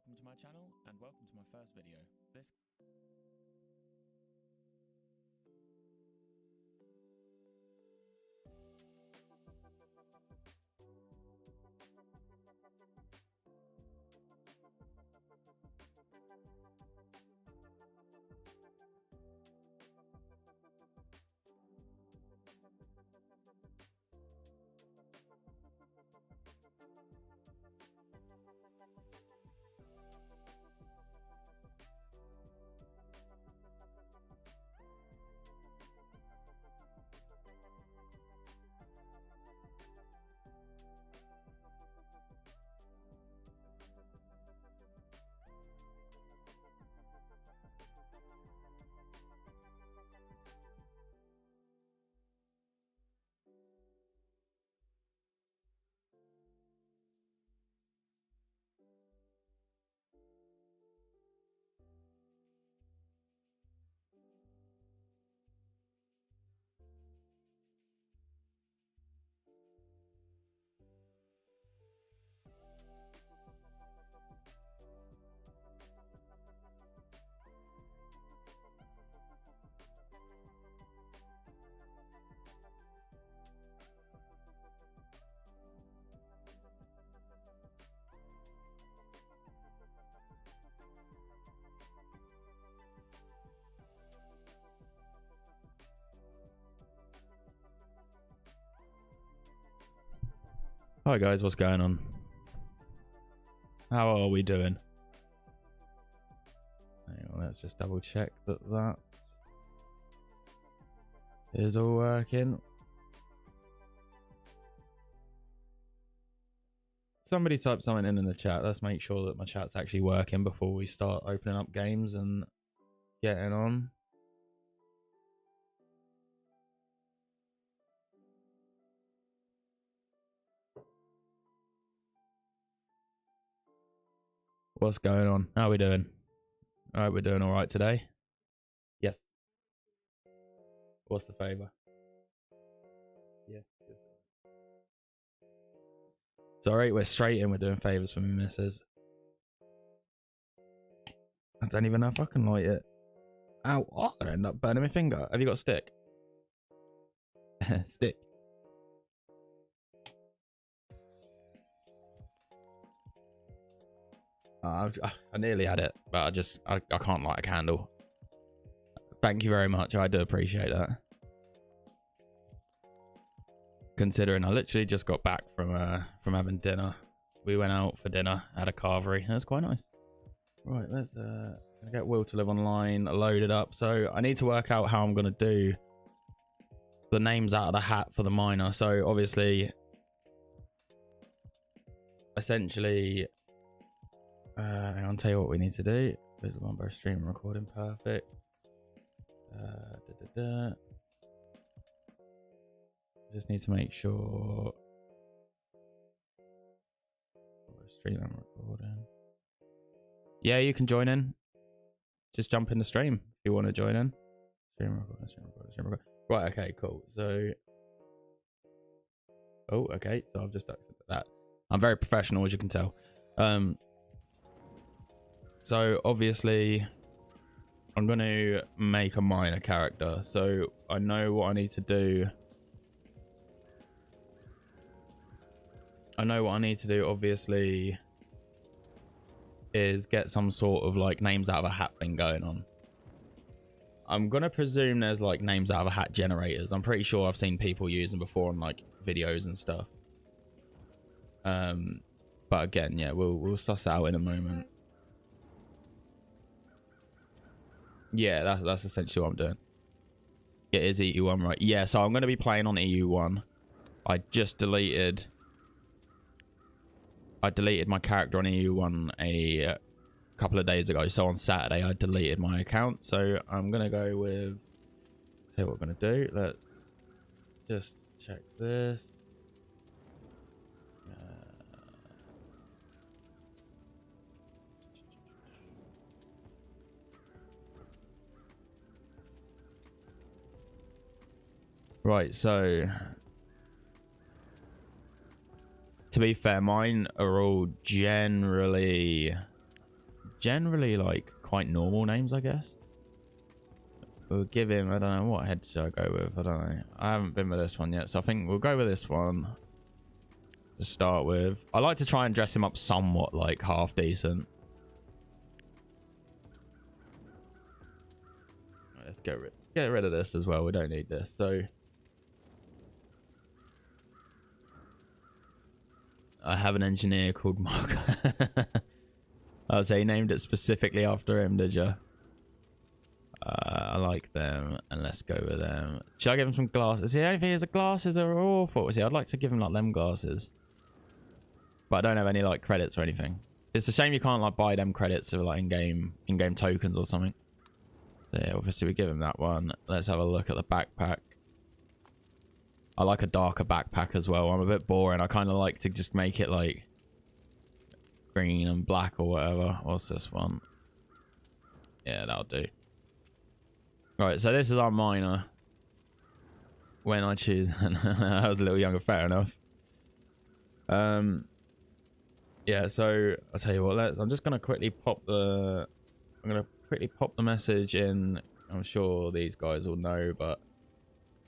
welcome to my channel and welcome to my first video. This Hi guys, what's going on? How are we doing? Hang on, let's just double check that is all working. Somebody type something in the chat. Let's make sure that my chat's actually working before we start opening up games and getting on. What's going on? How are we doing? All right, we're doing all right today. Yes. What's the favor? Yeah. Sorry, we're straight in. We're doing favors for me, missus. I don't even know if I can light it. Ow! Oh, I end up burning my finger. Have you got a stick? Stick. I nearly had it, but I can't light a candle. Thank you very much. I do appreciate that. Considering I literally just got back from having dinner. We went out for dinner at a carvery. That's quite nice. Right, let's get Will to Live Online loaded up. So I need to work out how I'm gonna do the names out of the hat for the miner. So obviously, essentially, I'll tell you what we need to do. There's one by stream recording, perfect. Just need to make sure stream and recording. Yeah, you can join in. Just jump in the stream if you want to join in. Stream recording, stream recording, stream recording. Right, okay, cool. So, oh, okay. So I've just accepted that. I'm very professional, as you can tell. So obviously, I'm going to make a minor character. So I know what I need to do. Obviously, is get some sort of like names out of a hat thing going on. I'm going to presume there's like names out of a hat generators. I'm pretty sure I've seen people use them before on like videos and stuff. But again, yeah, we'll suss it out in a moment. Yeah, that's essentially what I'm doing. It is EU1, right? Yeah, so I'm going to be playing on EU1. I deleted my character on EU1 a couple of days ago. So on Saturday, I deleted my account. So I'm going to go with... Tell you what we're going to do. Let's just check this. Right, so... To be fair, mine are all generally generally like quite normal names, I guess. We'll give him, I don't know, what head should I go with? I don't know. I haven't been with this one yet, so I think we'll go with this one to start with. I like to try and dress him up somewhat like half decent. Let's get rid of this as well. We don't need this. So I have an engineer called Mark. I'll say you named it specifically after him, did you? I like them, and let's go with them. Should I give him some glasses? The only thing is the glasses are awful. See, I'd like to give him like them glasses, but I don't have any like credits or anything. It's a shame you can't like buy them credits or like in-game tokens or something. So yeah, obviously we give him that one. Let's have a look at the backpack. I like a darker backpack as well. I'm a bit boring. I kind of like to just make it like green and black or whatever. What's this one? Yeah, that'll do. Right, so this is our miner. When I choose, I was a little younger, fair enough. Yeah, so I'll tell you what. I'm just gonna quickly pop the. I'm gonna quickly pop the message in. I'm sure these guys will know, but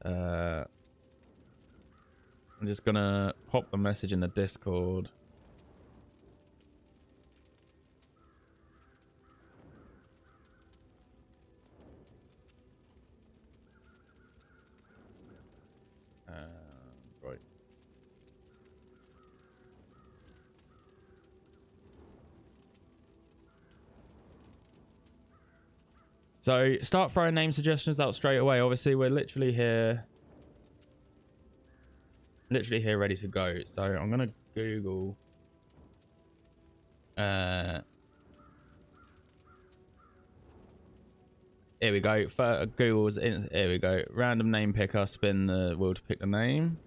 I'm just gonna pop the message in the Discord. Right. So start throwing name suggestions out straight away. Obviously, we're literally here ready to go. So I'm gonna Google here we go. Google's in, here we go. Random name picker, spin the wheel to pick the name.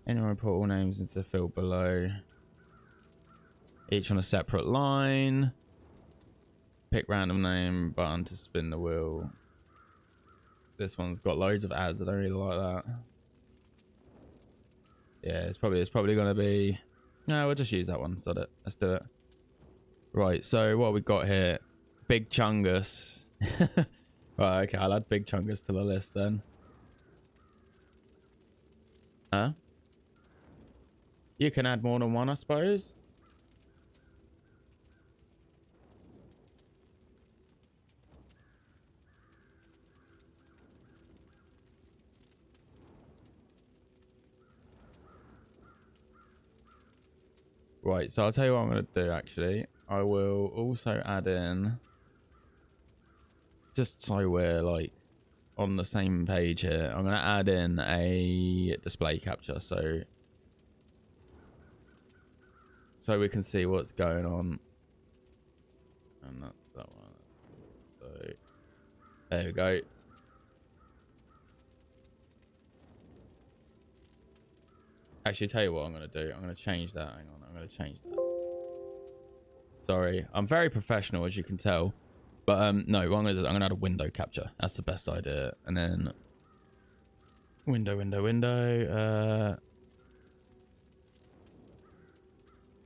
Anyone put all names into the field below. Each on a separate line. Pick random name button to spin the wheel. This one's got loads of ads. I don't really like that. Yeah, it's probably gonna be. No, we'll just use that one. Sod it. Let's do it. Right. So what we got here? Big Chungus. Right. Okay. I'll add Big Chungus to the list then. Huh? You can add more than one, I suppose. Right, so I'll tell you what I'm going to do, actually. I will also add in, just so we're, like, on the same page here, I'm going to add in a display capture, so we can see what's going on. And that's that one. So, there we go. Actually, tell you what I'm going to do. I'm going to change that. Hang on, I'm going to change that. Sorry, I'm very professional, as you can tell. But no, what I'm going to do is I'm going to add a window capture. That's the best idea. And then window.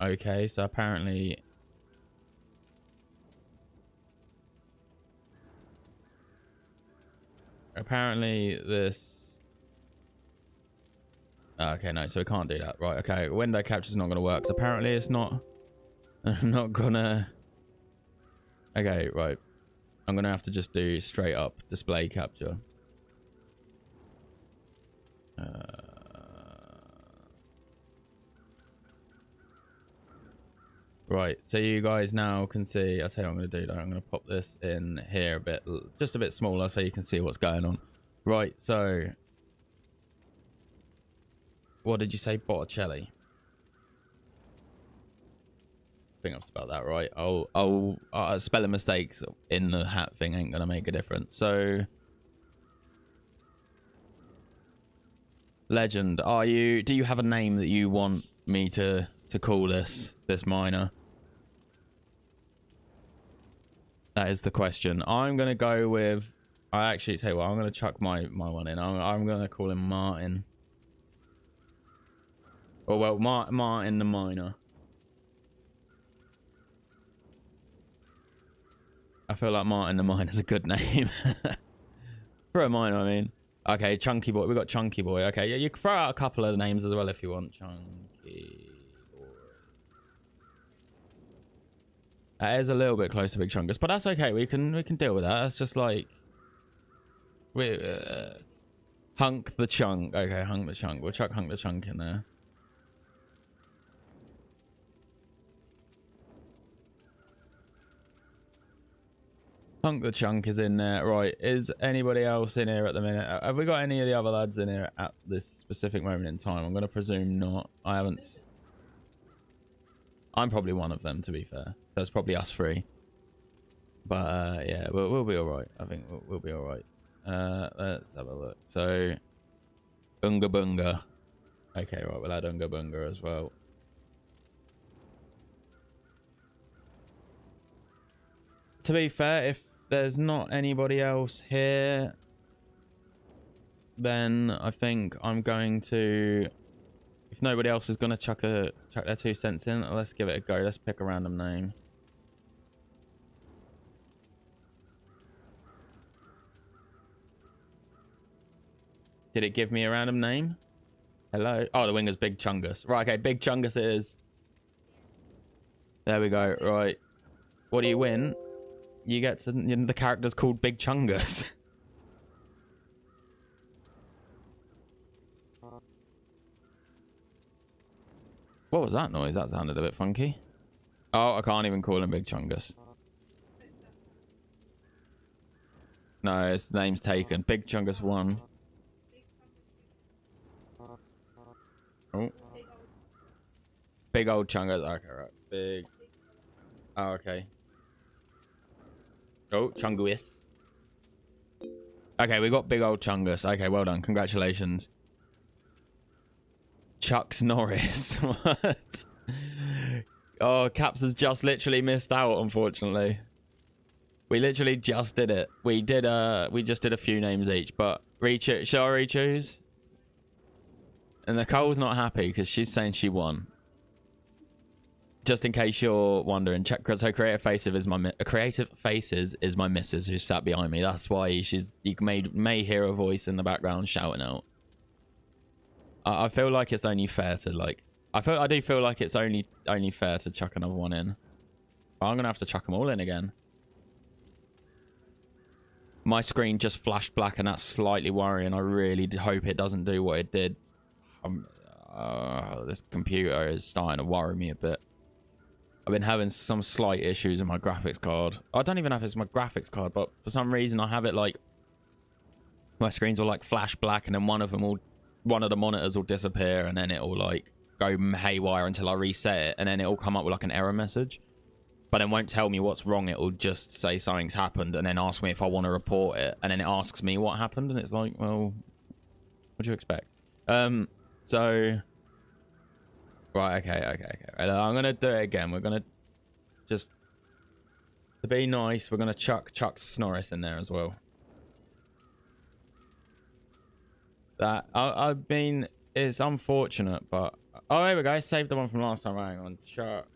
Okay, so apparently this. Okay, no, so we can't do that. Right, okay, window capture's not going to work. So apparently it's not gonna. Okay, right. I'm going to have to just do straight up display capture. Right, so you guys now can see. I'll tell you what I'm going to do though. I'm going to pop this in here a bit, just a bit smaller, so you can see what's going on. Right, so what did you say, Botticelli? I think I've spelled that right. Spelling mistakes in the hat thing ain't gonna make a difference. So, Legend, do you have a name that you want me to call this miner? That is the question. I'm gonna go with. I actually tell you what. I'm gonna chuck my one in. I'm gonna call him Martin. Or well, Martin the Miner. I feel like Martin the Miner's a good name. For a miner, I mean. Okay, Chunky Boy. We got Chunky Boy. Okay, yeah, you can throw out a couple of names as well if you want. Chunky Boy. That is a little bit close to Big Chungus, but that's okay. We can deal with that. That's just like we Hunk the Chunk. Okay, Hunk the Chunk. We'll chuck Hunk the Chunk in there. Hunk the Chunk is in there. Right, is anybody else in here at the minute? Have we got any of the other lads in here at this specific moment in time? I'm going to presume not. I haven't. I'm probably one of them, to be fair. That's probably us three. But yeah, we'll be all right. I think we'll be all right. Let's have a look. So, Unga Bunga. Okay, right, we'll add Unga Bunga as well. To be fair, if there's not anybody else here, then I think I'm going to, if nobody else is going to chuck their 2 cents in, let's give it a go. Let's pick a random name. Did it give me a random name? Hello? Oh, the winger's Big Chungus. Right, okay, Big Chungus it is. There we go. Right. What do you win? You get to, the character's called Big Chungus. What was that noise? That sounded a bit funky. Oh, I can't even call him Big Chungus. No, his name's taken. Big Chungus 1. Oh. Big old Chungus. Okay, right. Big. Oh, okay. Oh, Chungus. Okay, we got big old Chungus. Okay, well done. Congratulations. Chuck's Norris. What? Oh, Caps has just literally missed out, unfortunately. We literally just did it. We just did a few names each, but shall I re-choose? And Nicole's not happy because she's saying she won. Just in case you're wondering, check. So Creative Faces is my missus who sat behind me. That's why you may hear a voice in the background shouting out. I feel like it's only fair to like. I do feel like it's only fair to chuck another one in. But I'm gonna have to chuck them all in again. My screen just flashed black, and that's slightly worrying. I really hope it doesn't do what it did. This computer is starting to worry me a bit. I've been having some slight issues with my graphics card. I don't even know if it's my graphics card, but for some reason I have it like my screens will like flash black, and then one of the monitors will disappear, and then it will like go haywire until I reset it, and then it will come up with like an error message, but it won't tell me what's wrong. It will just say something's happened, and then ask me if I want to report it, and then it asks me what happened, and it's like, well, what do you expect? So. Right, okay. I'm gonna do it again. We're gonna just, to be nice, we're gonna chuck Snorris in there as well. That I mean, it's unfortunate, but oh, there we go. Saved the one from last time. Hang on, Chuck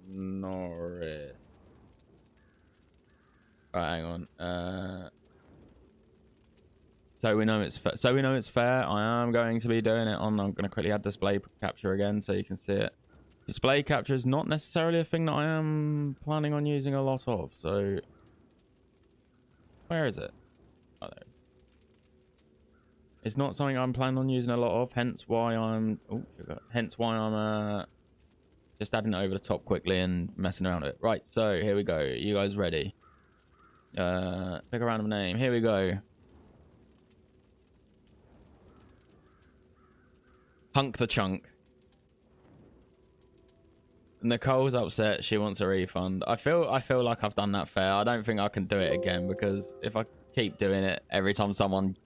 Norris. Right, hang on. So we know it's fair. I am going to be doing it on. I'm going to quickly add display capture again so you can see it. Display capture is not necessarily a thing that I am planning on using a lot of. So where is it? Oh, there. It's not something I'm planning on using a lot of. Hence why I'm. Oh, sugar. Hence why I'm just adding it over the top quickly and messing around with it. Right. So here we go. You guys ready? Pick a random name. Here we go. Hunk the Chunk. Nicole's upset. She wants a refund. I feel like I've done that fair. I don't think I can do it again, because if I keep doing it every time someone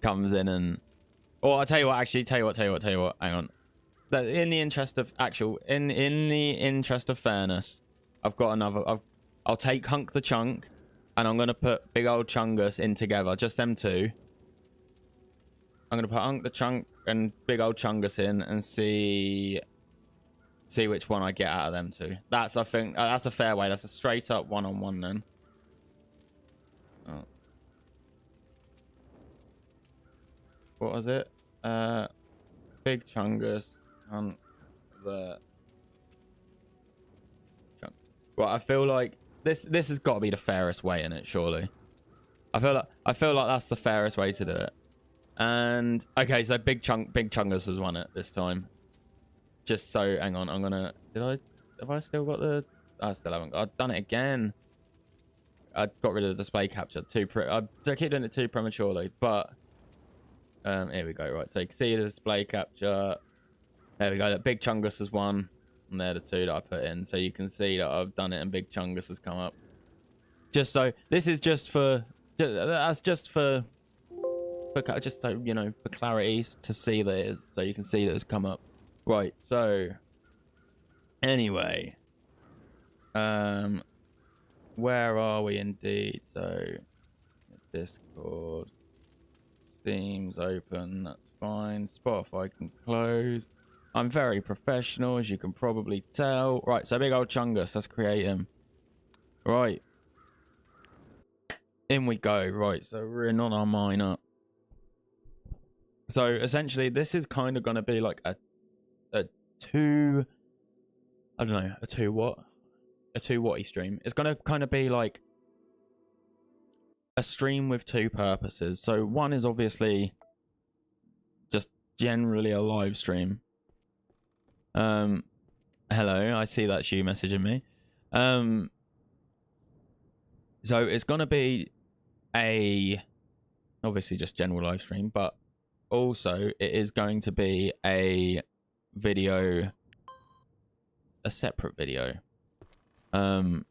comes in and, or I'll tell you what. Actually, tell you what. Hang on. In the interest of in the interest of fairness, I've got another. I'll take Hunk the Chunk, and I'm gonna put Big Old Chungus in together. Just them two. I'm gonna put Unk the Chunk and Big Old Chungus in and see which one I get out of them two. That's, I think, that's a fair way. That's a straight up one-on-one then. Oh. What was it? Big Chungus and the Chunk. Well, I feel like this has got to be the fairest way in it, surely. I feel like that's the fairest way to do it. And okay, so Big Chungus has won it this time. Just so, hang on, I'm gonna. Have I still got the? I still haven't. I've done it again. I got rid of the display capture I keep doing it too prematurely, but here we go. Right, so you can see the display capture. There we go. That Big Chungus has won, and they're the two that I put in. So you can see that I've done it, and Big Chungus has come up. Just so this is just for that's just for just so you know, for clarity, to see that it is, so you can see that it's come up. Right. So anyway, where are we indeed? So Discord, Steam's open, that's fine. Spotify can close. I'm very professional, as you can probably tell. Right, so Big Old Chungus, let's create him. Right, in we go. Right, so we're in on our mine up. So essentially this is kind of going to be like a two, I don't know, a two watty stream. It's going to kind of be like a stream with two purposes. So one is obviously just generally a live stream. Hello, I see that's you messaging me. So it's going to be a obviously just general live stream, but also it is going to be a video, a separate video. And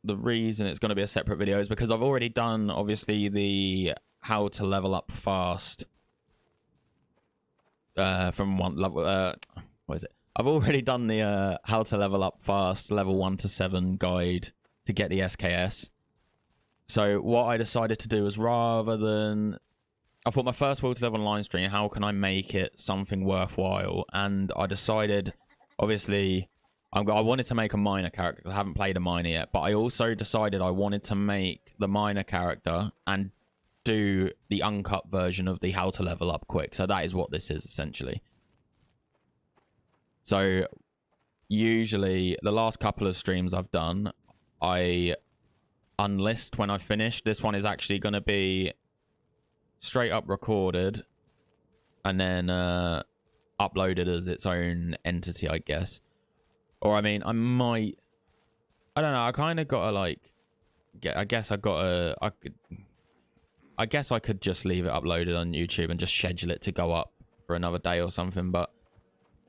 the reason it's going to be a separate video is because I've already done obviously the how to level up fast from one level, what is it? I've already done the how to level up fast level 1 to 7 guide to get the SKS. So what I decided to do is, rather than, I thought my first Will to Live online stream, how can I make it something worthwhile? And I decided, obviously, I wanted to make a miner character. I haven't played a miner yet, but I also decided I wanted to make the miner character and do the uncut version of the how to level up quick. So that is what this is essentially. So usually the last couple of streams I've done, I unlist when I finish. This one is actually going to be straight up recorded and then uploaded as its own entity, I guess. Or I mean, I might, I don't know, I kind of gotta like I guess I could just leave it uploaded on YouTube and just schedule it to go up for another day or something, but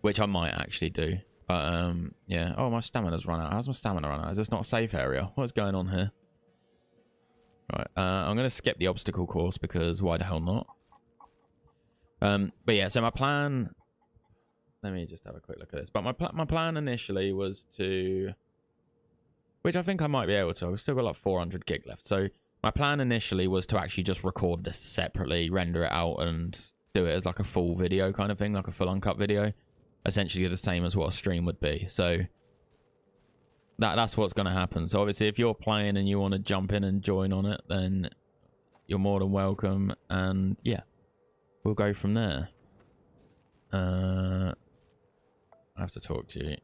which I might actually do. But yeah. Oh, my stamina's run out. How's my stamina run out? Is this not a safe area? What's going on here? Right, I'm gonna skip the obstacle course because why the hell not? But yeah, so my plan, let me just have a quick look at this. But my plan initially was to, which I think I might be able to. I've still got like 400 gig left. So my plan initially was to actually just record this separately, render it out, and do it as like a full video kind of thing, like a full uncut video. Essentially the same as what a stream would be. So that's what's going to happen. So obviously if you're playing and you want to jump in and join on it, then you're more than welcome. And yeah, we'll go from there. I have to talk to you.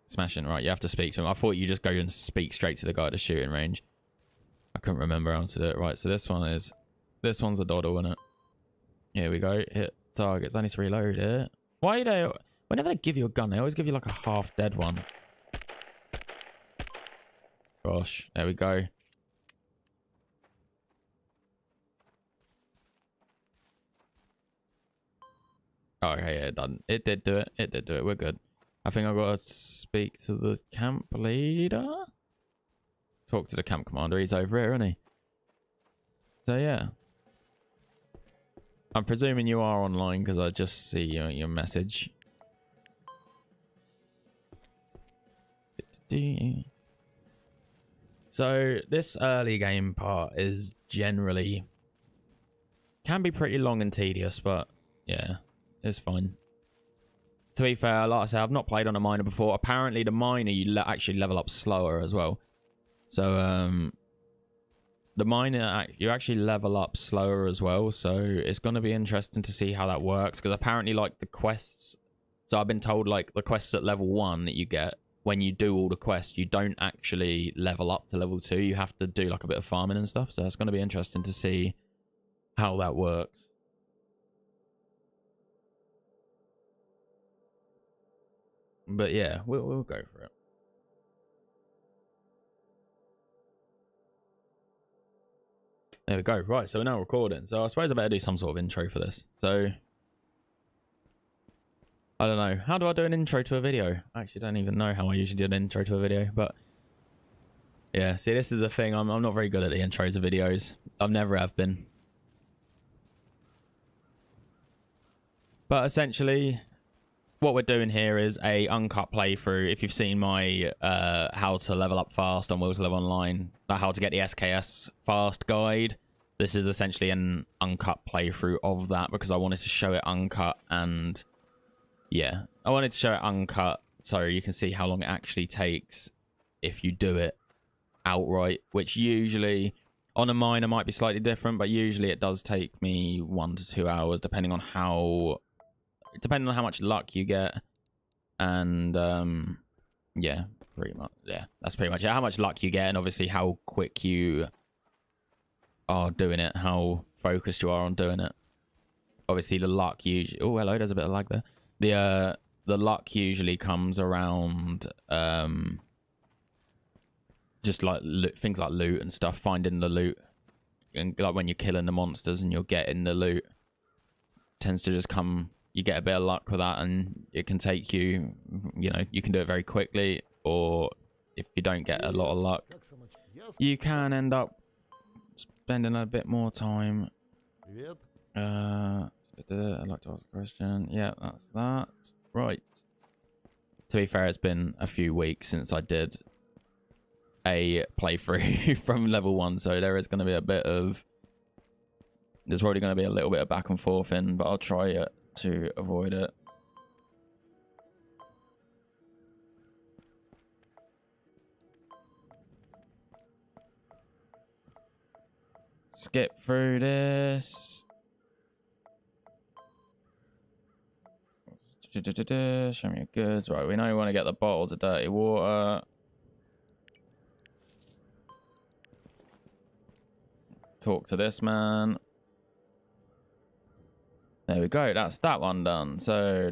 Smashing, right, you have to speak to him. I thought you just go and speak straight to the guy at the shooting range. I couldn't remember how to do it. Right, so this one's a doddle, isn't it? Here we go. Hit targets. I need to reload it. Why do they, whenever they give you a gun, they always give you like a half dead one. Gosh, there we go. Oh, okay, yeah, done. It did do it. It did do it. We're good. I think I've got to speak to the camp leader. Talk to the camp commander. He's over here, isn't he? So, yeah. I'm presuming you are online because I just see your message. So this early game part is generally can be pretty long and tedious, but yeah, it's fine. To be fair, like I said, I've not played on a miner before. Apparently, the miner you actually level up slower as well. So the miner you actually level up slower as well. So it's going to be interesting to see how that works, because apparently, like the quests. So I've been told like the quests at level 1 that you get when you do all the quests, you don't actually level up to level 2. You have to do like a bit of farming and stuff. So it's going to be interesting to see how that works. But yeah, we'll go for it. There we go. Right, so we're now recording. So I suppose I better do some sort of intro for this. So I don't know. How do I do an intro to a video? I actually don't even know how I usually do an intro to a video, but yeah, see, this is the thing. I'm not very good at the intros of videos. I've never have been. But essentially, what we're doing here is a uncut playthrough. If you've seen my how to level up fast on Will to Live Online, how to get the SKS fast guide, this is essentially an uncut playthrough of that, because I wanted to show it uncut. And yeah, I wanted to show it uncut so you can see how long it actually takes if you do it outright, which usually on a miner might be slightly different, but usually it does take me 1 to 2 hours depending on how much luck you get. And yeah, pretty much, yeah, that's pretty much it. How much luck you get, and obviously how quick you are doing it, how focused you are on doing it. Obviously the luck usually, oh hello, there's a bit of lag there. The luck usually comes around just like things like loot and stuff, finding the loot, and like when you're killing the monsters and you're getting the loot, tends to just come, you get a bit of luck with that, and it can take you, you know, you can do it very quickly, or if you don't get a lot of luck, you can end up spending a bit more time. I'd like to ask a question. Yeah, that's that. Right. To be fair, it's been a few weeks since I did a playthrough from level 1, so there is going to be a bit of, there's probably going to be a little bit of back and forth in, but I'll try it to avoid it. Skip through this. Show me your goods. Right, we know we want to get the bottles of dirty water. Talk to this man. There we go. That's that one done. So,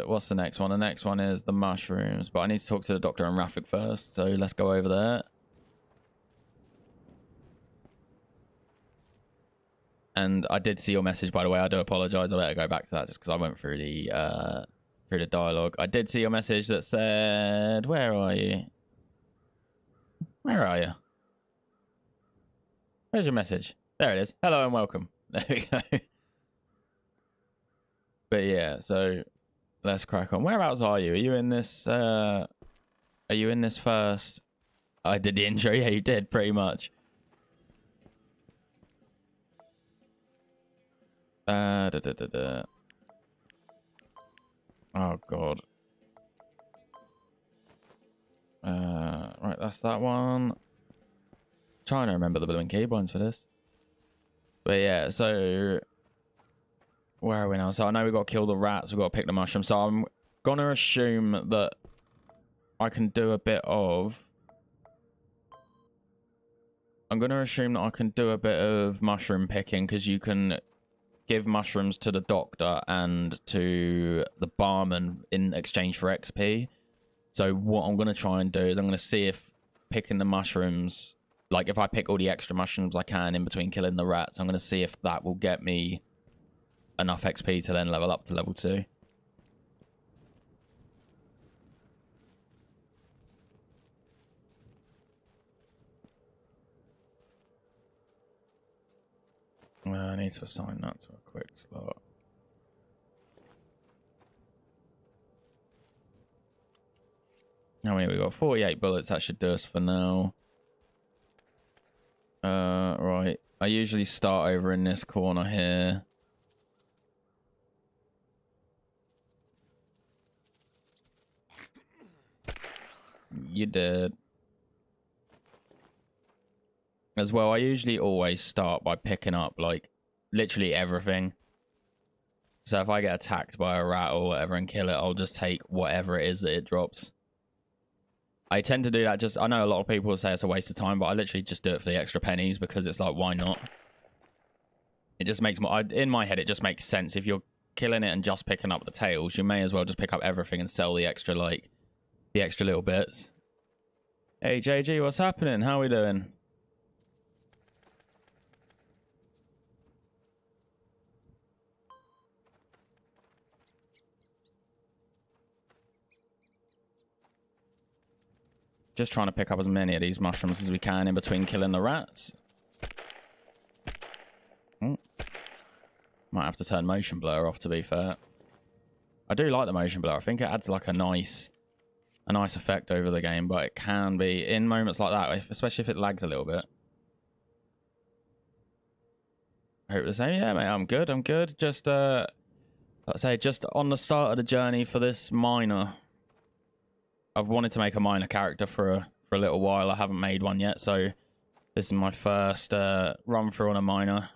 what's the next one? The next one is the mushrooms. But I need to talk to the doctor and Rafik first. So let's go over there. And I did see your message, by the way. I do apologize. I better go back to that just because I went through the dialogue. I did see your message that said, "Where are you? Where are you? Where's your message? There it is. Hello and welcome." There we go. But yeah, so let's crack on. Whereabouts are you? Are you in this? Are you in this first? I did the intro. Yeah, you did pretty much. Oh god. Right, that's that one. Trying to remember the blooming keybinds for this. But yeah, so where are we now? So I know we've got to kill the rats, we've got to pick the mushrooms. So I'm gonna assume that I can do a bit of mushroom picking, because you can give mushrooms to the doctor and to the barman in exchange for XP. So what I'm going to try and do is I'm going to see if picking the mushrooms, like if I pick all the extra mushrooms I can in between killing the rats, I'm going to see if that will get me enough XP to then level up to level 2. I need to assign that to a quick slot. How many we got? 48 bullets. That should do us for now. Right. I usually start over in this corner here. You did. As well, I usually always start by picking up, like, literally everything. So if I get attacked by a rat or whatever and kill it, I'll just take whatever it is that it drops. I tend to do that just... I know a lot of people say it's a waste of time, but I literally just do it for the extra pennies because it's like, why not? It just makes more... in my head, it just makes sense. If you're killing it and just picking up the tails, you may as well just pick up everything and sell the extra, like, the extra little bits. Hey, JG, what's happening? How we doing? Just trying to pick up as many of these mushrooms as we can in between killing the rats. Oh. Might have to turn motion blur off, to be fair. I do like the motion blur. I think it adds like a nice effect over the game, but it can be in moments like that, especially if it lags a little bit. I hope the same. Yeah, mate, I'm good. I'm good. Just let's say just on the start of the journey for this miner. I've wanted to make a miner character for a little while. I haven't made one yet, so this is my first run through on a miner.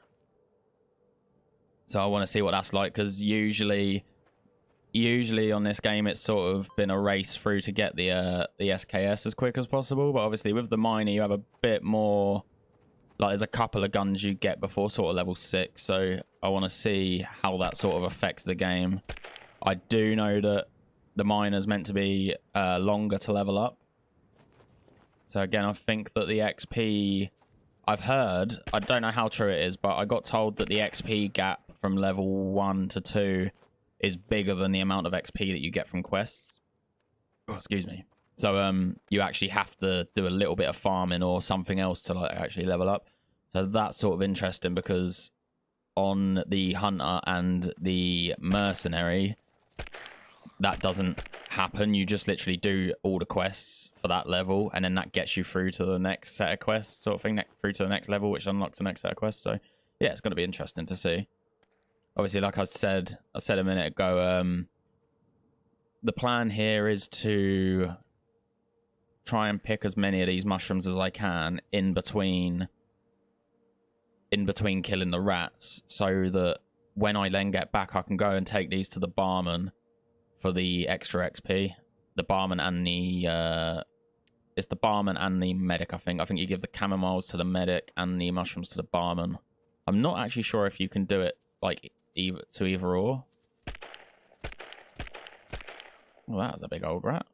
So I want to see what that's like, because usually on this game it's sort of been a race through to get the SKS as quick as possible. But obviously with the miner you have a bit more, like there's a couple of guns you get before sort of level 6. So I want to see how that sort of affects the game. I do know that the miner's meant to be longer to level up. So again, I think that the XP... I've heard, I don't know how true it is, but I got told that the XP gap from level 1 to 2 is bigger than the amount of XP that you get from quests. Oh, excuse me. So you actually have to do a little bit of farming or something else to like actually level up. So that's sort of interesting, because on the hunter and the mercenary, that doesn't happen. You just literally do all the quests for that level, and then that gets you through to the next set of quests, sort of thing, through to the next level, which unlocks the next set of quests. So yeah, it's going to be interesting to see. Obviously, like I said a minute ago, the plan here is to try and pick as many of these mushrooms as I can in between killing the rats, so that when I then get back, I can go and take these to the barman for the extra XP. The barman and the it's the barman and the medic. I think you give the chamomiles to the medic and the mushrooms to the barman. I'm not actually sure if you can do it like either or. Well, that was a big old rat.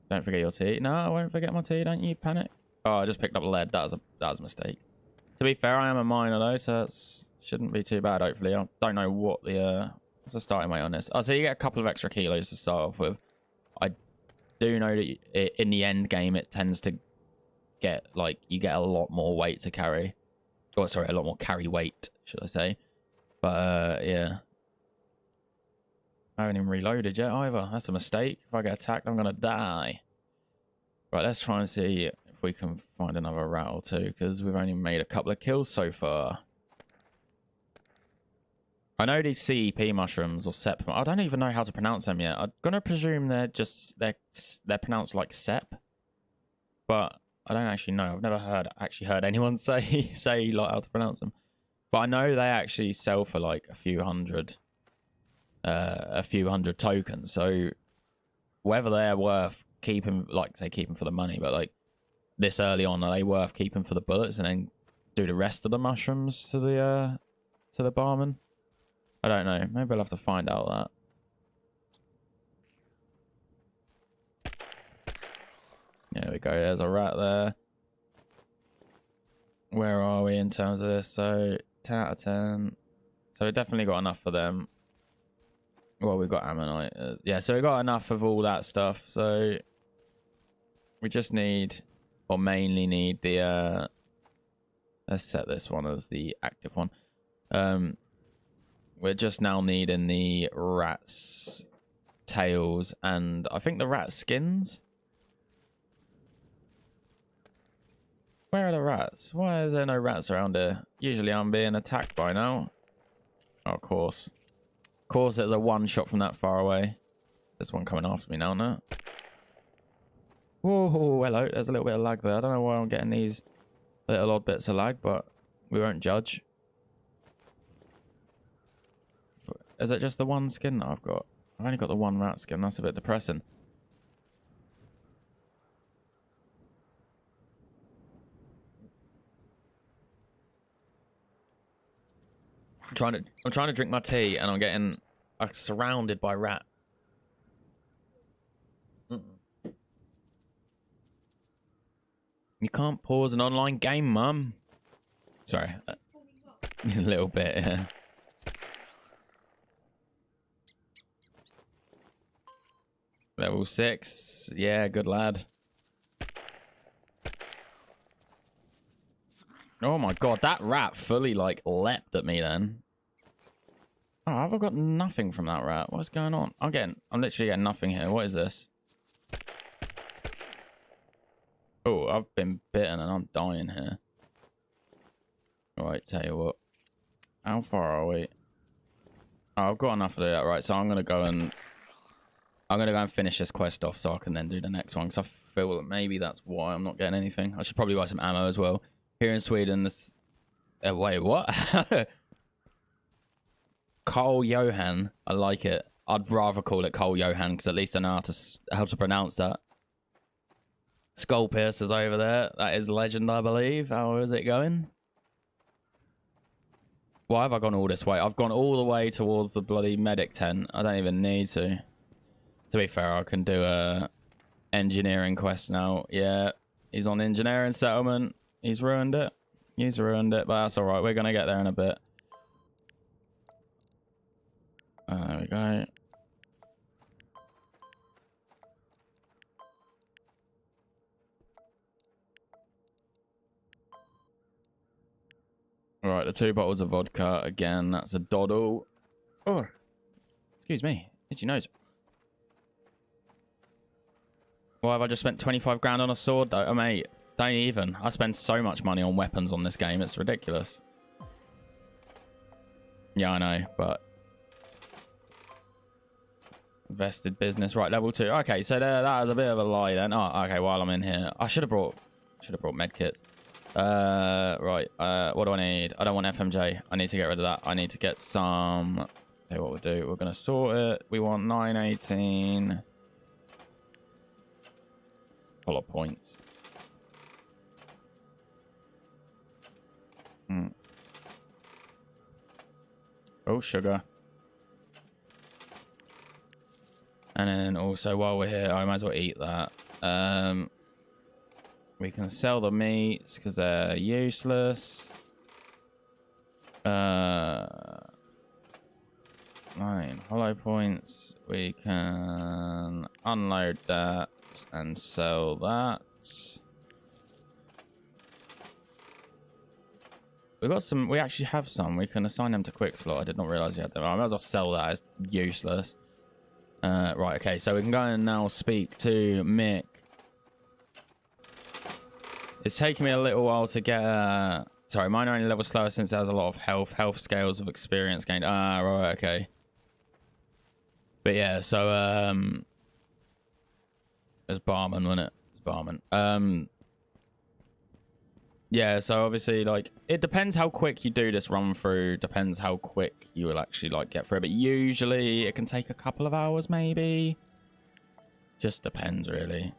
Don't forget your tea. No, I won't forget my tea. Don't you panic. Oh, I just picked up lead. That was a mistake. To be fair, I am a miner though, so that shouldn't be too bad. Hopefully, I don't know what the what's the starting weight on this. Oh, so you get a couple of extra kilos to start off with. I do know that in the end game it tends to get like you get a lot more weight to carry. Oh, sorry, a lot more carry weight, should I say? But yeah, I haven't even reloaded yet either. That's a mistake. If I get attacked, I'm gonna die. Right, let's try and see if we can find another rat or two, because we've only made a couple of kills so far. I know these CEP mushrooms or SEP. I don't even know how to pronounce them yet. I'm gonna presume they're pronounced like SEP, but I don't actually know. I've never actually heard anyone say like how to pronounce them. But I know they actually sell for like a few hundred tokens. So whether they're worth keeping, like say keeping for the money, but like this early on, are they worth keeping for the bullets and then do the rest of the mushrooms to the barman? I don't know. Maybe I'll have to find out that. There we go. There's a rat there. Where are we in terms of this? So 10 out of 10. So we definitely got enough for them. Well, we've got ammonite. Yeah, so we got enough of all that stuff. So we just need, or mainly need the let's set this one as the active one. We're just now needing the rat's tails and I think the rat skins. Where are the rats? Why is there no rats around here? Usually I'm being attacked by now. Oh, of course. Of course, there's a one shot from that far away. There's one coming after me now, no? Whoa, hello. There's a little bit of lag there. I don't know why I'm getting these little odd bits of lag, but we won't judge. Is it just the one skin that I've got? I've only got the one rat skin. That's a bit depressing. I'm trying to drink my tea, and I'm getting surrounded by rats. You can't pause an online game, Mum. Sorry. A little bit, yeah. Level 6. Yeah, good lad. Oh my god, that rat fully, like, leapt at me then. Oh, I've got nothing from that rat. What's going on? I'm literally getting nothing here. What is this? Oh, I've been bitten and I'm dying here. Alright, tell you what. How far are we? Oh, I've got enough to do that. Right, so I'm gonna go and finish this quest off so I can then do the next one, because I feel that maybe that's why I'm not getting anything. I should probably buy some ammo as well. Here in Sweden, this... wait, what? Carl Johan. I like it. I'd rather call it Carl Johan, because at least I know how to pronounce that. Skull Piercer's over there. That is legend, I believe. How is it going? Why have I gone all this way? I've gone all the way towards the bloody medic tent. I don't even need to. To be fair, I can do a engineering quest now. Yeah, he's on engineering settlement. He's ruined it. He's ruined it, but that's alright. We're going to get there in a bit. There we go. Alright, the 2 bottles of vodka. Again, that's a doddle. Oh, excuse me. Itchy nose. Why have I just spent 25 grand on a sword, though? Oh, mate, don't even. I spend so much money on weapons on this game. It's ridiculous. Yeah, I know, but... Vested business. Right, level 2. Okay, so that was a bit of a lie then. Oh, okay, while I'm in here. I should have brought medkits. Right, what do I need? I don't want FMJ. I need to get rid of that. I need to get some... Okay, what we'll do, we're going to sort it. We want 918... Color points. Oh, sugar. And then also, while we're here, I might as well eat that. We can sell the meats because they're useless. 9 hollow points. We can unload that and sell that. We've got some. We actually have some. We can assign them to quick slot. I did not realize we had them. I might as well sell that. It's useless. Right, okay, so we can go and now speak to Mick. It's taken me a little while to get... sorry, mine are only level slower since it has a lot of health scales of experience gained. Ah, right, okay. But yeah, so... it was barman, wasn't it? It's barman. Yeah, so obviously, like, it depends how quick you do this run through. Depends how quick you will actually, like, get through it. But usually, it can take a couple of hours, maybe. Just depends, really.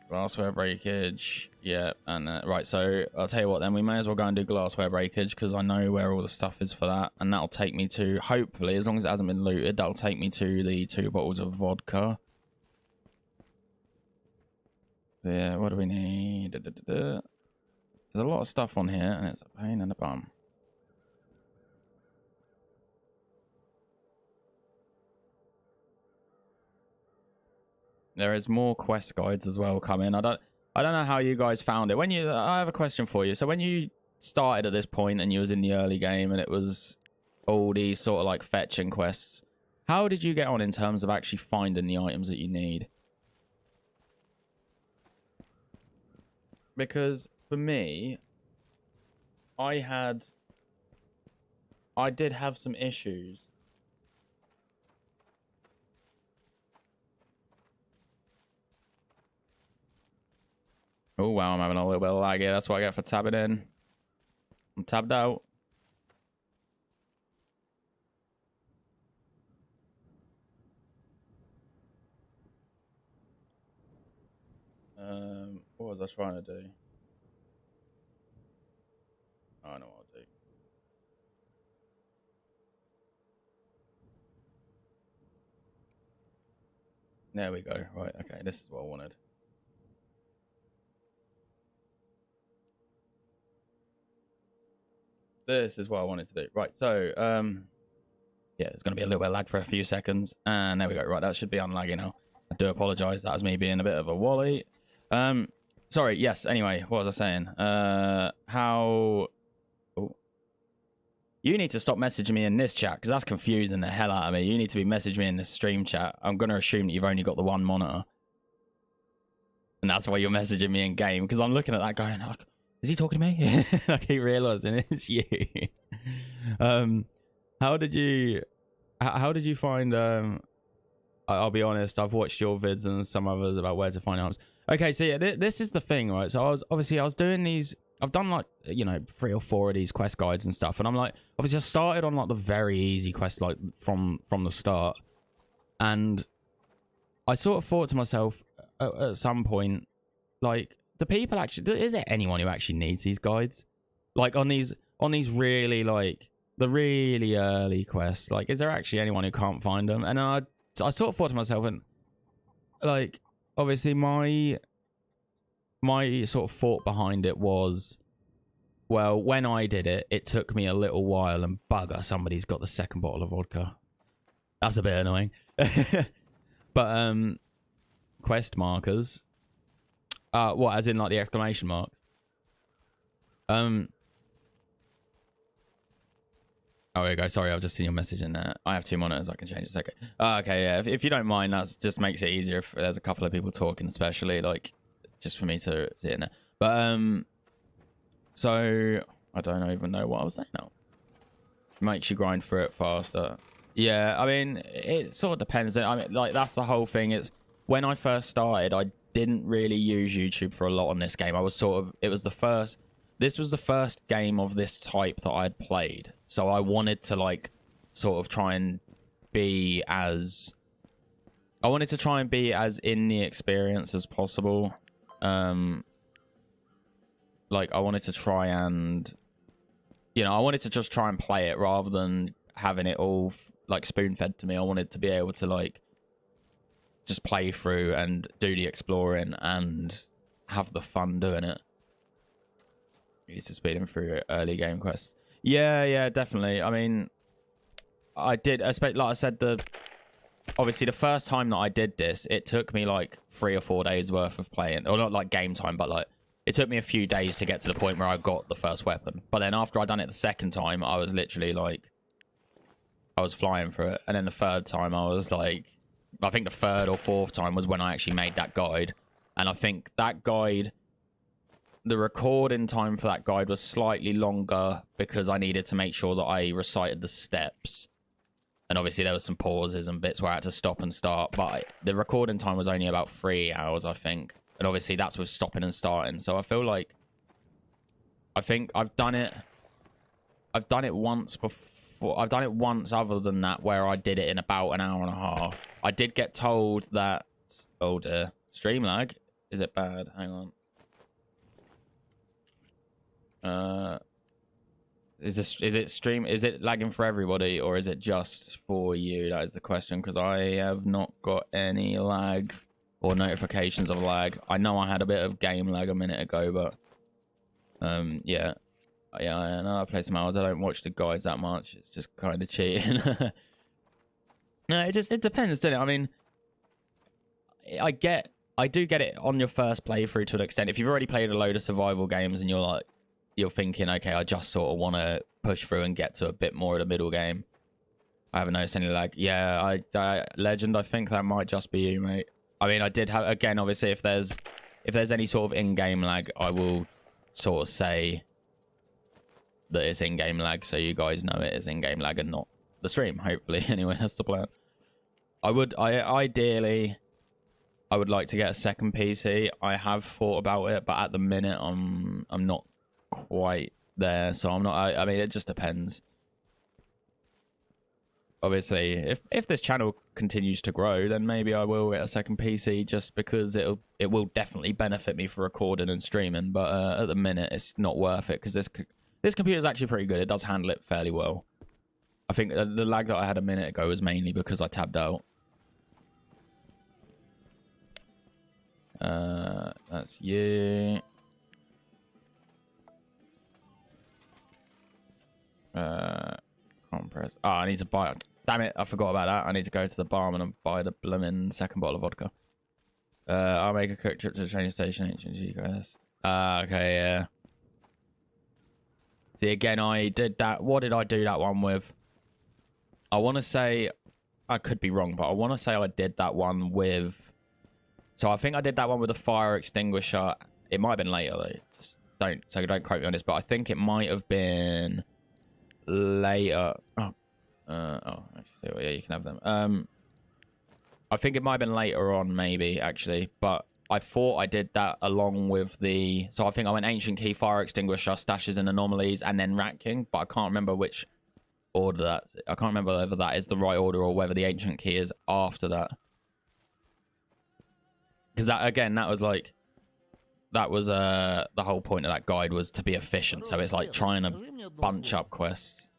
Glassware breakage. Yeah, and right, so I'll tell you what, then we may as well go and do glassware breakage, because I know where all the stuff is for that. And that'll take me to, hopefully, as long as it hasn't been looted, that'll take me to the 2 bottles of vodka. So yeah, what do we need? There's a lot of stuff on here, and it's a pain in the bum. There is more quest guides as well coming. I don't know how you guys found it. I have a question for you. So when you started at this point and you was in the early game and it was all these sort of like fetching quests, how did you get on in terms of actually finding the items that you need? Because for me, I did have some issues. Oh wow, I'm having a little bit of lag here. That's what I get for tabbing in. I'm tabbed out. What was I trying to do? Oh, I know what I'll do. There we go. Right, okay, this is what I wanted. This is what I wanted to do. Right, so, yeah, it's going to be a little bit of lag for a few seconds. And there we go. Right, that should be unlagging now. I do apologize. That was me being a bit of a wally. Sorry, yes, anyway, what was I saying? How... Oh. You need to stop messaging me in this chat, because that's confusing the hell out of me. You need to be messaging me in this stream chat. I'm going to assume that you've only got the one monitor. And that's why you're messaging me in game, because I'm looking at that guy and I'm like, is he talking to me? I keep realizing it's you. How did you find I'll be honest, I've watched your vids and some others about where to find arms. Okay, so yeah, this is the thing, right? So I was doing these, I've done like, you know, 3 or 4 of these quest guides and stuff, and I'm like, obviously I started on like the very easy quest, like from the start, and I sort of thought to myself at some point, like, do people actually, is there anyone who actually needs these guides? Like on these really, like the really early quests, like, is there actually anyone who can't find them? And I sort of thought to myself, and like, obviously my sort of thought behind it was, well, when I did it, it took me a little while, and bugger, somebody's got the second bottle of vodka. That's a bit annoying. But quest markers, what, as in like the exclamation marks? Oh, there you go. Sorry, I've just seen your message in there. I have 2 monitors. I can change it. Okay. Okay, yeah. If you don't mind, that just makes it easier if there's a couple of people talking, especially, like, just for me to see it in there. But, so, I don't even know what I was saying now. Makes you grind through it faster. Yeah, I mean, it sort of depends. I mean, like, that's the whole thing. It's, when I first started, I didn't really use YouTube for a lot on this game. I was sort of, this was the first game of this type that I'd played. So I wanted to, like, sort of try and be as... I wanted to try and be as in the experience as possible. Like, I wanted to try and... You know, I wanted to just try and play it rather than having it all, like, spoon-fed to me. I wanted to be able to, like, just play through and do the exploring and have the fun doing it. Used to speeding through early game quests. Yeah, definitely. I mean, I did, like I said, obviously the first time that I did this, it took me like 3 or 4 days worth of playing, or not like game time, but like it took me a few days to get to the point where I got the first weapon. But then after I'd done it the second time, I was literally like, I was flying through it. And then the third time I was like, I think the 3rd or 4th time was when I actually made that guide. And I think that guide, the recording time for that guide was slightly longer because I needed to make sure that I recited the steps. And obviously there was some pauses and bits where I had to stop and start. But the recording time was only about 3 hours, I think. And obviously that's with stopping and starting. So I feel like, I think I've done it once before. I've done it once other than that where I did it in about an hour and a half. I did get told that, oh dear, stream lag. Is it bad? Hang on. Is it lagging for everybody, or is it just for you? That is the question, because I have not got any lag or notifications of lag. I know I had a bit of game lag a minute ago, but yeah, I know I play some hours. I don't watch the guides that much. It's just kind of cheating. No, it depends, doesn't it? I mean, I do get it on your first playthrough to an extent. If you've already played a load of survival games and you're thinking, okay, I just sort of want to push through and get to a bit more of the middle game. I haven't noticed any lag. Yeah, Legend, I think that might just be you, mate. I mean, I did have, again, obviously, if there's if there's any sort of in-game lag, I will sort of say that it's in-game lag, so you guys know it is in-game lag and not the stream. Hopefully, anyway, that's the plan. Ideally, I would like to get a second PC. I have thought about it, but at the minute, I'm not quite there, so I'm not. I mean, it just depends. Obviously, if this channel continues to grow, then maybe I will get a second PC, just because it will definitely benefit me for recording and streaming. But at the minute, it's not worth it, because this computer is actually pretty good. It does handle it fairly well. I think the lag that I had a minute ago was mainly because I tabbed out. That's you. Compress. Oh, I need to buy it. Damn it, I forgot about that. I need to go to the barman and buy the blooming second bottle of vodka. I'll make a quick trip to the train station. H&G Quest. Okay, yeah. See, again, I did that. What did I do that one with? I want to say, I could be wrong, but I want to say I did that one with... So I think I did that one with a fire extinguisher. It might have been later, though. Just don't quote me on this, but I think it might have been later. Actually, yeah, you can have them. I think it might have been later on, maybe, actually, but I thought I did that along with the... So I think I went Ancient Key, Fire Extinguisher, Stashes and Anomalies, and then Rat King, but I can't remember which order that's... I can't remember whether that is the right order or whether the Ancient Key is after that. Because that, again, that was like... That was the whole point of that guide, was to be efficient, so it's like trying to bunch up quests.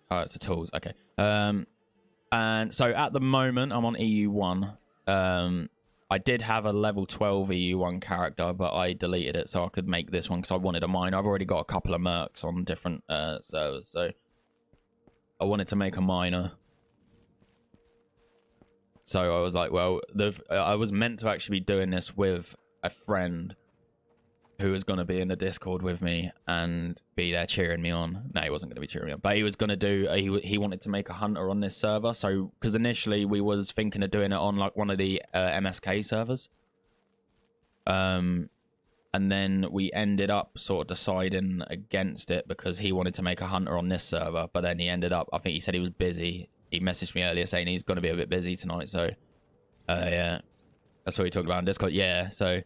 Oh, it's the tools. Okay. And so at the moment, I'm on EU1. I did have a level 12 EU1 character, but I deleted it so I could make this one because I wanted a miner. I've already got a couple of mercs on different servers, so I wanted to make a miner. So I was like, well, I was meant to actually be doing this with a friend who was going to be in the Discord with me and be there cheering me on. No, he wasn't going to be cheering me on, but he was going to do, he wanted to make a hunter on this server. So, because initially we was thinking of doing it on like one of the MSK servers. And then we ended up sort of deciding against it because he wanted to make a hunter on this server. But then he ended up, I think he said he was busy. He messaged me earlier saying he's going to be a bit busy tonight. So, yeah, that's what we talked about in Discord. Yeah, so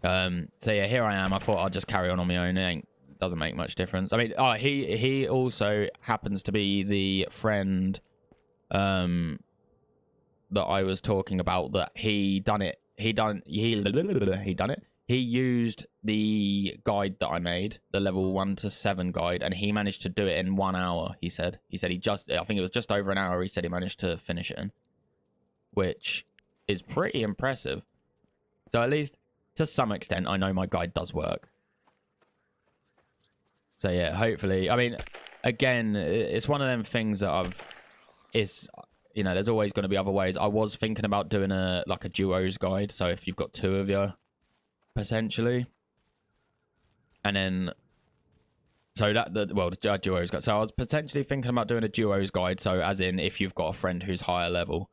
yeah, here I am. I thought I'd just carry on my own. It doesn't make much difference. I mean, he also happens to be the friend that I was talking about, that he done it. He done it. He used the guide that I made, the level 1 to 7 guide, and he managed to do it in 1 hour, he said. He said I think it was just over an hour, he said he managed to finish it in, which is pretty impressive. So at least to some extent, I know my guide does work. So yeah, hopefully. I mean, again, it's one of them things that you know, there's always going to be other ways. I was thinking about doing a duos guide. So if you've got 2 of you, potentially. And then, so the duos guide. So I was potentially thinking about doing a duos guide. So as in, if you've got a friend who's higher level,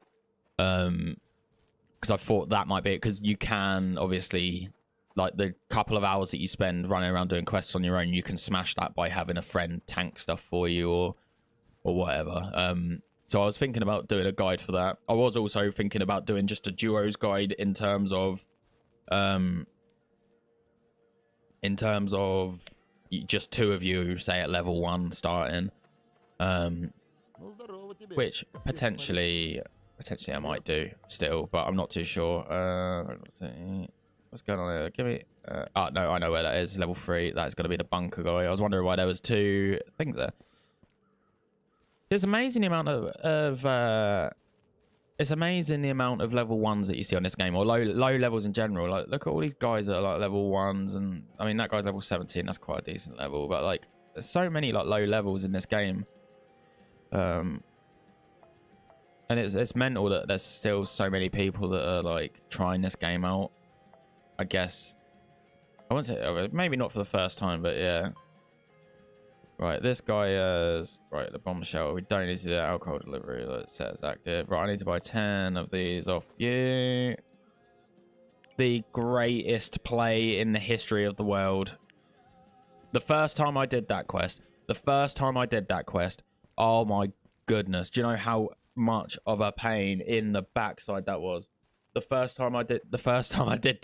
because I thought that might be it, because you can obviously, like, the couple of hours that you spend running around doing quests on your own, you can smash that by having a friend tank stuff for you or whatever. So I was thinking about doing a guide for that. I was also thinking about doing just a duos guide in terms of just 2 of you, say at level 1 starting, which potentially I might do still, but I'm not too sure. Let's see. What's going on here? Give me... oh, no, I know where that is. Level 3. That's going to be the bunker guy. I was wondering why there was 2 things there. It's amazing the amount of... it's amazing the amount of level 1s that you see on this game, or low levels in general. Like, look at all these guys that are like level 1s, and I mean, that guy's level 17. That's quite a decent level, but like, there's so many like low levels in this game. And it's mental that there's still so many people that are like trying this game out. I guess I wouldn't say maybe not for the first time, but yeah, Right, this guy is... Right, the bombshell. We don't need to do alcohol delivery. Let's set as active. Right, I need to buy 10 of these off you. The greatest play in the history of the world. The first time I did that quest. Oh my goodness. Do you know how much of a pain in the backside that was? The first time I did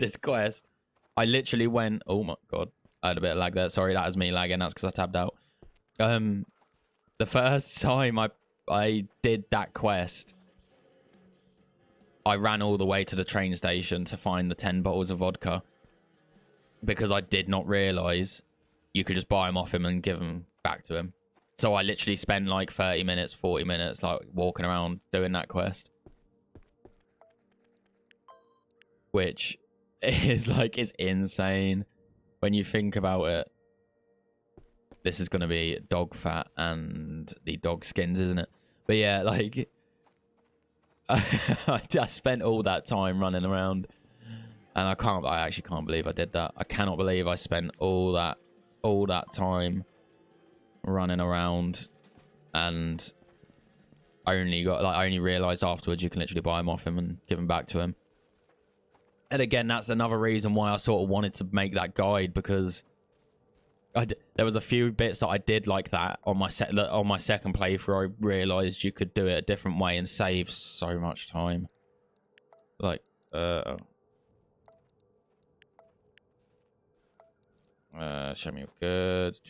this quest, I literally went, oh my god. I had a bit of lag there. Sorry, that is me lagging. That's because I tabbed out. The first time I did that quest, I ran all the way to the train station to find the 10 bottles of vodka because I did not realize you could just buy them off him and give them back to him. So I literally spent like 30 minutes, 40 minutes like walking around doing that quest. Which is like, it's insane when you think about it. This is going to be dog fat and the dog skins, isn't it? But yeah, like I just spent all that time running around, and I actually can't believe I did that. I cannot believe I spent all that time running around, and I only realized afterwards you can literally buy him off him and give him back to him. And again, that's another reason why I sort of wanted to make that guide, because there was a few bits that I did like that on my second playthrough. I realized you could do it a different way and save so much time. Like, show me your goods.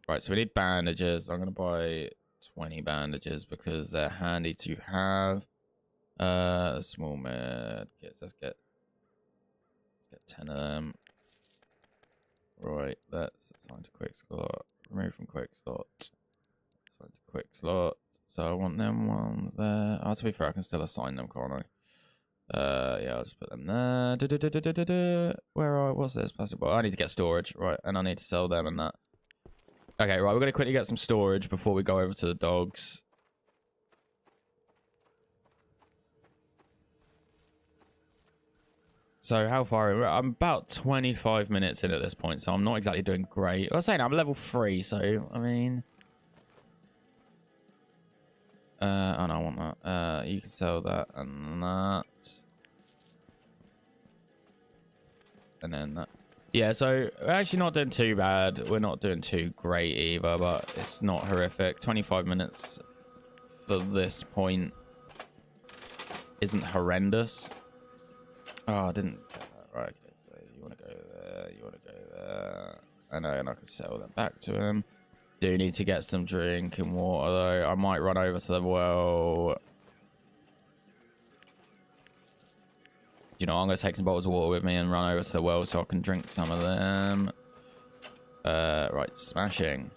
Right, so we need bandages. I'm gonna buy 20 bandages because they're handy to have. Small med kits. Let's get 10 of them. Right, that's assigned to quick slot. Remove from quick slot. Assigned to quick slot. So I want them ones there. Oh, to be fair, I can still assign them, can't I? Yeah, I'll just put them there. What's this plastic bottle? I need to get storage, right? And I need to sell them and that. Okay, right, we're gonna quickly get some storage before we go over to the dogs. So how far? I'm about 25 minutes in at this point, so I'm not exactly doing great. I was saying I'm level 3, so I mean, oh no, I want that. You can sell that and that, and then that. Yeah, so we're actually not doing too bad. We're not doing too great either, but it's not horrific. 25 minutes for this point isn't horrendous. Oh, I didn't get that. Right, okay, so you want to go there, you want to go there. I know, and I can sell them back to him. Do need to get some drinking water, though. I might run over to the well. You know, I'm going to take some bottles of water with me and run over to the well so I can drink some of them. Right, smashing.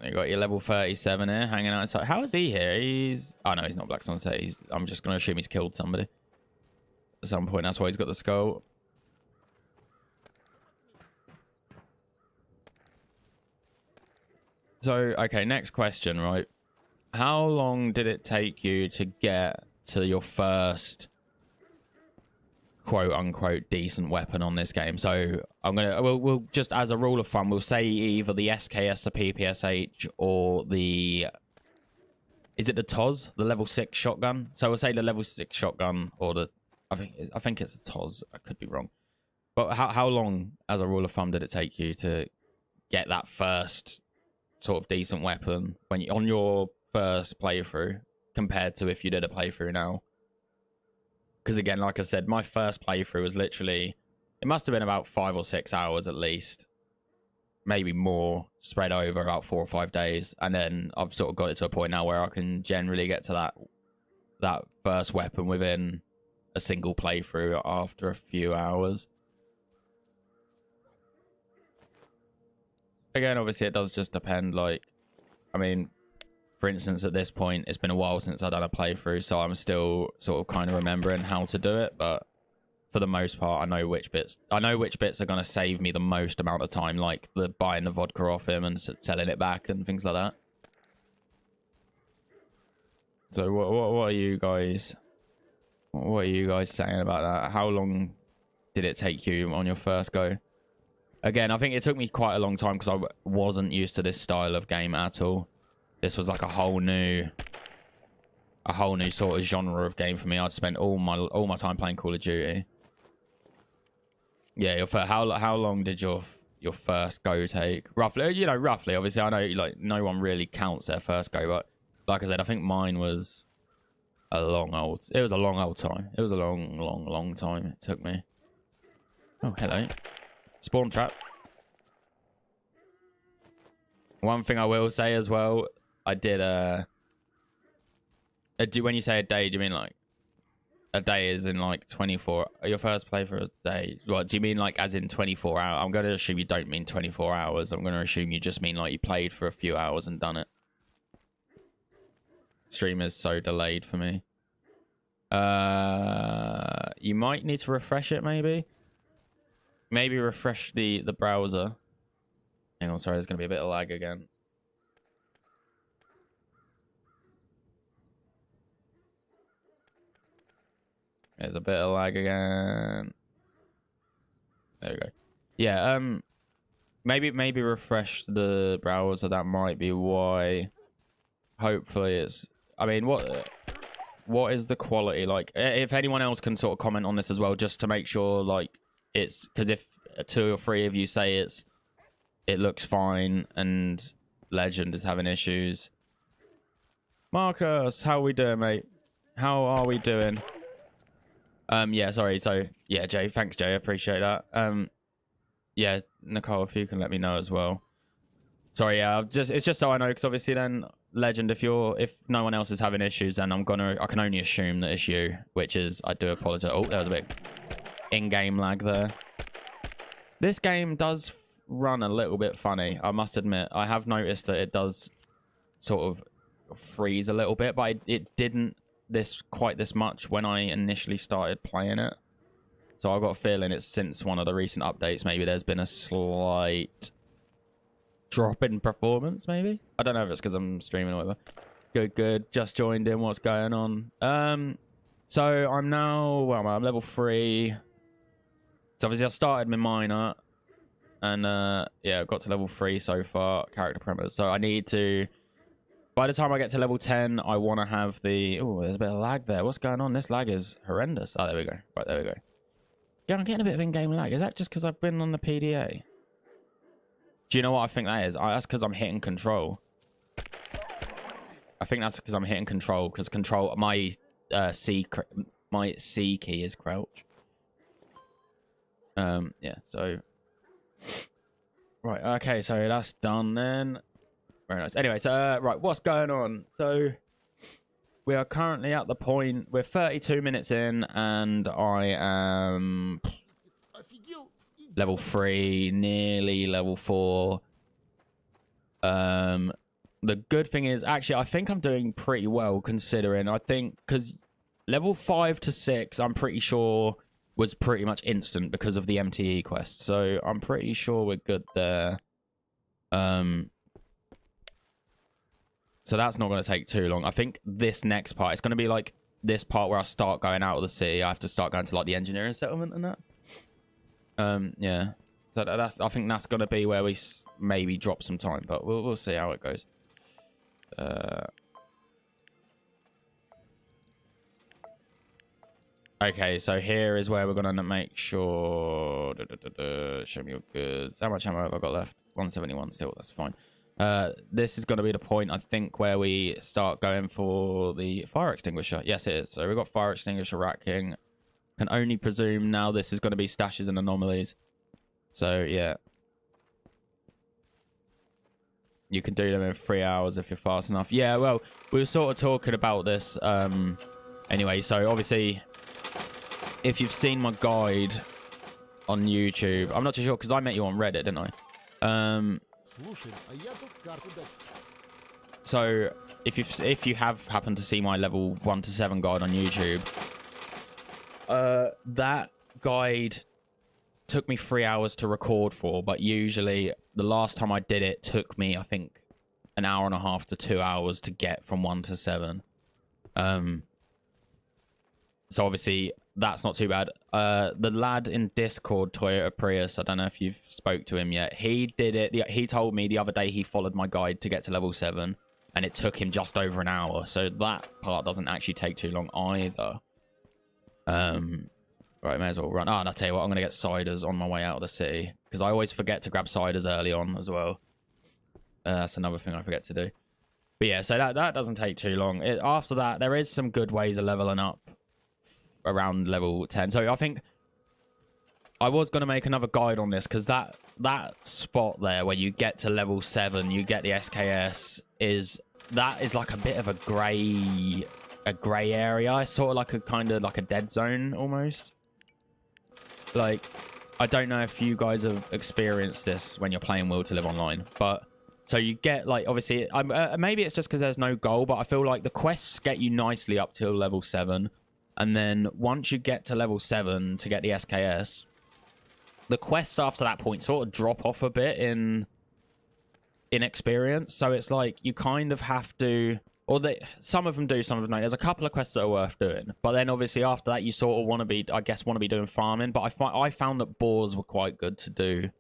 You got your level 37 here, hanging outside. How is he here? He's... Oh, no, he's not Black Sunset. I'm just going to assume he's killed somebody at some point. That's why he's got the skull. So, okay, next question, right? How long did it take you to get to your first quote-unquote decent weapon on this game? So we'll just, as a rule of thumb, we'll say either the SKS, the PPSH, or the... Is it the TOS, the level 6 shotgun? So we'll say the level 6 shotgun, or the... I think it's the TOS. I could be wrong. But how long, as a rule of thumb, did it take you to get that first sort of decent weapon when you on your first playthrough compared to if you did a playthrough now? Because again, like I said, my first playthrough was literally, it must have been about 5 or 6 hours at least, maybe more, spread over about 4 or 5 days. And then I've sort of got it to a point now where I can generally get to that first weapon within a single playthrough after a few hours. Again, obviously it does just depend. Like, I mean, for instance, at this point, it's been a while since I've done a playthrough, so I'm still sort of kind of remembering how to do it. But for the most part, I know which bits are going to save me the most amount of time, like the buying the vodka off him and selling it back and things like that. So what are you guys saying about that? How long did it take you on your first go? Again, I think it took me quite a long time because I wasn't used to this style of game at all. This was like a whole new sort of genre of game for me. I'd spent all my time playing Call of Duty. Yeah, how long did your first go take? Roughly, you know, roughly. Obviously, I know like no one really counts their first go, but like I said, I think mine was a long old time. It was a long time it took me. Oh, hello. Spawn trap. One thing I will say as well, I did when you say a day, do you mean like a day is in like 24? Your first play for a day? What do you mean, like as in 24 hours? I'm going to assume you don't mean 24 hours. I'm going to assume you just mean like you played for a few hours and done it. Stream is so delayed for me. You might need to refresh it, maybe. Maybe refresh the browser. Hang on, sorry, there's going to be a bit of lag again. There's a bit of lag again. There we go. Yeah, maybe refresh the browser. That might be why. Hopefully it's... I mean, what is the quality like? If anyone else can sort of comment on this as well, just to make sure, like, it's... Because if 2 or 3 of you say it looks fine and Legend is having issues. Marcus, how are we doing, mate? How are we doing? Yeah, sorry. So, yeah, Jay. Thanks, Jay. I appreciate that. Yeah, Nicole, if you can let me know as well. Sorry, yeah, it's just so I know, because obviously then, Legend, if no one else is having issues, then I can only assume that it's you, which is, I do apologize. Oh, there was a bit in-game lag there. This game does run a little bit funny, I must admit. I have noticed that it does sort of freeze a little bit, but it didn't quite this much when I initially started playing it. So I've got a feeling it's since one of the recent updates. Maybe there's been a slight drop in performance, maybe. I don't know if it's because I'm streaming or whatever. Good. Just joined in. What's going on? So I'm now, well, I'm level 3. So obviously I started my minor, and yeah, I've got to level 3 so far, character parameters. So I need to, by the time I get to level 10, I want to have the... Oh, there's a bit of lag there. What's going on? This lag is horrendous. Oh, there we go. Right, there we go. Yeah, I'm getting a bit of in-game lag. Is that just because I've been on the PDA? Do you know what I think that is? That's because I'm hitting control. I think that's because I'm hitting control, because control... My C key is crouch. Yeah, so... Right, okay, so that's done then. Very nice. Anyway, so, right, what's going on? So, we are currently at the point, we're 32 minutes in, and I am level 3, nearly level 4. The good thing is, actually, I think I'm doing pretty well, considering, I think, because level 5 to 6, I'm pretty sure, was pretty much instant because of the MTE quest. So, I'm pretty sure we're good there. So that's not going to take too long. I think this next part, it's going to be like this part where I start going out of the city. I have to start going to like the engineering settlement and that. Yeah. So I think that's going to be where we maybe drop some time, but we'll see how it goes. Okay, so here is where we're going to make sure... Show me your goods. How much ammo have I got left? 171 still, that's fine. This is going to be the point, I think, where we start going for the fire extinguisher. Yes, it is. So we've got fire extinguisher racking. Can only presume now this is going to be stashes and anomalies. So, yeah. You can do them in 3 hours if you're fast enough. Yeah, well, we were sort of talking about this. Anyway, so obviously, if you've seen my guide on YouTube, I'm not too sure because I met you on Reddit, didn't I? So if you have happened to see my level 1 to 7 guide on YouTube, that guide took me 3 hours to record for, but usually the last time I did it took me, I think, an hour and a half to 2 hours to get from 1 to 7. So obviously that's not too bad. The lad in Discord, Toyota Prius, I don't know if you've spoke to him yet. He did it. He told me the other day he followed my guide to get to level 7, and it took him just over an hour. So that part doesn't actually take too long either. Right, may as well run. And I'll tell you what, I'm going to get ciders on my way out of the city, because I always forget to grab ciders early on as well. That's another thing I forget to do. But yeah, so that doesn't take too long. After that, there is some good ways of leveling up around level 10. So I think I was going to make another guide on this, because that spot there where you get to level 7, you get the SKS, is like a bit of a grey area. It's sort of like a kind of like a dead zone almost. Like, I don't know if you guys have experienced this when you're playing Will to Live Online, but so you get, like, obviously, maybe it's just because there's no goal, but I feel like the quests get you nicely up till level 7. And then once you get to level 7 to get the SKS, the quests after that point sort of drop off a bit in experience. So it's like you kind of have to, or some of them do, some of them don't. There's a couple of quests that are worth doing, but then obviously after that you sort of want to be doing farming. But I found that boars were quite good to do.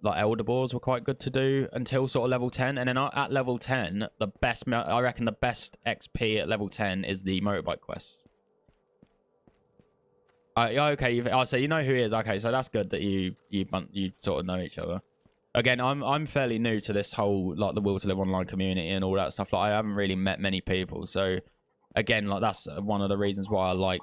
Like elder boars were quite good to do until sort of level 10, and then at level 10, I reckon the best XP at level 10 is the motorbike quest. Okay, so you know who he is. Okay, so that's good that you sort of know each other. Again, I'm fairly new to this whole, like, the Will to Live Online community and all that stuff. Like, I haven't really met many people, so again, like, that's one of the reasons why I like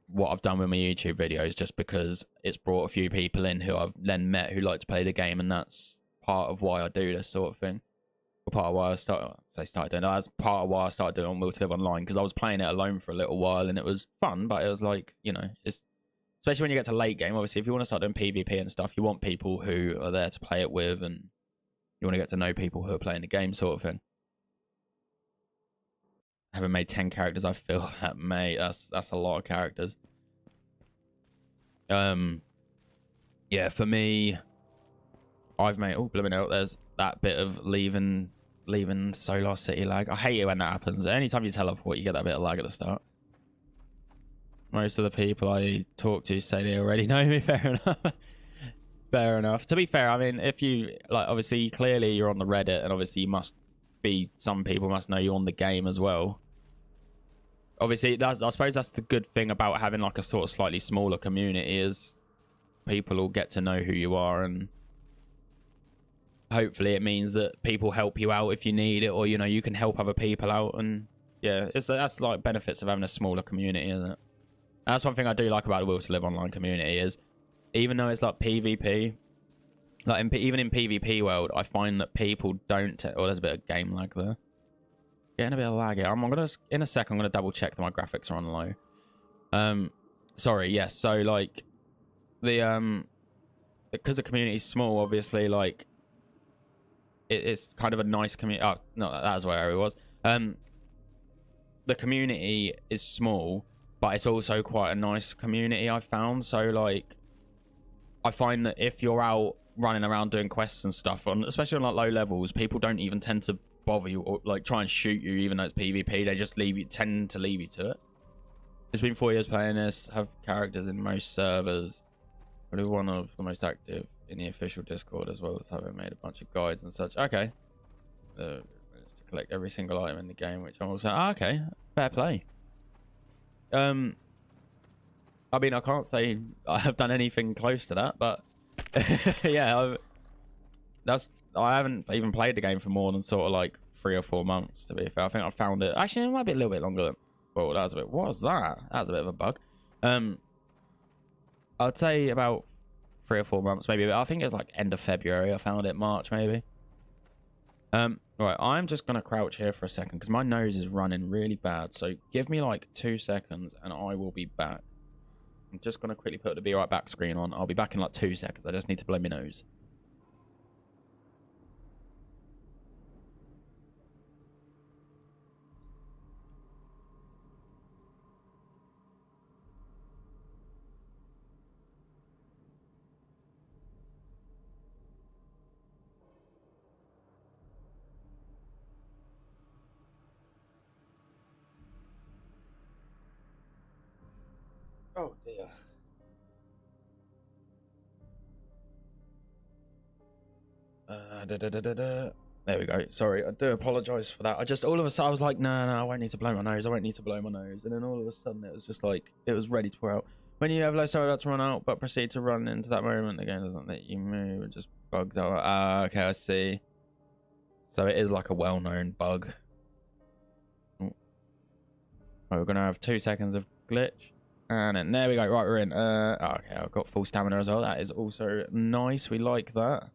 what I've done with my YouTube videos, just because it's brought a few people in who I've then met who like to play the game, and that's part of why I do this sort of thing. Or part of why I started doing it. That's part of why I started doing Will to Live Online, because I was playing it alone for a little while and it was fun, but it was like, you know, it's especially when you get to late game. Obviously, if you want to start doing PvP and stuff, you want people who are there to play it with, and you want to get to know people who are playing the game, sort of thing. I haven't made 10 characters. I feel that, mate, that's a lot of characters. Yeah, for me, I've made, oh, blooming out, there's that bit of leaving Solar City lag. I hate it when that happens. Anytime you teleport, you get that bit of lag at the start. Most of the people I talk to say they already know me. Fair enough. Fair enough. To be fair, I mean, if you, like, obviously, clearly you're on the Reddit, and obviously you must be, some people must know you on the game as well. Obviously, I suppose that's the good thing about having, like, a sort of slightly smaller community, is people will get to know who you are, and hopefully it means that people help you out if you need it, or, you know, you can help other people out. And yeah, that's like benefits of having a smaller community, isn't it? And that's one thing I do like about the Will to Live Online community, is even though it's like PvP, like even in PvP world, I find that people don't oh, there's a bit of game lag there. Getting a bit of lag here. I'm gonna, in a sec, I'm gonna double check that my graphics are on low. Sorry, yes. So like the because the community is small, obviously, like it's kind of a nice community. Oh no, that's where it was. The community is small, but it's also quite a nice community, I found. So like, I find that if you're out running around doing quests and stuff, especially on like low levels, people don't even tend to bother you or like try and shoot you, even though it's PvP. They just tend to leave you to it. It's been 4 years playing this, have characters in most servers, but is one of the most active in the official Discord, as well as having made a bunch of guides and such. Okay. To collect every single item in the game, which I'm also, okay, fair play. I mean, I can't say I've done anything close to that, but yeah, I haven't even played the game for more than sort of like 3 or 4 months, to be fair. I think I found it, actually, it might be a little bit longer than, well, that was a bit, what was that? That was a bit of a bug. I'd say about 3 or 4 months, maybe. I think it was like end of February I found it, March maybe. Right, I'm just gonna crouch here for a second because my nose is running really bad, so give me like 2 seconds and I will be back. I'm just gonna quickly put the be right back screen on. I'll be back in like 2 seconds. I just need to blow my nose. Oh dear. There we go. Sorry, I do apologise for that. I just all of a sudden I was like, no, I won't need to blow my nose. I won't need to blow my nose. And then all of a sudden it was just like it was ready to pour out. When you have low sorry about to run out, but proceed to run into that moment, the game doesn't let you move. It just bugs out. Ah, okay, I see. So it is like a well-known bug. Oh, we're gonna have 2 seconds of glitch. And then there we go. Right, we're in. Okay, I've got full stamina as well. That is also nice. We like that.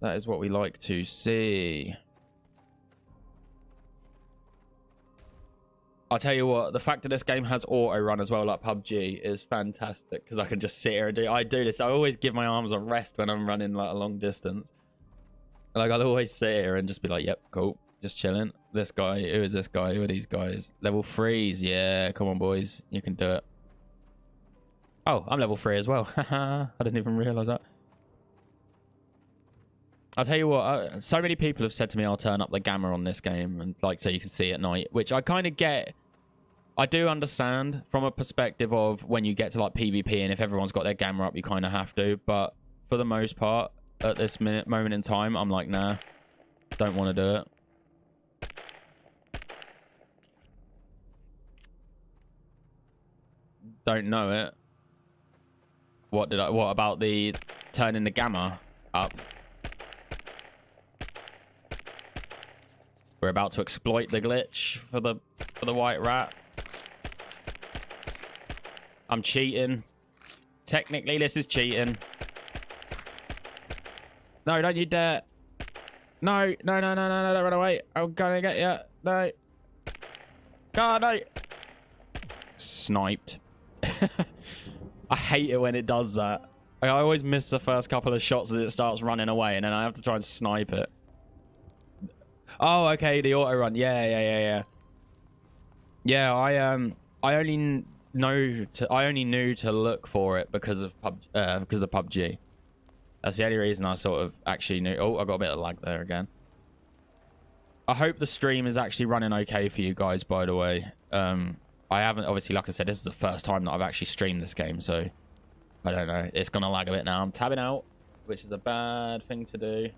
That is what we like to see. I'll tell you what, the fact that this game has auto run as well, like PUBG, is fantastic because I can just sit here and I do this. I always give my arms a rest when I'm running like a long distance. Like I'll always sit here and just be like, yep, cool, just chilling. This guy, who is this guy? Who are these guys? Level 3s, yeah, come on boys, you can do it. Oh, I'm level 3 as well. I didn't even realize that. I'll tell you what, so many people have said to me I'll turn up the gamma on this game and like so you can see at night, which I kind of get. I do understand from a perspective of when you get to like PvP and if everyone's got their gamma up, you kind of have to. But for the most part, at this moment in time, I'm like, nah, don't want to do it. Don't know it. What about the turning the gamma up? We're about to exploit the glitch for the white rat. I'm cheating. Technically, this is cheating. No, don't you dare. No, don't run away. I'm gonna get you. No. God, no. Sniped. I hate it when it does that. I always miss the first couple of shots as it starts running away, and then I have to try and snipe it. Oh, okay, the auto run. Yeah. Yeah, I only knew to look for it because of PUBG. That's the only reason I sort of actually knew. Oh, I got a bit of lag there again. I hope the stream is actually running okay for you guys, by the way. I haven't, obviously, like I said, this is the first time that I've actually streamed this game, so I don't know. It's gonna lag a bit now. I'm tabbing out, which is a bad thing to do.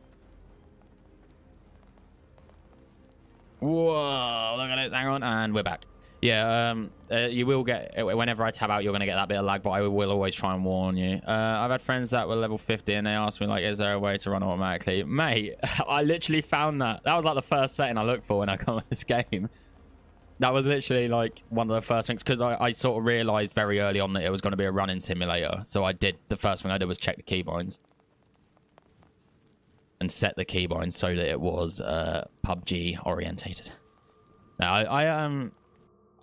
Whoa, look at this. Hang on, and we're back. Yeah, you will get, whenever I tab out, you're going to get that bit of lag, but I will always try and warn you. I've had friends that were level 50 and they asked me, like, is there a way to run automatically? Mate, I literally found that. That was like the first setting I looked for when I come on this game. That was literally like one of the first things, because I sort of realized very early on that it was going to be a running simulator. So the first thing I did was check the keybinds and set the keybinds so that it was PUBG orientated. Now,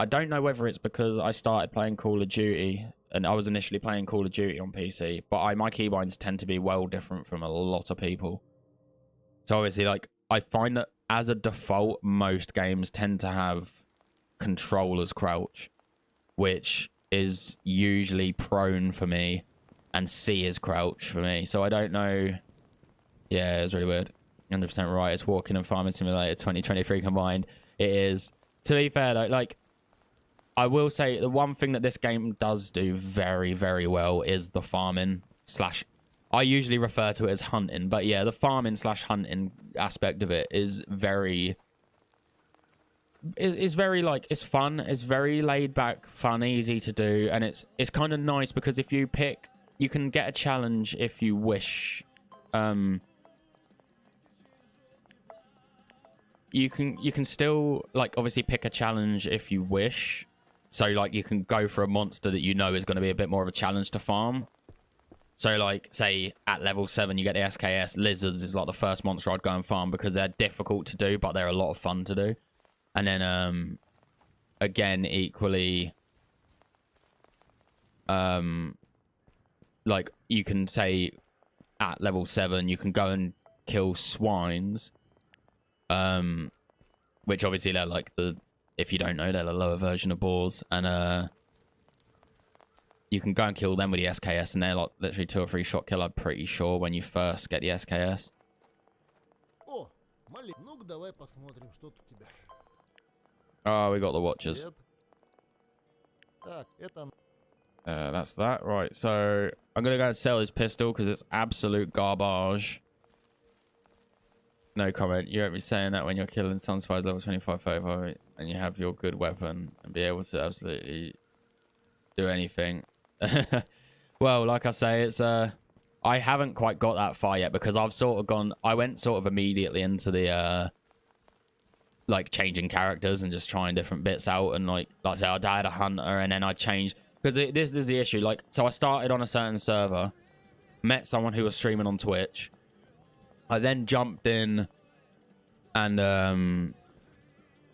I don't know whether it's because I started playing Call of Duty and I was initially playing Call of Duty on PC, but my keybinds tend to be well different from a lot of people. So obviously, like, I find that as a default, most games tend to have controllers crouch, which is usually prone for me, and C is crouch for me. So I don't know. Yeah, it's really weird. 100% right. It's Walking and Farming Simulator 2023 combined. It is. To be fair, though, like, I will say the one thing that this game does do very, very well is the farming slash... I usually refer to it as hunting, but yeah, the farming slash hunting aspect of it is very... It's very, like, it's fun. It's very laid back, fun, easy to do, and it's kind of nice because if you pick... You can get a challenge if you wish. You can still, like, obviously pick a challenge if you wish. So, like, you can go for a monster that you know is going to be a bit more of a challenge to farm. So, like, say, at level 7, you get the SKS. Lizards is, like, the first monster I'd go and farm because they're difficult to do, but they're a lot of fun to do. And then, again, equally, like, you can say, at level 7, you can go and kill swines. Which, obviously, they're, like, if you don't know, they're the lower version of boars. And, you can go and kill them with the SKS, and they're like literally 2 or 3 shot kill, I'm pretty sure, when you first get the SKS. Oh, we got the watchers. That's that. Right, so I'm going to go and sell this pistol because it's absolute garbage. No comment. You won't be saying that when you're killing Sunspies level 25, 35 and you have your good weapon and be able to absolutely do anything. Well, like I say, it's I haven't quite got that far yet because I've sort of gone, I went sort of immediately into the like changing characters and just trying different bits out, and like I said, I had a hunter and then I changed because this is the issue. Like, so I started on a certain server, met someone who was streaming on Twitch. I then jumped in and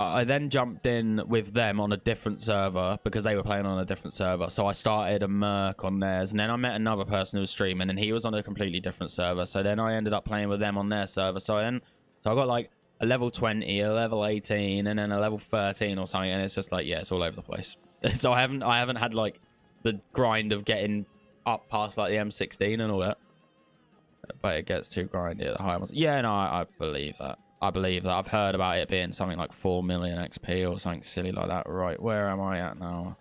I then jumped in with them on a different server because they were playing on a different server. So I started a merc on theirs, and then I met another person who was streaming and he was on a completely different server. So then I ended up playing with them on their server. So I got like a level 20, a level 18, and then a level 13 or something, and it's just like, yeah, it's all over the place. So I haven't had like the grind of getting up past like the M16 and all that. But it gets too grindy at the higher ones. Yeah, no, I believe that. I believe that. I've heard about it being something like 4 million XP or something silly like that. Right, where am I at now?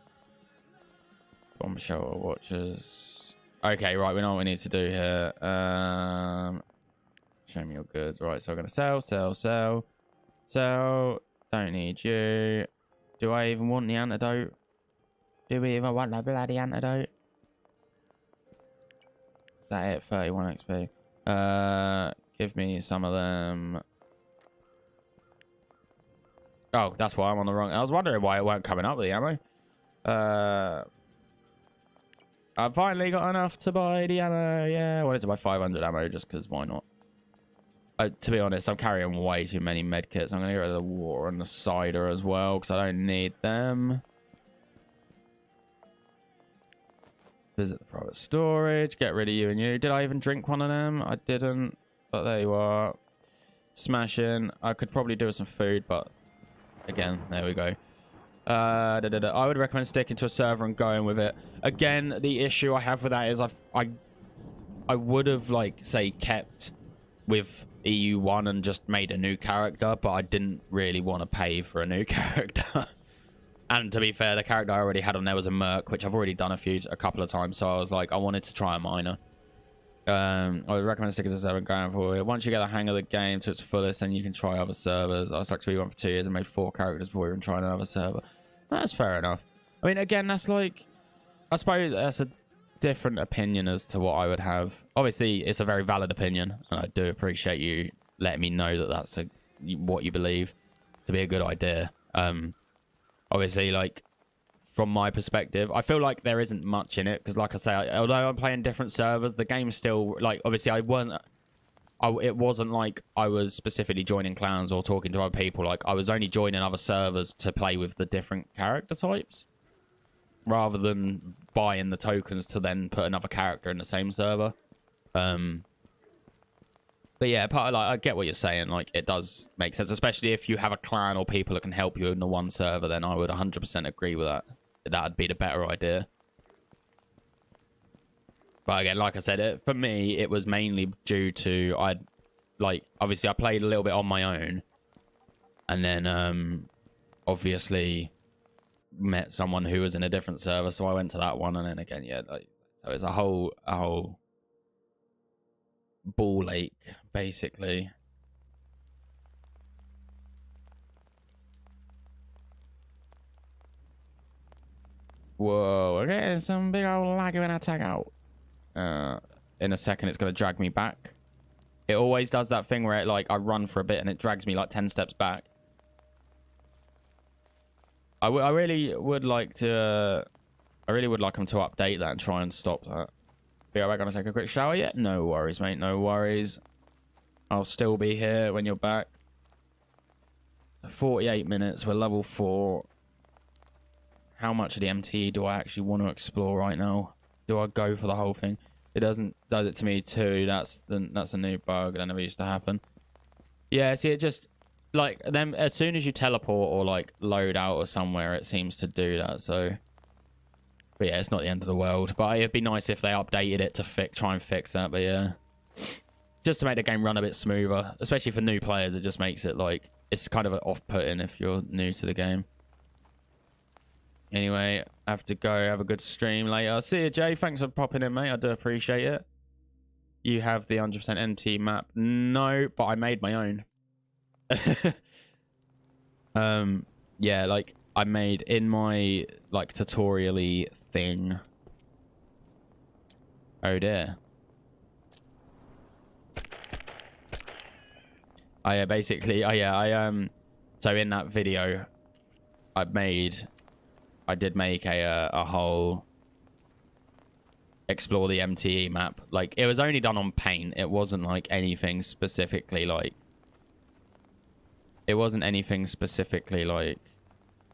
Bomb shelter watches. Okay, right, we know what we need to do here. Show me your goods. Right, so I'm going to sell. Don't need you. Do I even want the antidote? Do we even want the bloody antidote? Is that it? 31 XP. Give me some of them. Oh, that's why I'm on the wrong. I was wondering why it weren't coming up with the ammo. I've finally got enough to buy the ammo. Yeah, I wanted to buy 500 ammo just because why not? To be honest, I'm carrying way too many medkits. I'm going to get rid of the water and the cider as well because I don't need them. Visit the private storage. Get rid of you and you. Did I even drink one of them? I didn't. But there you are. Smashing. I could probably do with some food, but again, there we go. I would recommend sticking to a server and going with it. Again, the issue I have with that is I would have, like, say, kept with EU1 and just made a new character, but I didn't really want to pay for a new character. And to be fair, the character I already had on there was a merc, which I've already done a couple of times, so I was like, I wanted to try a miner. I would recommend sticking to server and going for it. Once you get the hang of the game to its fullest, then you can try other servers. I sucked we went for 2 years and made 4 characters before even trying another server. That's fair enough. I mean, again, that's like, I suppose that's a different opinion as to what I would have. Obviously, it's a very valid opinion, and I do appreciate you letting me know that that's what you believe to be a good idea. Obviously, like, from my perspective, I feel like there isn't much in it because, like I say, although I'm playing different servers, the game's still, like, obviously it wasn't like I was specifically joining clans or talking to other people. Like, I was only joining other servers to play with the different character types rather than buying the tokens to then put another character in the same server. But yeah, like, I get what you're saying. Like, it does make sense, especially if you have a clan or people that can help you in the one server. Then I would 100% agree with that. That'd be the better idea. But again, like I said, for me, it was mainly due to obviously I played a little bit on my own, and then obviously met someone who was in a different server, so I went to that one, and then again, yeah, like, so it's a whole ball ache basically. Whoa, we're getting some big old lag when I tag out. In a second, it's going to drag me back. It always does that thing where it, like, I run for a bit and it drags me like 10 steps back. I really would like to... I really would like them to update that and try and stop that. Be right back, gonna take a quick shower yet? No worries, mate, no worries. I'll still be here when you're back. 48 minutes, we're level 4. How much of the MTE do I actually want to explore right now? Do I go for the whole thing? It does it to me too. That's a new bug that never used to happen. Yeah, see, it just, like, then as soon as you teleport or like load out or somewhere, it seems to do that. So, but yeah, it's not the end of the world. But it'd be nice if they updated it to try and fix that. But yeah, just to make the game run a bit smoother, especially for new players. It just makes it like, it's kind of off-putting if you're new to the game. Anyway, I have to go. Have a good stream later. See you, Jay. Thanks for popping in, mate. I do appreciate it. You have the 100% NT map. No, but I made my own. Yeah, like I made in my like tutorial-y thing. Oh dear. Oh yeah, basically, so in that video I did make a whole explore the MTE map. Like it was only done on paint. It wasn't like anything specifically like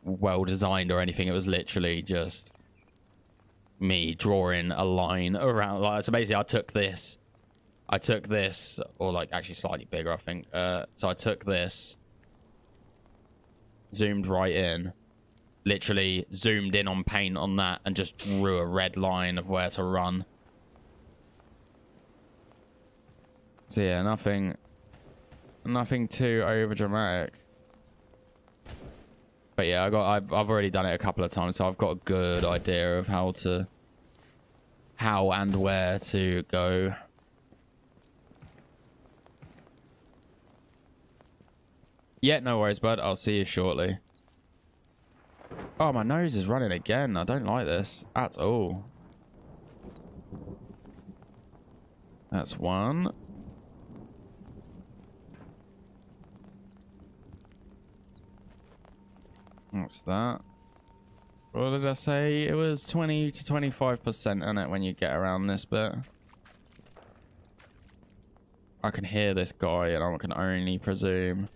well designed or anything. It was literally just me drawing a line around, like, so basically I took this, or like actually slightly bigger, I think. So I took this, zoomed right in, literally zoomed in on paint on that, and just drew a red line of where to run. So yeah, nothing too over dramatic. But yeah, I've already done it a couple of times, so I've got a good idea of how and where to go. Yeah, no worries, bud. I'll see you shortly. Oh, my nose is running again. I don't like this at all. That's one. What's that? What did I say? It was 20 to 25% in it when you get around this bit. I can hear this guy, and I can only presume.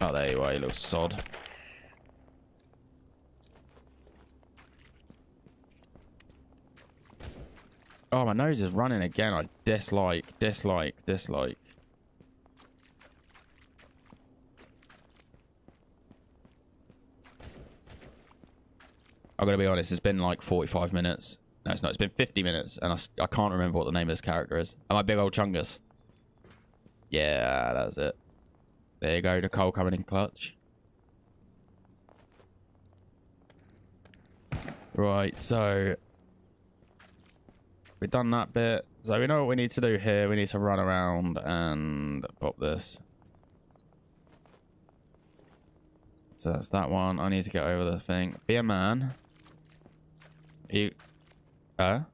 Oh, there you are, you little sod. Oh, my nose is running again. I dislike. I'm gonna be honest, it's been like 45 minutes. No, it's not. It's been 50 minutes, and I can't remember what the name of this character is. Am I Big Old Chungus? Yeah, that's it. There you go, Nicole coming in clutch. Right, so we've done that bit. So we know what we need to do here. We need to run around and pop this. So that's that one. I need to get over the thing. Be a man. You... Oh.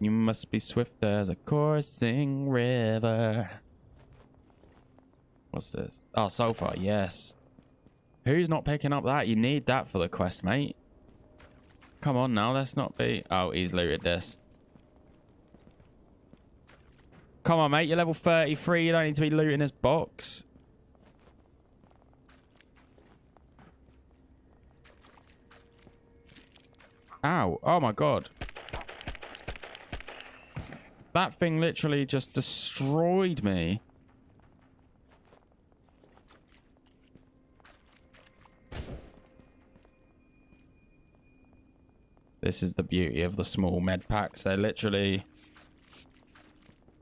You must be swift as a coursing river. What's this? Oh, sulfur. Yes. Who's not picking up that? You need that for the quest, mate. Come on now. Let's not be... Oh, he's looted this. Come on, mate. You're level 33. You don't need to be looting this box. Ow. Oh, my God. That thing literally just destroyed me. This is the beauty of the small med packs. They're literally...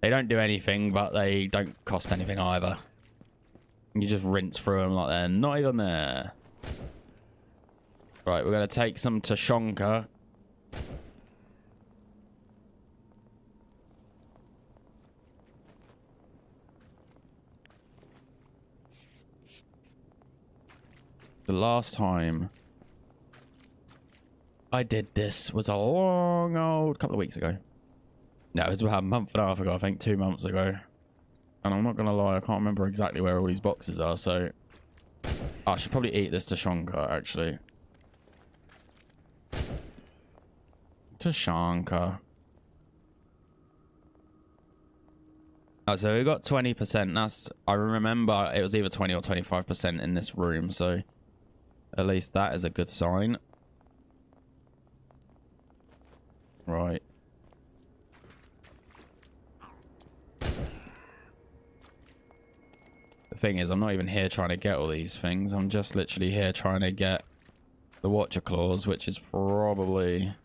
They don't do anything, but they don't cost anything either. You just rinse through them like they're not even there. Right, we're going to take some Tashonka. The last time I did this was a long old couple of weeks ago. No, it was about a month and a half ago, I think 2 months ago. And I'm not going to lie, I can't remember exactly where all these boxes are, so... I should probably eat this Tashonka, actually. Tashonka. Oh, so we got 20%. That's... I remember it was either 20 or 25% in this room, so... At least that is a good sign. Right. The thing is, I'm not even here trying to get all these things. I'm just literally here trying to get the Watcher Claws, which is probably...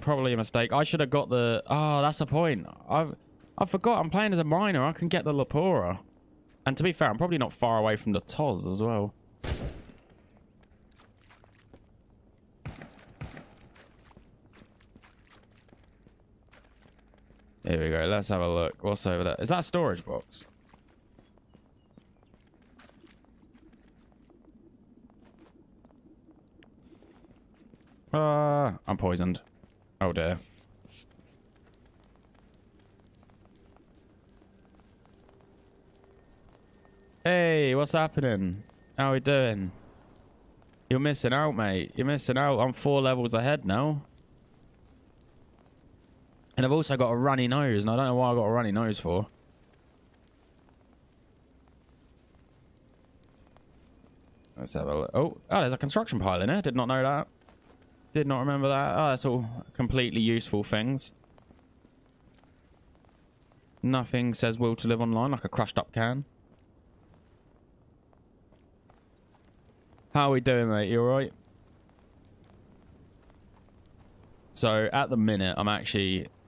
Probably a mistake. I should have got the... Oh, that's the point. I forgot I'm playing as a miner. I can get the Lapora. And to be fair, I'm probably not far away from the Toz as well. Here we go. Let's have a look. What's over there? Is that a storage box? I'm poisoned. Oh dear. Hey, what's happening? How we doing? You're missing out, mate. You're missing out. I'm 4 levels ahead now. And I've also got a runny nose, and I don't know why I got a runny nose for. Let's have a look. Oh, there's a construction pile in here. Did not know that. Did not remember that. Oh, that's all completely useful things. Nothing says will to live online, like a crushed up can. How are we doing, mate? You alright? So, at the minute,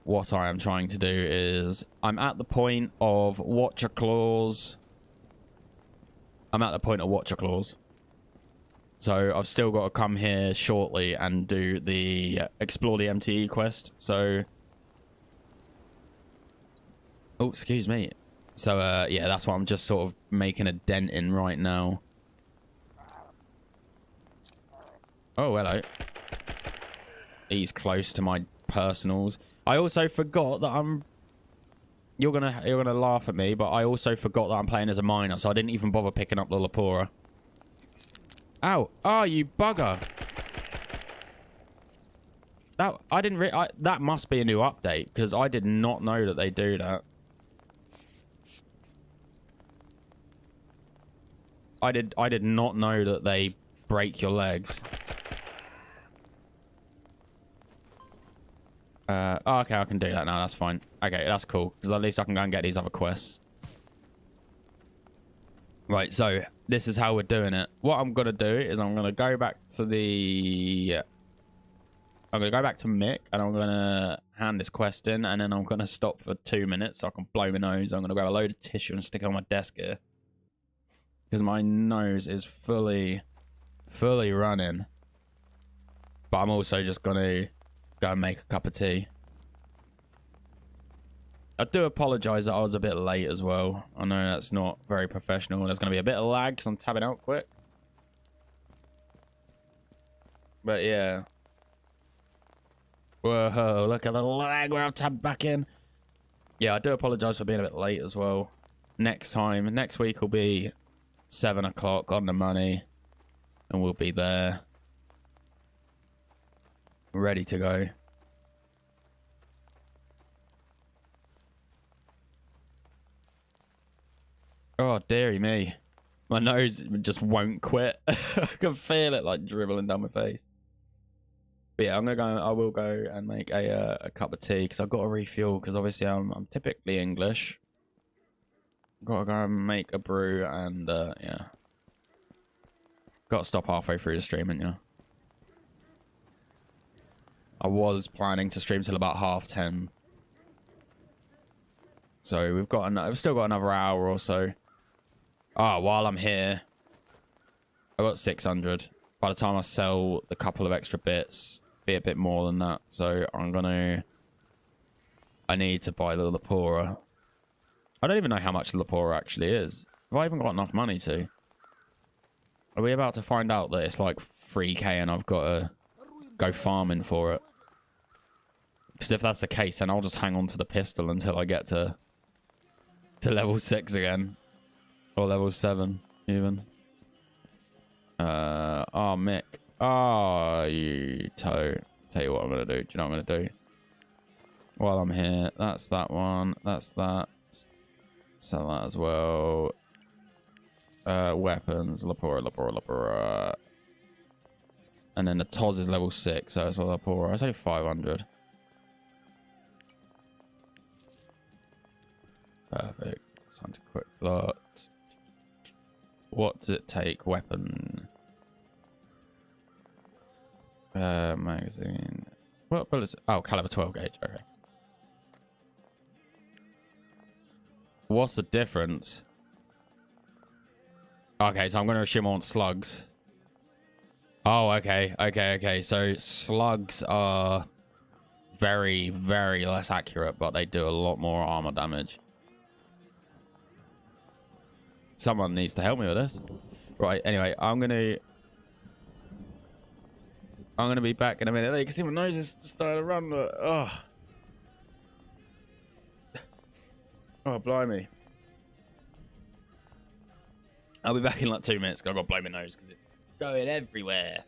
what I am trying to do is, I'm at the point of Watcher Claws. So, I've still got to come here shortly and do the Explore the MTE quest. So, oh, excuse me. So, yeah, that's what I'm just sort of making a dent in right now. Oh, hello. He's close to my personals. I also forgot that you're gonna laugh at me, but I also forgot that I'm playing as a miner, so I didn't even bother picking up the Lapora. Ow! Oh, you bugger! That must be a new update, because I did not know that they do that. I did not know that they break your legs. Oh, okay, I can do that now. That's fine. Okay, that's cool. Because at least I can go and get these other quests. Right, so this is how we're doing it. What I'm going to do is I'm going to go back to I'm going to go back to Mick, and I'm going to hand this quest in, and then I'm going to stop for 2 minutes so I can blow my nose. I'm going to grab a load of tissue and stick it on my desk here. Because my nose is fully running. But I'm also just going to go and make a cup of tea. I do apologise that I was a bit late as well. I know that's not very professional. There's going to be a bit of lag because I'm tabbing out quick. But yeah. Whoa, look at the lag where I've tabbed back in. Yeah, I do apologise for being a bit late as well. Next week will be 7 o'clock on the money. And we'll be there. Ready to go. Oh, dearie me. My nose just won't quit. I can feel it like dribbling down my face. But yeah, I will go and make a cup of tea because I've got to refuel because obviously I'm typically English. Got to go and make a brew and yeah. Got to stop halfway through the stream, yeah. I was planning to stream till about 10:30. So we've still got another hour or so. Ah, while I'm here, I got 600. By the time I sell the couple of extra bits, be a bit more than that. So I need to buy the Lapora. I don't even know how much the Lapora actually is. Have I even got enough money to? Are we about to find out that it's like 3k and I've got to go farming for it? Because if that's the case, then I'll just hang on to the pistol until I get to level 6 again. Or level 7, even. Oh, Mick. Oh, you toe. Tell you what I'm going to do. Do you know what I'm going to do? While I'm here, that's that one. That's that. Sell that as well. Weapons. Lapora. And then the Toz is level 6, so it's a Lapora. It's only 500. Perfect. Time to quick slot. What does it take? Weapon. Magazine. What bullets? Oh, caliber 12 gauge. Okay. What's the difference? Okay, so I'm going to assume I want slugs. Oh, okay. Okay. So slugs are very, very less accurate, but they do a lot more armor damage. Someone needs to help me with this. Right, anyway, I'm gonna be back in a minute. You can see my nose is starting to run. Oh. Oh, blimey. I'll be back in like 2 minutes. I've got to blow my nose because it's going everywhere.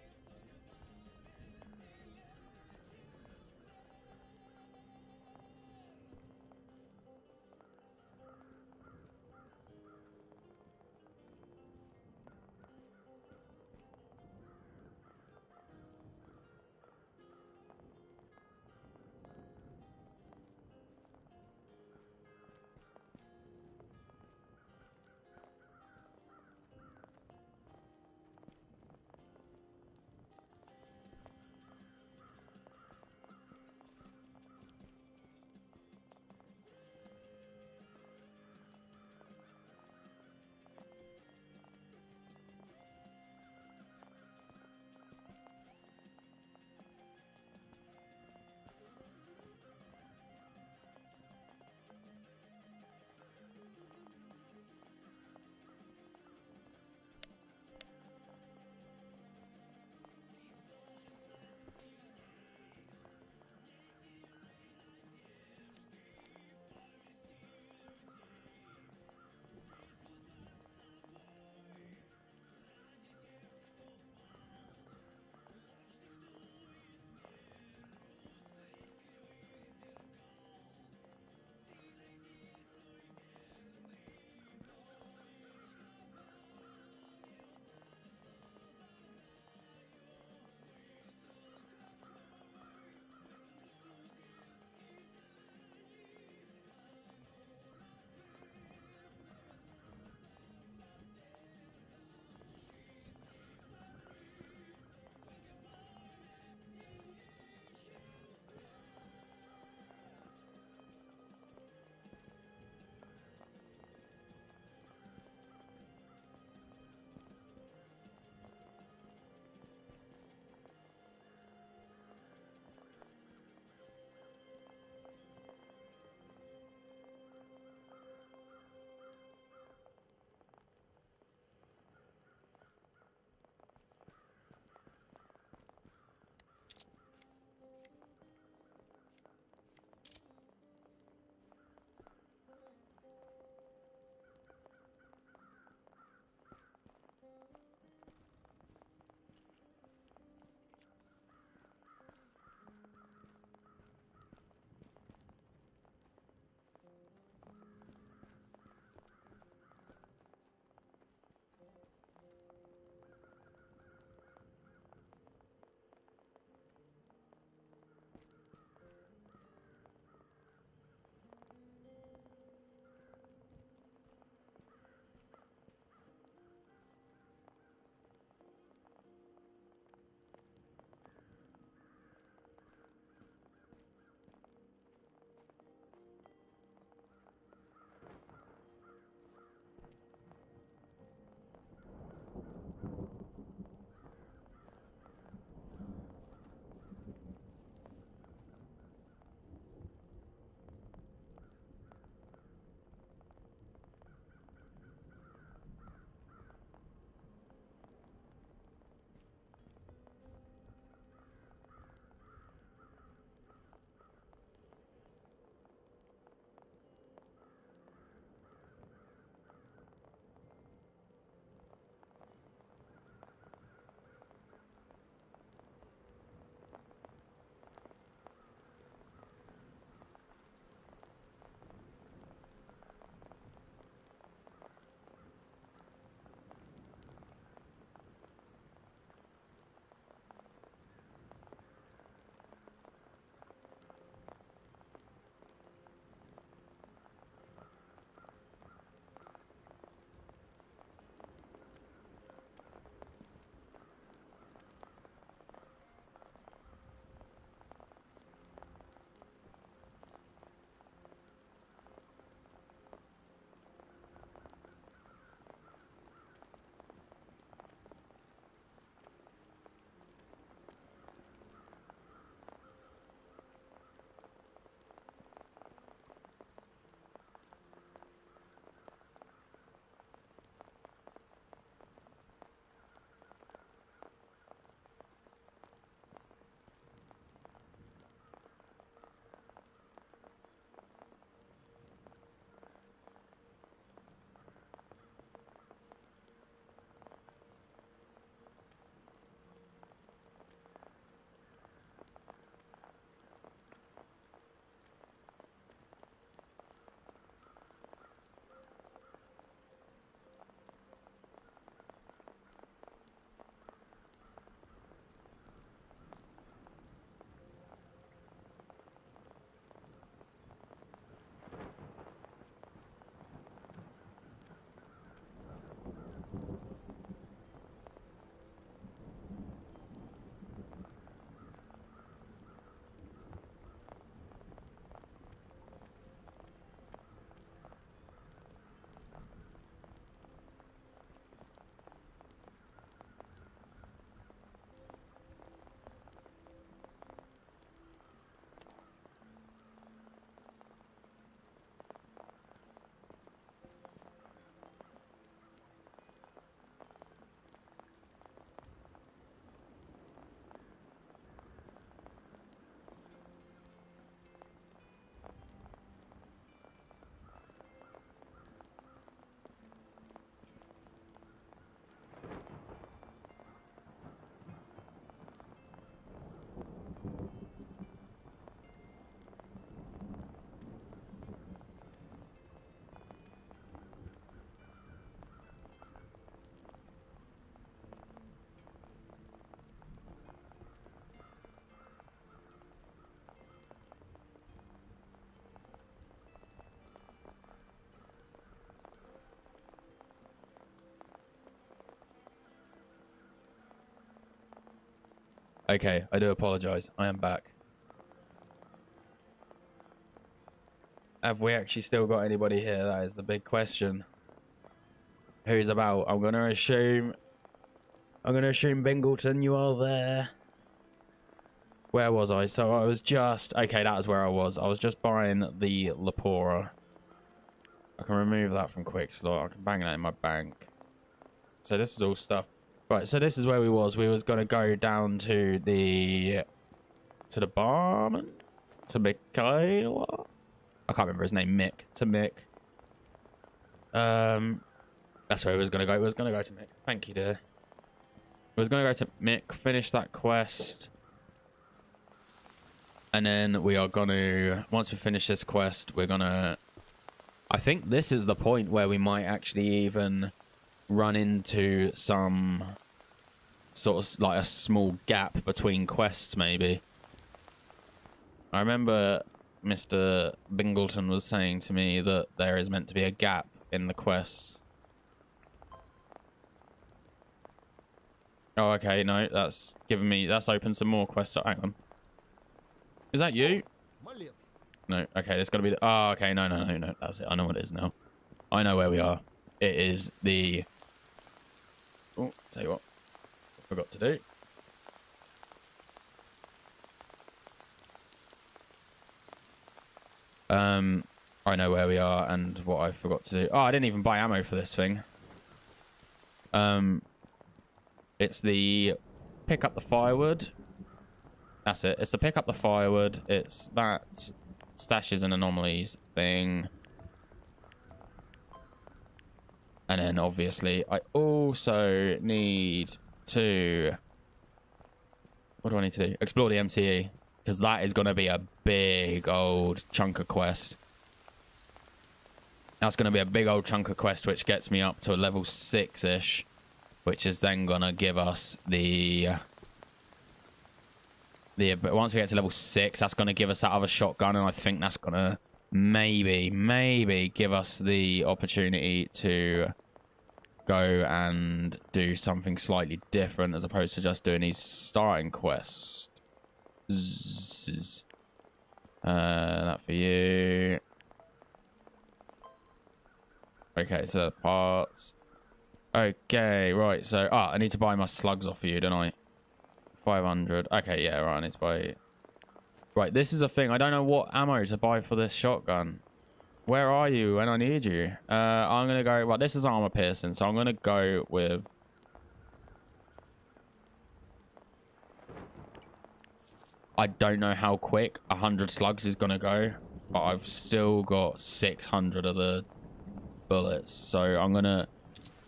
Okay, I do apologize. I am back. Have we actually still got anybody here? That is the big question. Who's about? I'm gonna assume Bingleton, you are there. Where was I? So I was just... Okay, that is where I was. I was just buying the Lepora. I can remove that from quick slot. I can bang that in my bank. So this is all stuff. Right, so this is where we was. We was going to go down to the barman? To Mikhail? I can't remember his name. Mick. To Mick. That's where we was going to go. We was going to go to Mick. Thank you, dear. We was going to go to Mick, finish that quest. And then we are going to... Once we finish this quest, we're going to... I think this is the point where we might actually even run into some sort of like a small gap between quests, maybe. I remember Mr. Bingleton was saying to me that there is meant to be a gap in the quests. Oh, okay, no, that's given me... That's opened some more quests. Hang on. Is that you? No, okay, it's gotta be the... Oh, okay, no, that's it. I know what it is now. I know where we are. It is the... Oh, tell you what. I forgot to do. I know where we are and what I forgot to do. Oh, I didn't even buy ammo for this thing. It's the pick up the firewood. That's it. It's the pick up the firewood. It's that stashes and anomalies thing. And then obviously I also need to... What do I need to do? Explore the MCE. Because that is going to be a big old chunk of quest. That's going to be a big old chunk of quest which gets me up to a level 6-ish. Which is then going to give us the... Once we get to level 6, that's going to give us that other shotgun. And I think that's going to maybe give us the opportunity to go and do something slightly different as opposed to just doing these starting quests. That for you. Okay, so parts. Okay, right, so... I need to buy my slugs off of you, don't I? 500. Okay, yeah, right, I need to buy... Right, this is a thing. I don't know what ammo to buy for this shotgun. Where are you when I need you? I'm going to go... Well, this is armor piercing, so I'm going to go with... I don't know how quick 100 slugs is going to go, but I've still got 600 of the bullets. So I'm going to...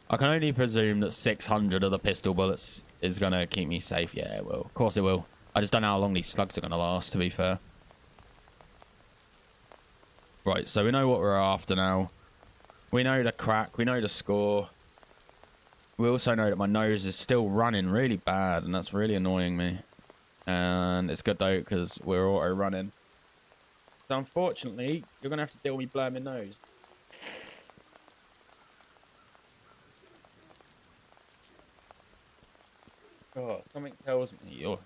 I can only presume that 600 of the pistol bullets is going to keep me safe. Yeah, it will. Of course it will. I just don't know how long these slugs are going to last, to be fair. Right, so we know what we're after now. We know the crack. We know the score. We also know that my nose is still running really bad, and that's really annoying me. And it's good, though, because we're auto-running. So, unfortunately, you're going to have to deal with me blowing my nose. Oh, something tells me... Oh,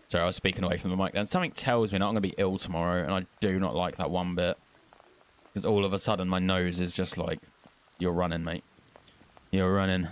sorry, I was speaking away from the mic then. Something tells me that I'm going to be ill tomorrow, and I do not like that one bit. Because all of a sudden, my nose is just like... You're running, mate. You're running.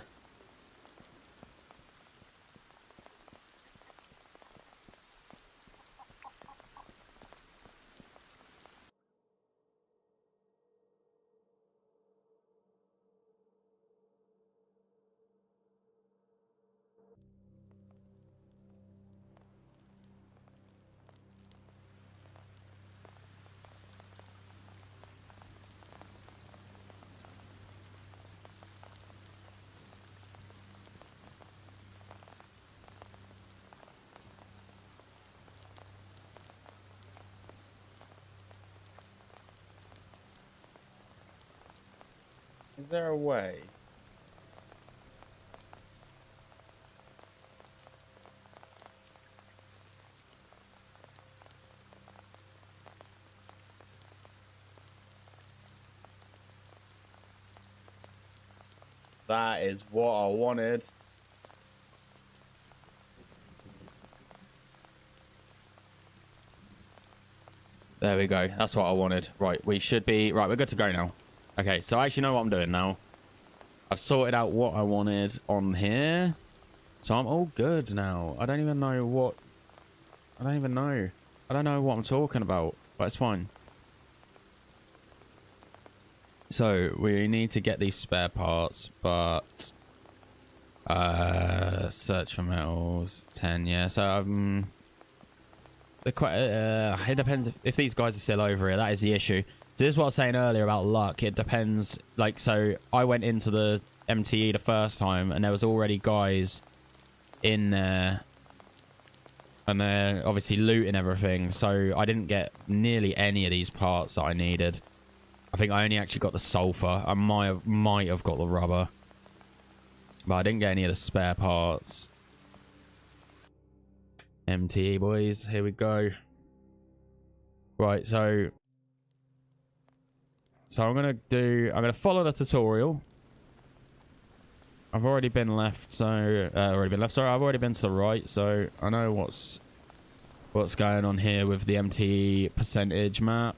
Is there a way? That is what I wanted. There we go. That's what I wanted. Right, we should be... Right, we're good to go now. Okay, so I actually know what I'm doing now. I've sorted out what I wanted on here. So I'm all good now. I don't even know what... I don't even know. I don't know what I'm talking about, but it's fine. So we need to get these spare parts, but... search for metals. 10, yeah. So, they're quite, it depends if these guys are still over here. That is the issue. So this is what I was saying earlier about luck. It depends. Like, so I went into the MTE the first time and there was already guys in there and they're obviously looting everything. So I didn't get nearly any of these parts that I needed. I think I only actually got the sulfur. I might have got the rubber, but I didn't get any of the spare parts. MTE boys, here we go. Right, so I'm gonna follow the tutorial. I've already been left, so I've already been to the right, so I know what's going on here with the MTE percentage map.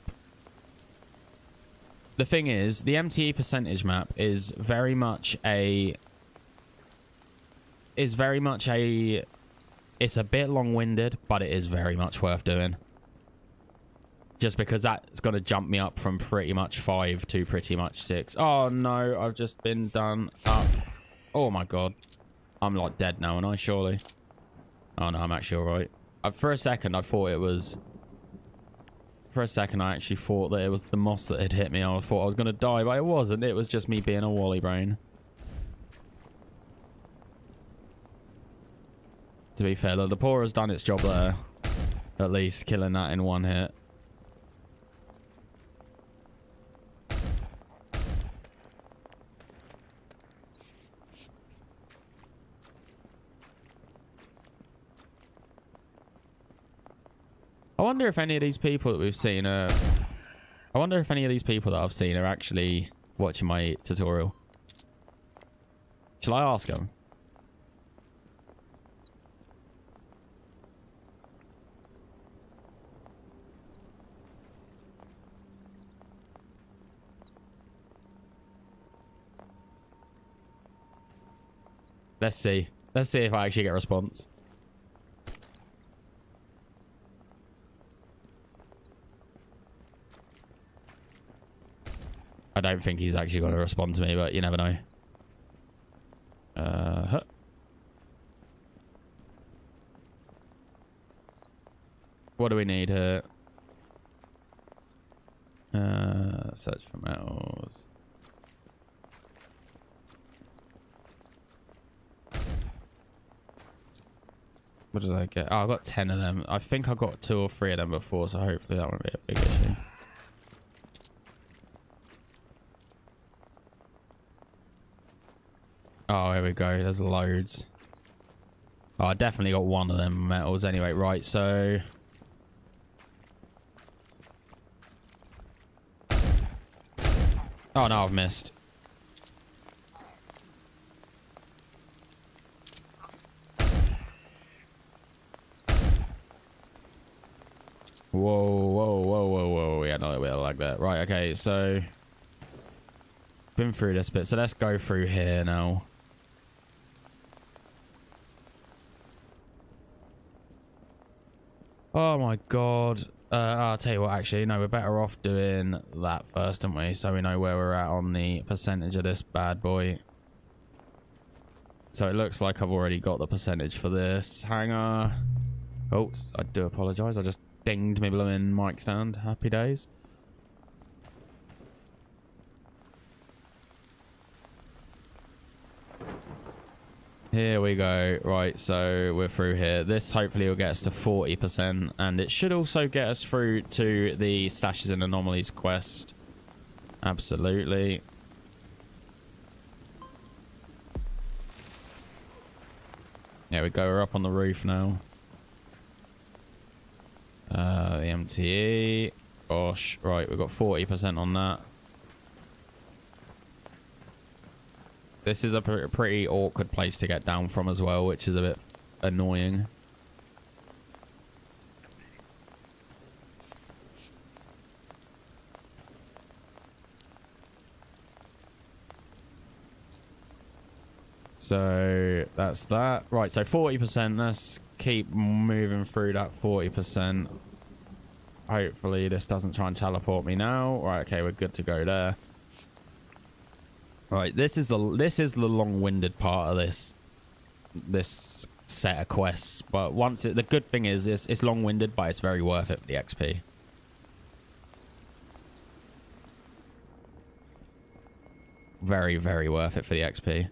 The thing is, the MTE percentage map is very much a it's a bit long-winded, but it is very much worth doing. Just because that's going to jump me up from pretty much 5 to pretty much 6. Oh, no. I've just been done up. Oh, my God. I'm, like, dead now, and I surely... Oh, no, I'm actually alright. For a second, I thought it was... For a second, I actually thought that it was the moss that had hit me. I thought I was going to die, but it wasn't. It was just me being a wally brain. To be fair, the pour has done its job there. At least killing that in one hit. I wonder if any of these people that we've seen are... I wonder if any of these people that I've seen are actually watching my tutorial. Shall I ask them? Let's see. Let's see if I actually get a response. I don't think he's actually going to respond to me, but you never know. What do we need here? Search for metals. What did I get? Oh, I got 10 of them. I think I got 2 or 3 of them before, so hopefully that won't be a big issue. Oh, here we go. There's loads. Oh, I definitely got 1 of them metals anyway. Right, so... Oh, no, I've missed. Whoa. Yeah, no, we're like that. Right, okay, so... Been through this bit, so let's go through here now. Oh my god. I'll tell you what, actually, no, we're better off doing that first, aren't we? So we know where we're at on the percentage of this bad boy. So it looks like I've already got the percentage for this hanger. Oh, I do apologise. I just dinged my blooming mic stand. Happy days. Here we go. Right, so we're through here. This hopefully will get us to 40%, and it should also get us through to the Stashes and Anomalies quest. Absolutely. There we go. We're up on the roof now. The MTE. Gosh. Right, we've got 40% on that. This is a pretty awkward place to get down from as well, which is a bit annoying. So that's that. Right, so 40%. Let's keep moving through that 40%. Hopefully this doesn't try and teleport me now. Right, okay, we're good to go there. Right, this is the long-winded part of this set of quests. But the good thing is it's long-winded, but it's very worth it for the XP. Very, very worth it for the XP.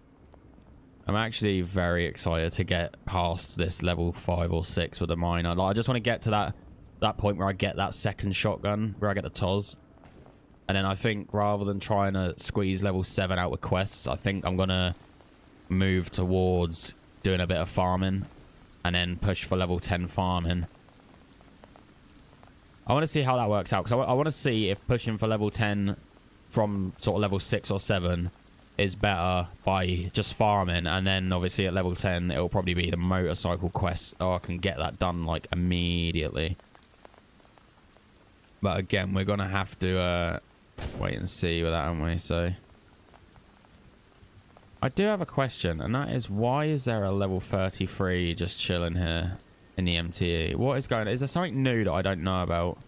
I'm actually very excited to get past this level 5 or 6 with the miner. Like, I just want to get to that point where I get that second shotgun, where I get the TOS. And then I think rather than trying to squeeze level 7 out with quests, I think I'm going to move towards doing a bit of farming and then push for level 10 farming. I want to see how that works out, because I want to see if pushing for level 10 from sort of level 6 or 7 is better by just farming, and then obviously at level 10 it'll probably be the motorcycle quest. Oh, I can get that done like immediately. But again, we're gonna have to wait and see with that, aren't we? So I do have a question, and that is, why is there a level 33 just chilling here in the MTE? What is going on? Is there something new that I don't know about?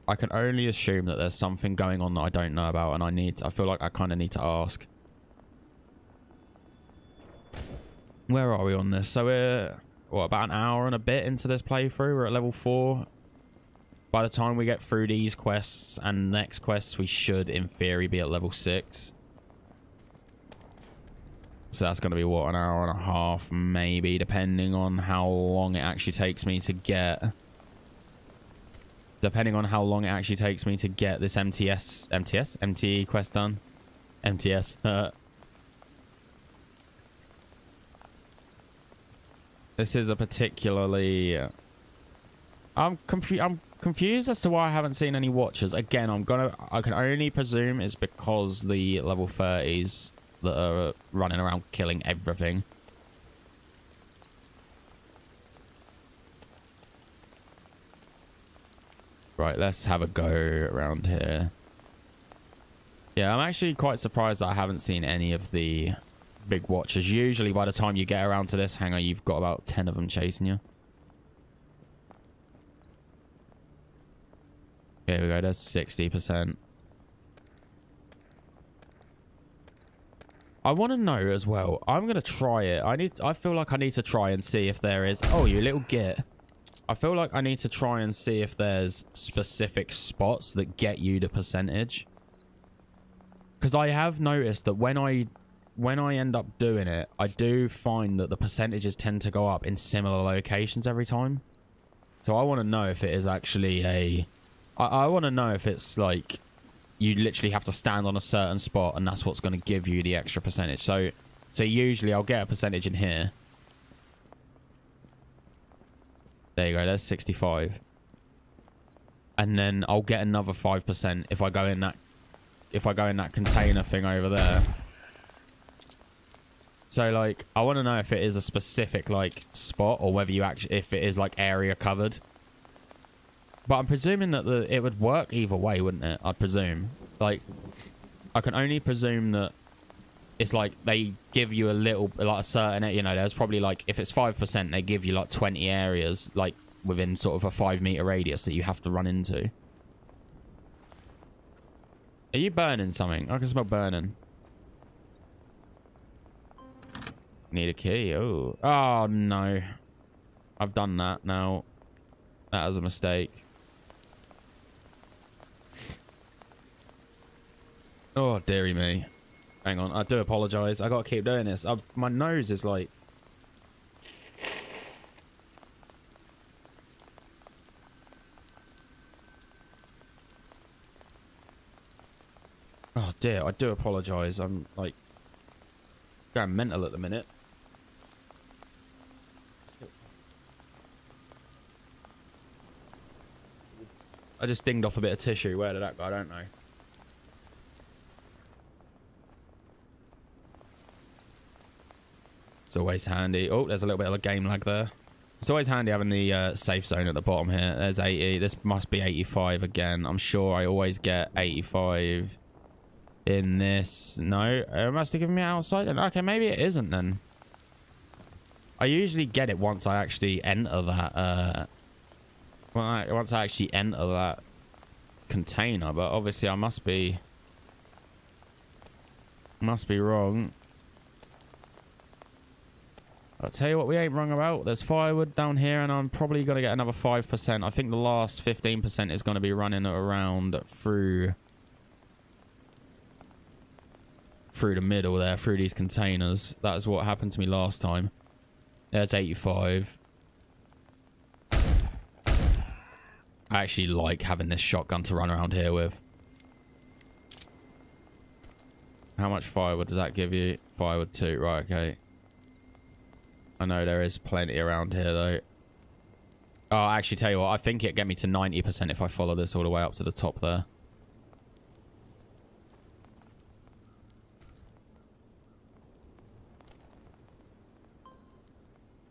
I can only assume that there's something going on that I don't know about, and I feel like I kind of need to ask. Where are we on this? So we're, what, about an hour and a bit into this playthrough. We're at level 4. By the time we get through these quests and next quests, we should, in theory, be at level 6. So that's going to be, what, an hour and a half, maybe, depending on how long it actually takes me to get... Depending on how long it actually takes me to get this MTE quest done. MTS. This is a particularly... I'm confused as to why I haven't seen any watchers. Again, I can only presume it's because the level 30s that are running around killing everything. Right, let's have a go around here. Yeah, I'm actually quite surprised that I haven't seen any of the big watchers. Usually by the time you get around to this hangar, you've got about 10 of them chasing you. Here we go, there's 60%. I want to know as well. I'm going to try it. I feel like I need to try and see if there is... Oh, you little git. I feel like I need to try and see if there's specific spots that get you the percentage. Because I have noticed that when I end up doing it, I do find that the percentages tend to go up in similar locations every time. So I want to know if it is actually a... I want to know if it's like you literally have to stand on a certain spot and that's what's going to give you the extra percentage. So usually I'll get a percentage in here. There you go, there's 65. And then I'll get another 5% if I go in that container thing over there. So like I want to know if it is a specific like spot or whether you actually, if it is like area covered. But I'm presuming that it would work either way, wouldn't it? I'd presume. Like I can only presume that it's like they give you a little, like a certain, you know, there's probably like, if it's 5%, they give you like 20 areas, like within sort of a 5-meter radius that you have to run into. Are you burning something? I can smell burning. Need a key. Oh. Oh, no. I've done that now. That was a mistake. Oh, dearie me. Hang on, I do apologise. I gotta keep doing this. My nose is like... Oh dear, I do apologise. I'm like... going mental at the minute. I just dinged off a bit of tissue. Where did that go? I don't know. It's always handy. Oh, there's a little bit of a game lag there. It's always handy having the safe zone at the bottom here. There's 80. This must be 85 again. I'm sure I always get 85 in this. No, it must have given me outside. Okay, maybe it isn't then. I usually get it once I actually enter that. Once I actually enter that container, but obviously I must be wrong. I'll tell you what we ain't wrong about. There's firewood down here, and I'm probably going to get another 5%. I think the last 15% is going to be running around through the middle there, through these containers. That is what happened to me last time. There's 85. I actually like having this shotgun to run around here with. How much firewood does that give you? Firewood 2. Right, okay. I know there is plenty around here, though. Oh, I actually tell you what. I think it'd get me to 90% if I follow this all the way up to the top there.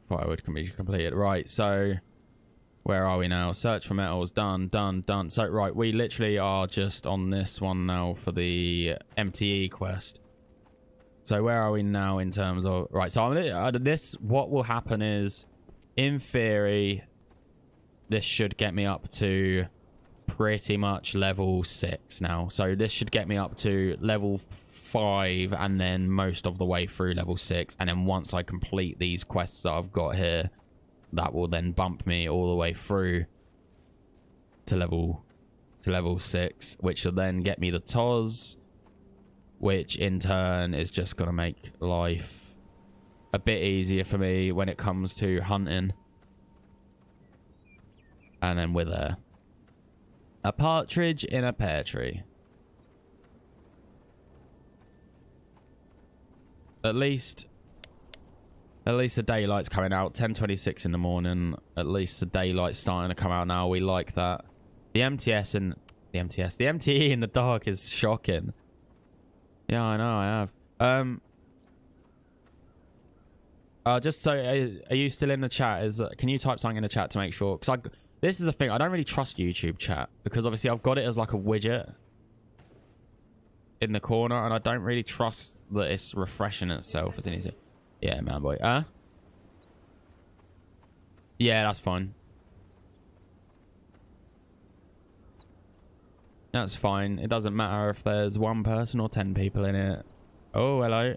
Firewood can be completed. Right, so where are we now? Search for metals. Done, done, done. So, right, we literally are just on this one now for the MTE quest. So where are we now in terms of... Right, so what will happen is, in theory, this should get me up to pretty much level 6 now. So this should get me up to level 5 and then most of the way through level 6. And then once I complete these quests that I've got here, that will then bump me all the way through to level 6, which will then get me the TOS, which in turn is just going to make life a bit easier for me when it comes to hunting. And then we're there. A partridge in a pear tree. At least the daylight's coming out. 10:26 in the morning. At least the daylight's starting to come out now. We like that. The MTE in the dark is shocking. Yeah, I know, I have. Just so, are you still in the chat? Can you type something in the chat to make sure? Because this is the thing, I don't really trust YouTube chat. Because obviously I've got it as like a widget in the corner. And I don't really trust that it's refreshing itself as it is. Yeah, man, boy. Yeah, that's fine. That's fine. It doesn't matter if there's 1 person or 10 people in it. Oh, hello.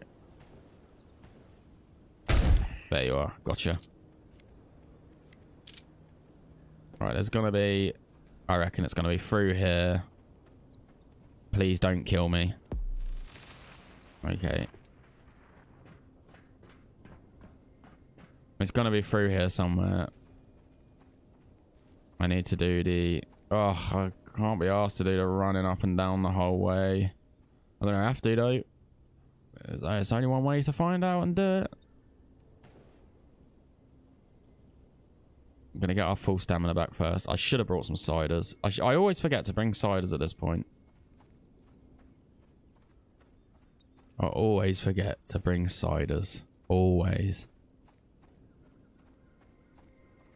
There you are. Gotcha. Right, there's going to be... I reckon it's going to be through here. Please don't kill me. Okay. It's going to be through here somewhere. I need to do the... Oh, I can't be asked to do the running up and down the whole way. I don't have to, though. There's only one way to find out and do it. I'm going to get our full stamina back first. I should have brought some ciders. I always forget to bring ciders at this point. I always forget to bring ciders. Always.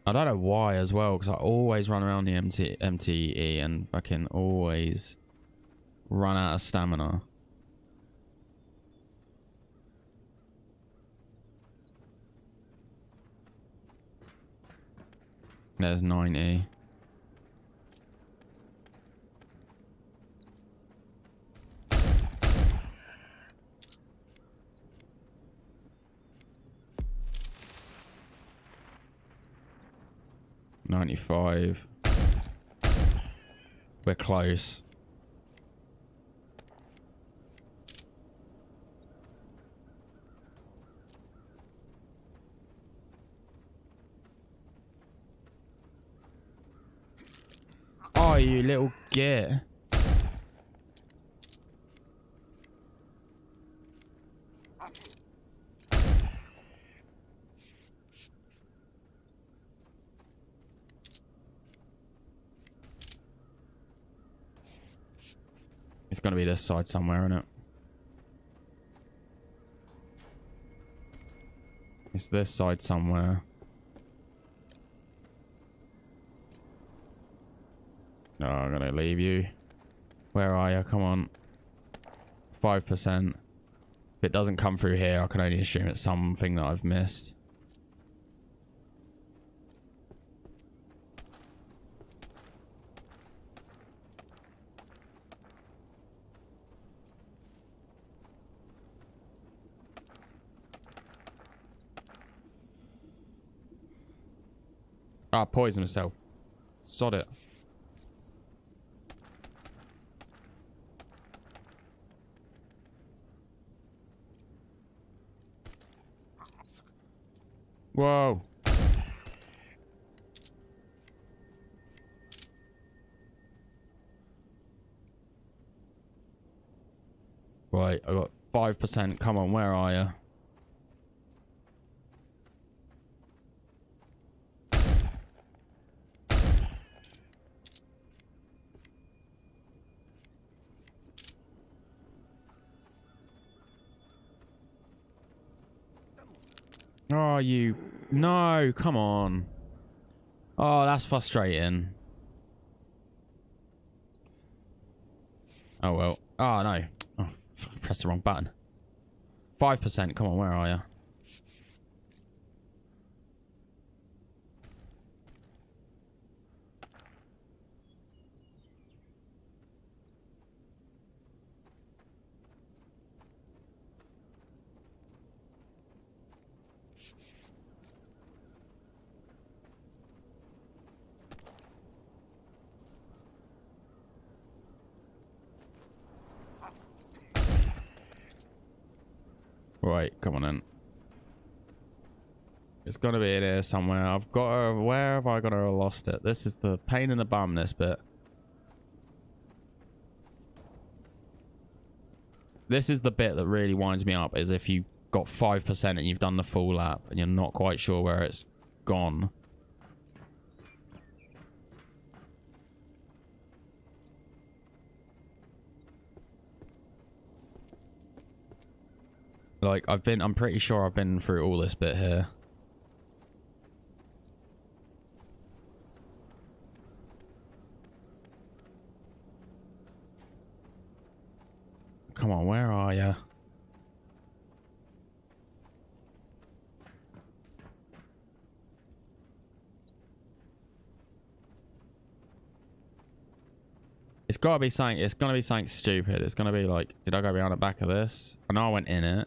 I don't know why as well, because I always run around the MTE and fucking always run out of stamina. There's 90. $95. We're close. Oh, you little git. It's going to be this side somewhere, isn't it? It's this side somewhere. No, I'm gonna leave you. Where are you? Come on. 5%. If it doesn't come through here, I can only assume it's something that I've missed. Ah, poison himself. Sod it. Whoa. Right, I got 5%. Come on, where are you? Oh, you... No, come on. Oh, that's frustrating. Oh, well. Oh, no. Oh, I pressed the wrong button. 5%. Come on, where are you? Right, come on in. It's got to be in here somewhere. I've got to... Where have I got to have lost it? This is the pain in the bum, this bit. This is the bit that really winds me up, is if you got 5% and you've done the full lap and you're not quite sure where it's gone. Like, I'm pretty sure I've been through all this bit here. Come on, where are you? It's gotta be something, it's gonna be something stupid. It's gonna be like, did I go behind the back of this? I know I went in it.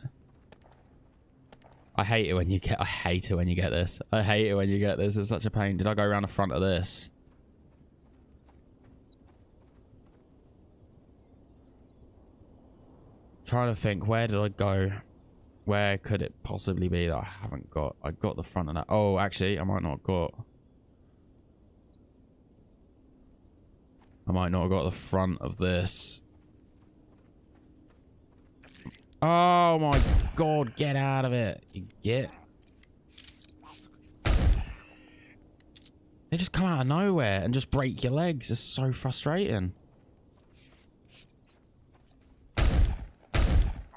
I hate it when you get, I hate it when you get this. I hate it when you get this. It's such a pain. Did I go around the front of this? Trying to think, where did I go? Where could it possibly be that I haven't got? I got the front of that. Oh, actually, I might not have got. I might not have got the front of this. Oh my god, get out of it. You get. They just come out of nowhere and just break your legs. It's so frustrating.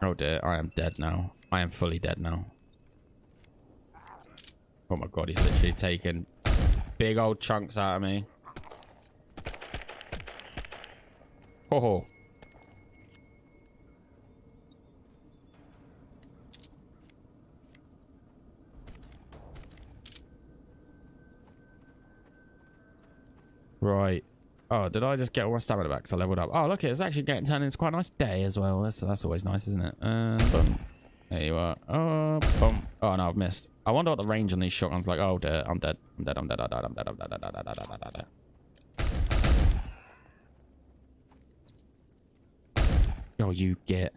Oh dear, I am dead now. I am fully dead now. Oh my god, he's literally taking big old chunks out of me. Oh. Right. Oh, did I just get all my stamina back because I leveled up? Oh, look, it's actually getting turned into quite a nice day as well. That's always nice, isn't it? Boom. There you are. Oh, boom. Oh, no, I've missed. I wonder what the range on these shotguns like. Oh, dear. I'm dead. I'm dead. I'm dead. I'm dead. I'm dead. I'm dead. I'm dead. I'm dead. I'm dead. Oh, you get.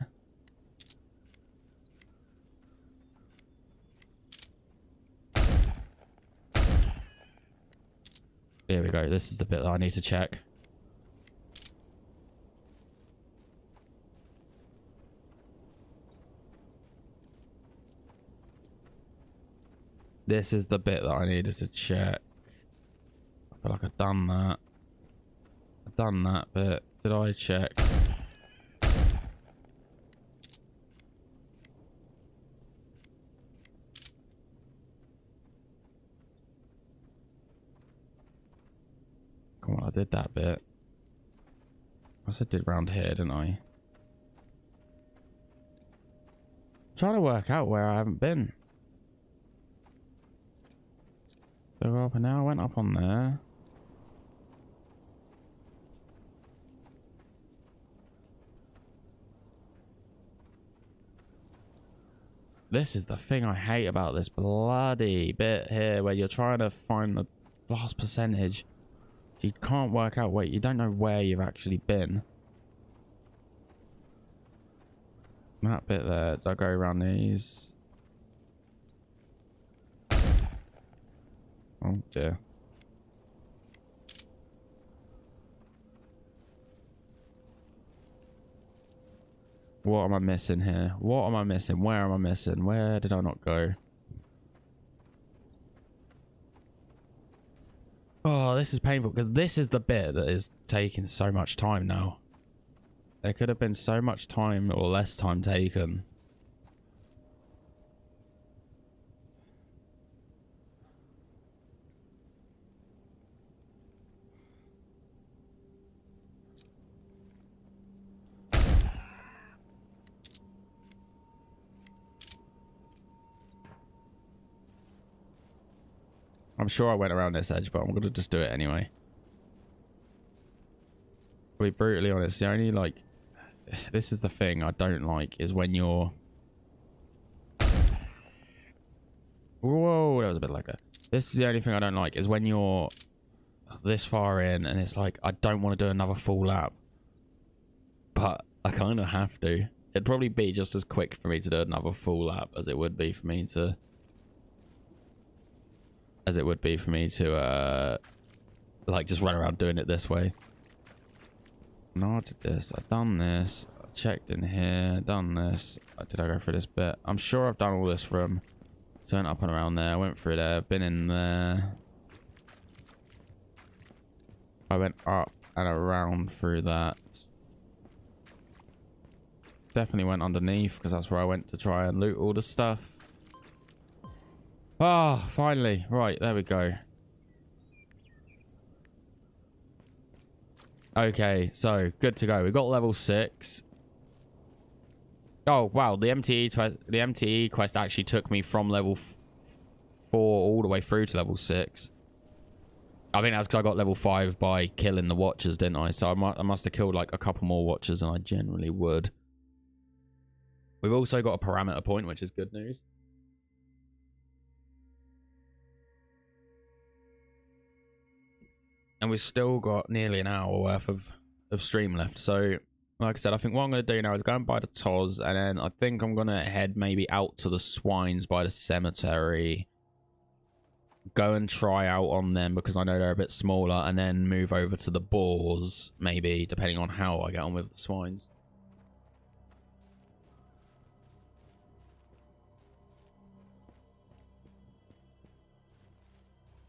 Here we go. This is the bit that I need to check. This is the bit that I needed to check. I feel like I've done that. I've done that bit. Did I check? Come on, I did that bit. I said did round here, didn't I? I'm trying to work out where I haven't been. So up and now I went up on there. This is the thing I hate about this bloody bit here, where you're trying to find the last percentage. You can't work out where, you don't know where you've actually been. That bit there, do I go around these? Oh dear. What am I missing here? What am I missing? Where am I missing? Where did I not go? Oh, this is painful because this is the bit that is taking so much time now. There could have been so much time or less time taken. I'm sure I went around this edge, but I'm going to just do it anyway. To be brutally honest, the only, like, this is the thing I don't like, is when you're... Whoa, that was a bit like that. This is the only thing I don't like, is when you're this far in, and it's like, I don't want to do another full lap. But I kind of have to. It'd probably be just as quick for me to do another full lap as it would be for me to... like, just run around doing it this way. No, I did this. I've done this. I checked in here. Done this. Did I go through this bit? I'm sure I've done all this from... So I went up and around there. I went through there. Been in there. I went up and around through that. Definitely went underneath because that's where I went to try and loot all the stuff. Ah, oh, finally. Right, there we go. Okay, so good to go. We got level 6. Oh, wow. The MTE quest actually took me from level 4 all the way through to level 6. I think that's because I got level 5 by killing the watchers, didn't I? So I must have killed like a couple more watchers than I generally would. We've also got a parameter point, which is good news. And we've still got nearly an hour worth of stream left. So, like I said, I think what I'm going to do now is go and buy the TOS. And then I think I'm going to head maybe out to the swines by the cemetery. Go and try out on them because I know they're a bit smaller. And then move over to the boars, maybe, depending on how I get on with the swines.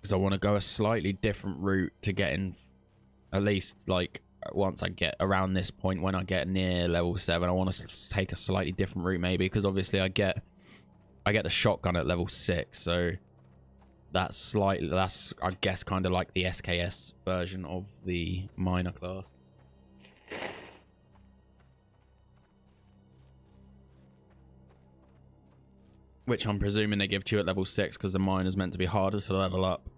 Because I want to go a slightly different route to get in, at least like once I get around this point, when I get near level 7, I want to take a slightly different route maybe, because obviously I get the shotgun at level 6, so that's I guess kind of like the SKS version of the minor class. Which I'm presuming they give to you at level 6 because the miner's meant to be harder to level up.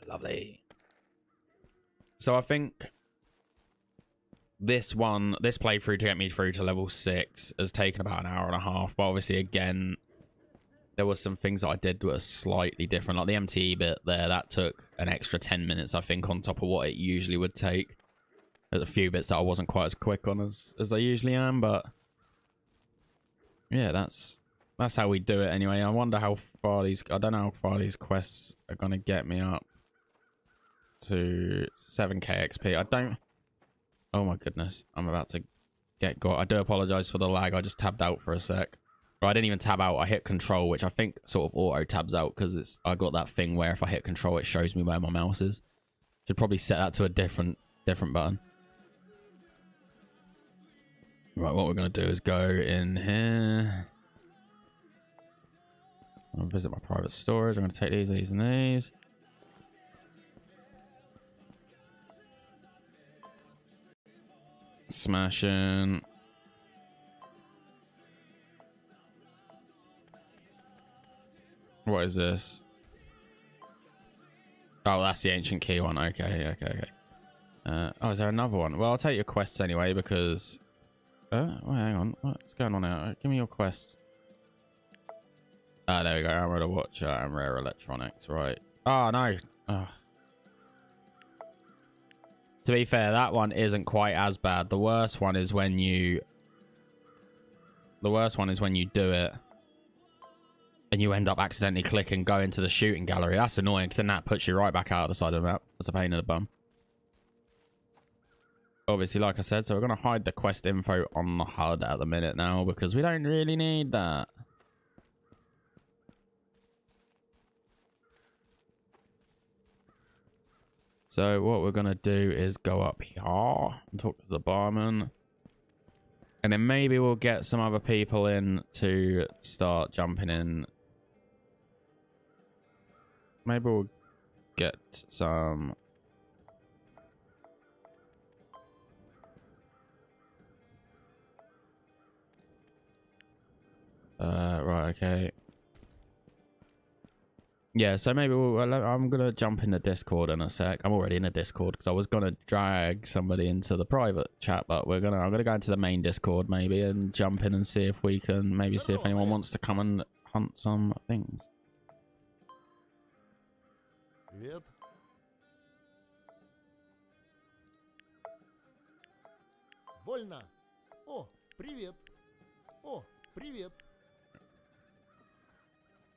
Lovely. So I think this playthrough to get me through to level 6 has taken about an hour and a half. But obviously, again, there was some things that I did that were slightly different. Like the MTE bit there, that took an extra 10 minutes, I think, on top of what it usually would take. There's a few bits that I wasn't quite as quick on as I usually am, but yeah, that's how we do it anyway. I wonder how far I don't know how far these quests are going to get me up to 7k XP. I don't... Oh my goodness. I'm about to get got. I do apologize for the lag. I just tabbed out for a sec. Or I didn't even tab out. I hit control, which I think sort of auto tabs out because I got that thing where if I hit control, it shows me where my mouse is. Should probably set that to a different button. Right, what we're going to do is go in here. I'll visit my private storage. I'm going to take these, and these. Smashing. What is this? Oh, that's the ancient key one. Okay. Oh, is there another one? Well, I'll take your quests anyway because... Oh, hang on. What's going on now? Give me your quest. Ah, there we go. I'm going to watch rare electronics. Right. Oh, no. Oh. To be fair, that one isn't quite as bad. The worst one is when you... The worst one is when you do it and you end up accidentally clicking go into the shooting gallery. That's annoying because then that puts you right back out of the side of the map. That's a pain in the bum. Obviously, like I said, so we're going to hide the quest info on the HUD at the minute now because we don't really need that. So what we're going to do is go up here and talk to the barman. And then maybe we'll get some other people in to start jumping in. Maybe we'll get some... right, okay. Yeah, so maybe I'm going to jump in the Discord in a sec. I'm already in the Discord because I was going to drag somebody into the private chat, but I'm going to go into the main Discord maybe and jump in and see if we can maybe see if anyone wants to come and hunt some things. Привет. Вольно. О, привет. О, привет.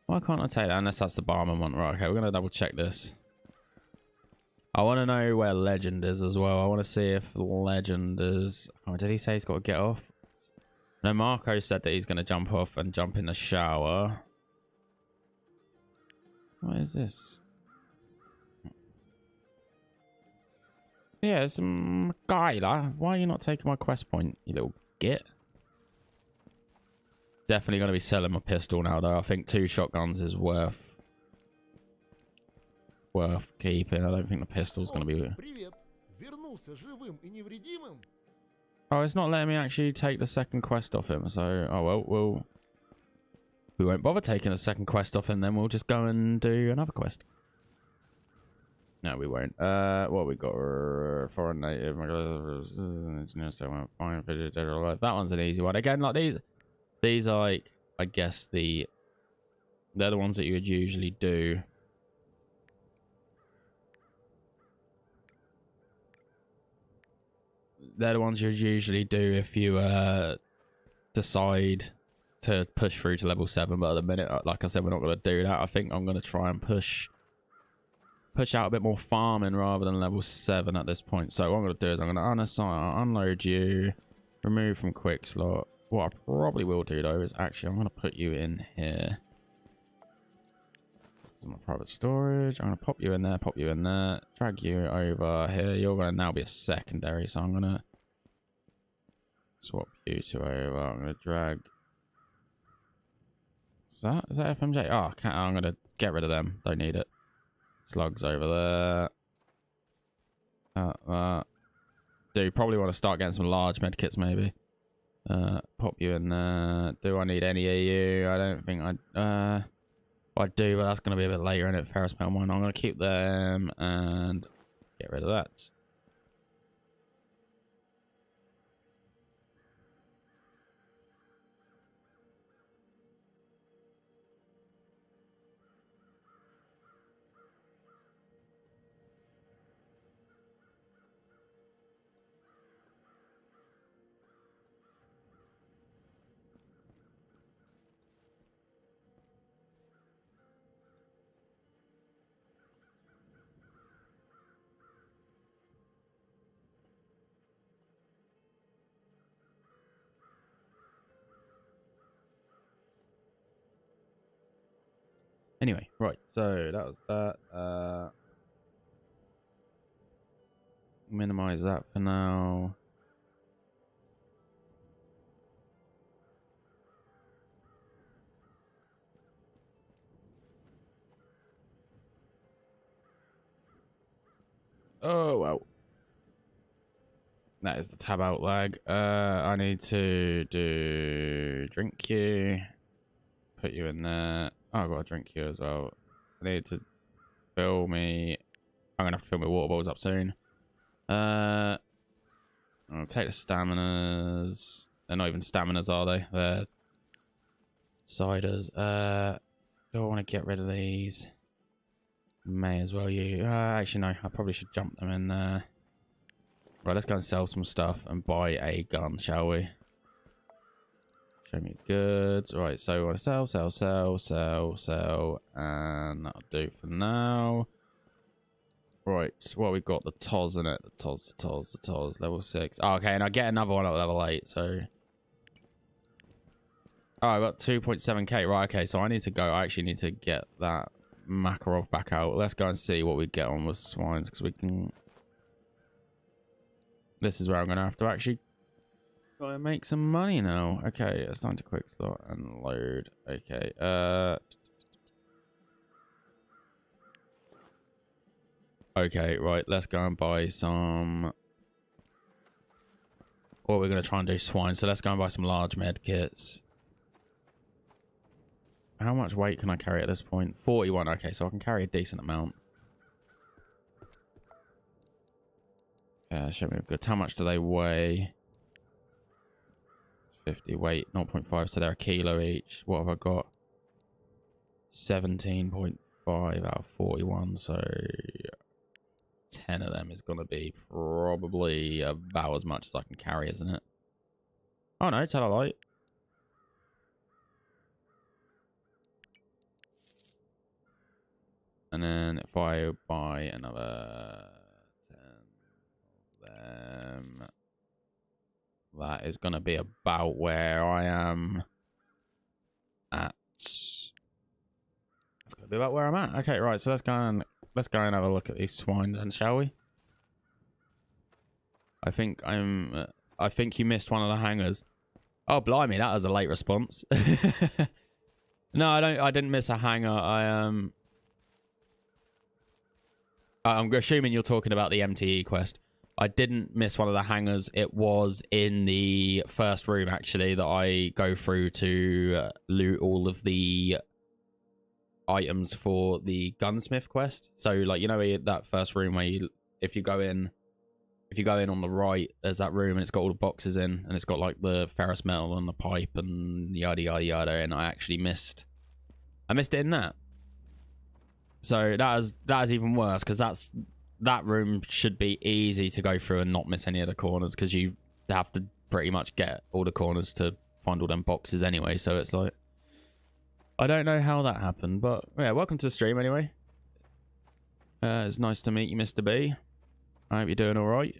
Why can't I take that unless that's the barman one? Right, okay, we're going to double check this. I want to know where Legend is as well. I want to see if Legend is... Oh, did he say he's got to get off? No, Marco said that he's going to jump off and jump in the shower. What is this? Yeah, it's some guy. Why are you not taking my quest point, you little git? Definitely going to be selling my pistol now, though. I think 2 shotguns is worth keeping. I don't think the pistol's going to be... Привет. Вернулся живым и невредимым. Oh, it's not letting me actually take the second quest off him. So, oh well, we won't bother taking a second quest off him. Then we'll just go and do another quest. No, we won't. What we got? Foreign native. Engineer, so fine. That one's an easy one. Again, like these are like, I guess they're the ones that you would usually do. They're the ones you'd usually do if you decide to push through to level 7. But at the minute, like I said, we're not going to do that. I think I'm going to try and push out a bit more farming rather than level 7 at this point. So what I'm going to do is I'm going to unassign, unload you, remove from quick slot. What I probably will do though is actually I'm going to put you in here. This is my private storage. I'm going to pop you in there, drag you over here. You're going to now be a secondary, so I'm going to swap you to over. I'm going to drag. Is that FMJ? Oh, I'm going to get rid of them. Don't need it. Slugs over there. Do probably want to start getting some large medkits maybe. Pop you in there. Do I need any of you? I don't think I do, but that's going to be a bit later in it. Ferrous metal mine. I'm going to keep them and get rid of that. Anyway, right, so that was that. Minimize that for now. Oh, well. That is the tab out lag. I need to do drink you. Put you in there. Oh, I've got a drink you as well. I need to fill me. I'm going to have to fill my water bottles up soon. I'll take the staminas. They're not even staminas, are they? They're ciders. Do I want to get rid of these? May as well. Actually, no. I probably should jump them in there. Right, let's go and sell some stuff and buy a gun, shall we? Show me goods. Right, so we want to sell, and that'll do for now. Right, what we got? The TOS in it. The TOS, level 6. Oh, okay, and I get another one at level 8, so... Oh, I got 2.7k. Right, okay, so I need to go. I actually need to get that Makarov back out. Let's go and see what we get on with swines, because we can... This is where I'm going to have to actually try and make some money now. Okay, it's time to quick start and load. Okay, okay, right, let's go and buy some... Or we're going to try and do swine, so let's go and buy some large med kits. How much weight can I carry at this point? 41, okay, so I can carry a decent amount. Show me goods. How much do they weigh? 50 weight, 0.5, so they're a kilo each. What have I got? 17.5 out of 41, so 10 of them is going to be probably about as much as I can carry, isn't it? Oh no, tell a light. And then if I buy another 10 of them, that is going to be about where I am at. It's going to be about where I'm at. Okay, right. So let's go and have a look at these swine then, shall we? I think you missed one of the hangers. Oh, blimey, that was a late response. No, I didn't miss a hanger. I'm assuming you're talking about the MTE quest. I didn't miss one of the hangers. It was in the first room, actually, that I go through to loot all of the items for the gunsmith quest. So, like, you know, that first room where if you go in on the right, there's that room and it's got all the boxes in, and it's got like the ferrous metal and the pipe and yada yada yada. And I actually missed it in that. So that is even worse, because that room should be easy to go through and not miss any of the corners, because you have to pretty much get all the corners to find all them boxes anyway. So it's like, I don't know how that happened, but yeah, welcome to the stream anyway. It's nice to meet you, Mr. B. I hope you're doing all right.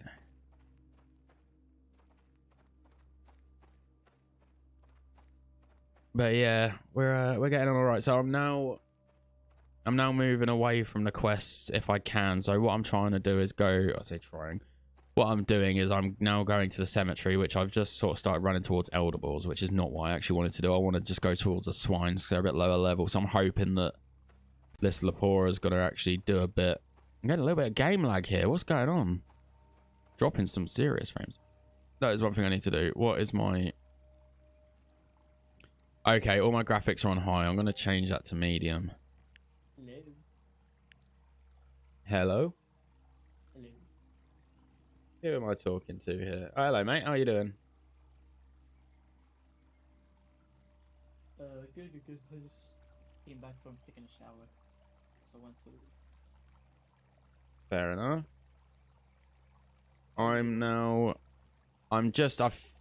But yeah, we're getting on all right. So I'm now moving away from the quests if I can. So what I'm trying to do is what I'm doing is I'm now going to the cemetery, which I've just sort of started running towards elder balls, which is not what I actually wanted to do. I want to just go towards the swines because they're a bit lower level. So I'm hoping that this Lapora is going to actually do a bit. I'm getting a little bit of game lag here. What's going on? Dropping some serious frames. That is one thing I need to do. What is my... Okay, all my graphics are on high. I'm going to change that to medium. Hello? Hello. Who am I talking to here? Oh, hello, mate. How are you doing? Good. I just came back from taking a shower, so I went to... Fair enough. I've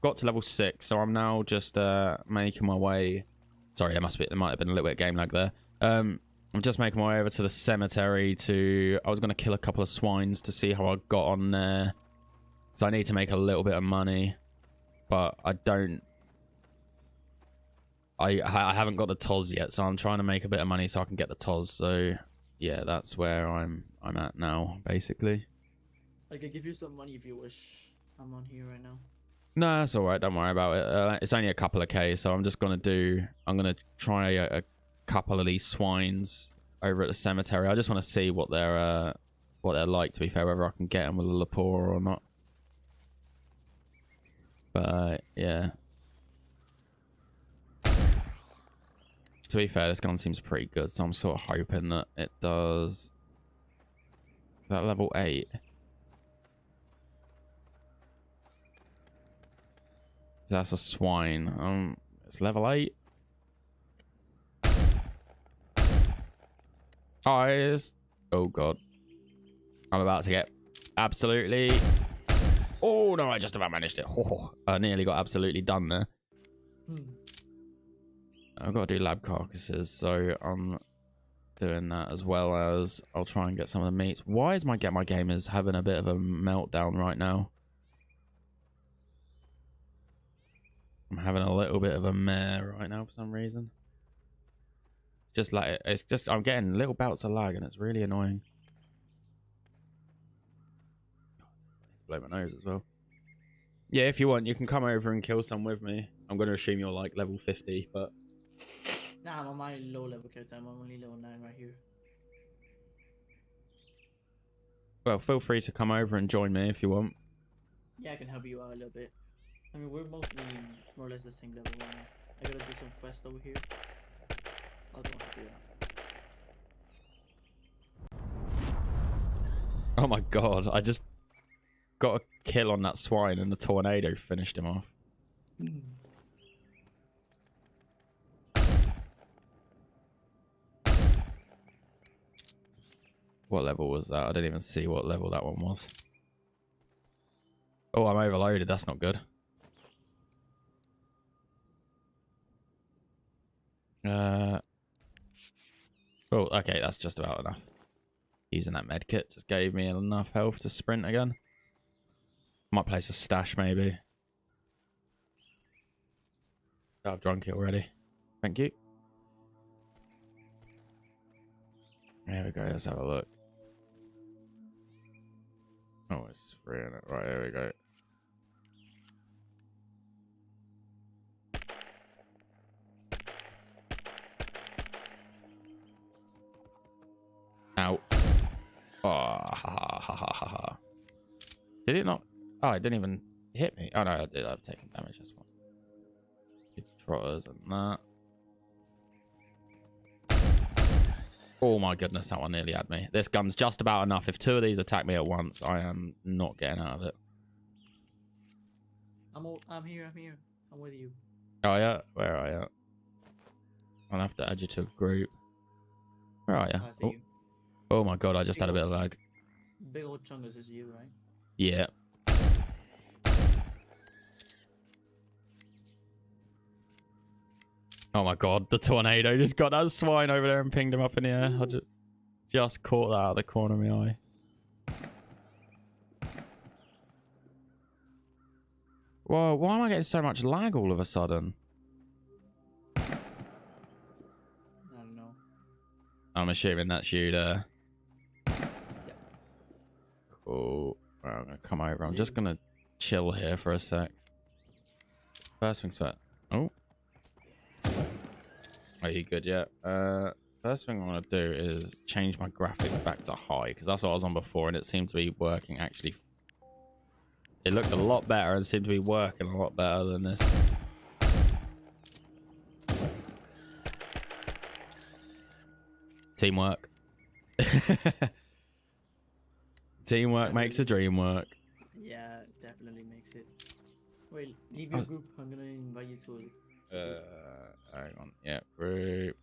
got to level 6, so I'm now just making my way. Sorry, there might have been a little bit of game lag there. I'm just making my way over to the cemetery I was going to kill a couple of swines to see how I got on there. So I need to make a little bit of money, but I haven't got the TOS yet, so I'm trying to make a bit of money so I can get the TOS. So yeah, that's where I'm at now, basically. I can give you some money if you wish. I'm on here right now. No, that's all right. Don't worry about it. It's only a couple of K, so I'm gonna try a couple of these swines over at the cemetery. I just want to see what their what they're like, to be fair, whether I can get them with a Lapore or not. But, yeah. To be fair, this gun seems pretty good, so I'm sort of hoping that it does... Is that level 8? That's a swine. It's level 8. Eyes. Oh, God. I'm about to get absolutely... Oh, no, I just about managed it. Oh, I nearly got absolutely done there. I've got to do lab carcasses, so I'm doing that as well as I'll try and get some of the meats. Why is my Gamers having a bit of a meltdown right now? I'm having a little bit of a mare right now for some reason. It's just like, I'm getting little bouts of lag and it's really annoying. Blow my nose as well. Yeah, if you want, you can come over and kill some with me. I'm going to assume you're like level 50, but... Nah, I'm on my low level character. I'm only level 9 right here. Well, feel free to come over and join me if you want. Yeah, I can help you out a little bit. I mean, we're mostly more or less the same level right now. I gotta do some quests over here. I'll go help you out. Oh my god, I just got a kill on that swine and the tornado finished him off. What level was that? I didn't even see what level that one was. Oh, I'm overloaded. That's not good. Oh, okay. That's just about enough. Using that med kit just gave me enough health to sprint again. Might place a stash maybe. I've drunk it already. Thank you. There we go. Let's have a look. Oh, it's free in it. Right, there we go. Ow. Oh, ha ha ha ha ha. Did it not? Oh, it didn't even hit me. Oh, no, I did. I've taken damage. That's fine. Good trotters and that. Oh my goodness, that one nearly had me. This gun's just about enough. If 2 of these attack me at once, I am not getting out of it. I'm here. I'm with you. Oh yeah? Where are you? I'll have to add you to a group. Where are you? I see you. Oh my god, I just had a bit of lag. Big old chungus is you, right? Yeah. Oh my god, the tornado just got that swine over there and pinged him up in the air. I just caught that out of the corner of my eye. Whoa, why am I getting so much lag all of a sudden? I don't know. I'm assuming that's you there. Cool. Right, I'm gonna come over. I'm just gonna chill here for a sec. First things first. Oh. Are you good yet? First thing I'm gonna do is change my graphics back to high because that's what I was on before and it seemed to be working actually. It looked a lot better and seemed to be working a lot better than this. Teamwork. Teamwork makes a dream work. Yeah, it definitely makes it. Wait, leave your group. I'm gonna invite you to it. Hang on. Yeah, group.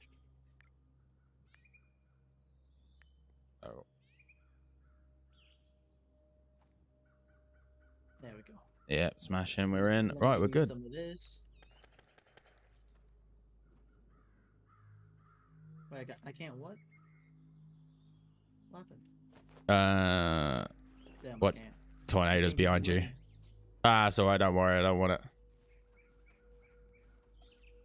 Oh. There we go. Yeah, smash him. We're in. Right, we're good. Some of this. Wait, I can't what? What happened? Damn, What? Tornadoes behind you. Ah, it's alright. Don't worry. I don't want it.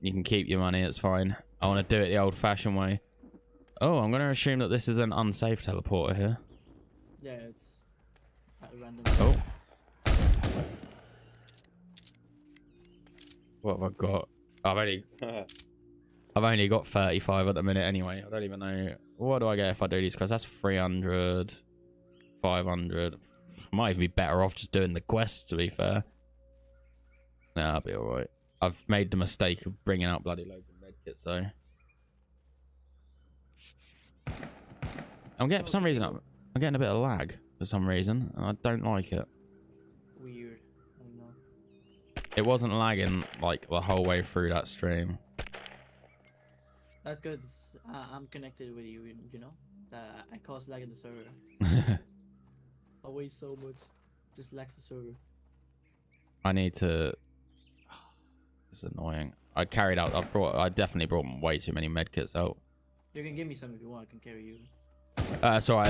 You can keep your money. It's fine. I want to do it the old-fashioned way. Oh, I'm going to assume that this is an unsafe teleporter here. Yeah, it's at random. Oh. What have I got? I've only got 35 at the minute anyway. I don't even know. What do I get if I do these quests? That's 300. 500. Might even be better off just doing the quests, to be fair. Nah, I'll be alright. I've made the mistake of bringing out bloody loads of medkits, though. For some reason, I'm getting a bit of lag for some reason, and I don't like it. Weird. I don't know. It wasn't lagging like the whole way through that stream. That's good. I'm connected with you, you know? I cause lag in the server. I waste so much. Just lags the server. I need to... This is annoying. I definitely brought way too many medkits out. You can give me some if you want. I can carry you. It's alright.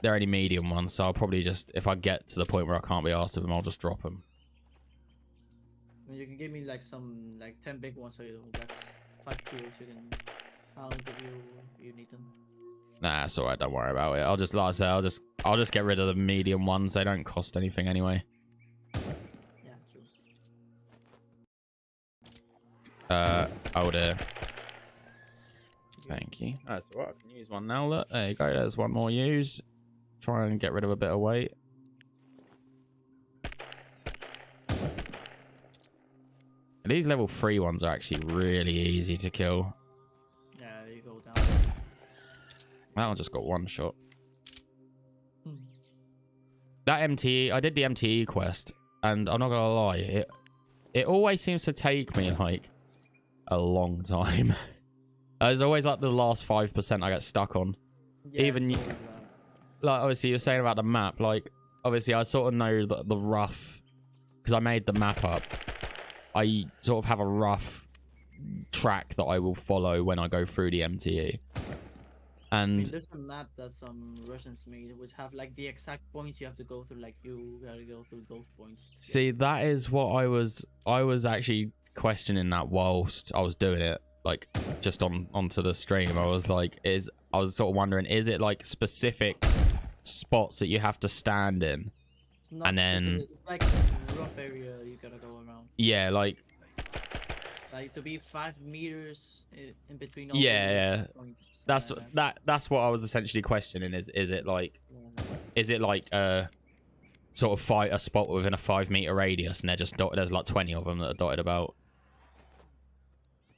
They're only medium ones, so I'll probably just... If I get to the point where I can't be asked of them, I'll just drop them. I mean, you can give me like some 10 big ones, so that's 5 kilos. I'll give you need them. Nah, it's alright. Don't worry about it. I'll just, like I say, I'll just get rid of the medium ones. They don't cost anything anyway. Yeah, true. Oh dear. Thank you. That's alright. I can use one now. Look, there you go. There's one more used. Try and get rid of a bit of weight. These level 3 ones are actually really easy to kill. Yeah, you go down. That one just got one shot. That MTE, I did the MTE quest, and I'm not gonna lie, it always seems to take me like a long time. There's always like the last 5% I get stuck on. Yeah, Even like obviously you're saying about the map, like obviously I sort of know the rough, because I made the map up. I sort of have a rough track that I will follow when I go through the MTE. And I mean, there's a map that some Russians made which have like the exact points you have to go through, like you gotta go through those points. See, that is what I was actually questioning that whilst I was doing it, like just onto the stream. I was like, I was sort of wondering, is it like specific spots that you have to stand in? And then it's like a rough area you gotta go around. Yeah, like to be 5 meters in between all yeah. points. That's what I was essentially questioning. Is it like sort of fight a spot within a 5 meter radius, and they're just there's like 20 of them that are dotted about?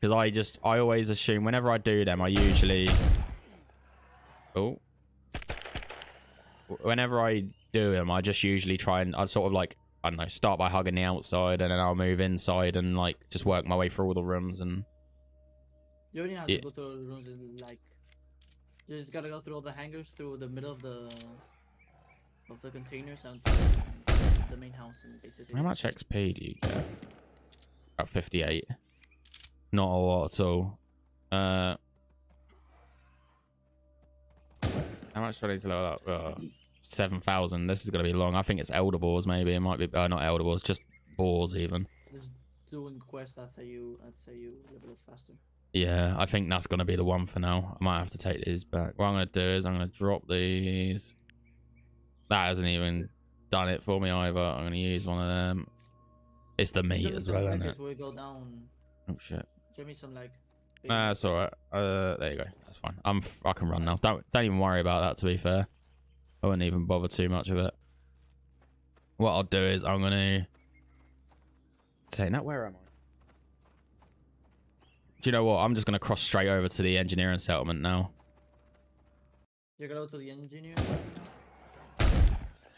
Because I always assume whenever I do them, whenever I do them, I just usually try and I sort of like, I don't know, start by hugging the outside, and then I'll move inside and like just work my way through all the rooms. And you only have to go through all the rooms, and like you just gotta go through all the hangars, through the middle of the containers, and through the main house, and basically. How much XP do you get? About 58. Not a lot at all. How much do I need to level up? 7,000. This is gonna be long. I think it's Elder Boars. Maybe it might be. Not Elder Boars, just Boars even. Just doing quests. I'd say you level up faster. Yeah, I think that's gonna be the one for now. I might have to take these back. What I'm gonna do is I'm gonna drop these. That hasn't even done it for me either. I'm gonna use one of them. It's the meat as well, isn't it? We go down. Oh shit. Give me some like. It's alright. There you go. That's fine. I can run now. Don't even worry about that. To be fair, I wouldn't even bother too much of it. What I'll do is I'm gonna say, now where am I? Do you know what? I'm just gonna cross straight over to the engineering settlement now. You're gonna go to the engineer?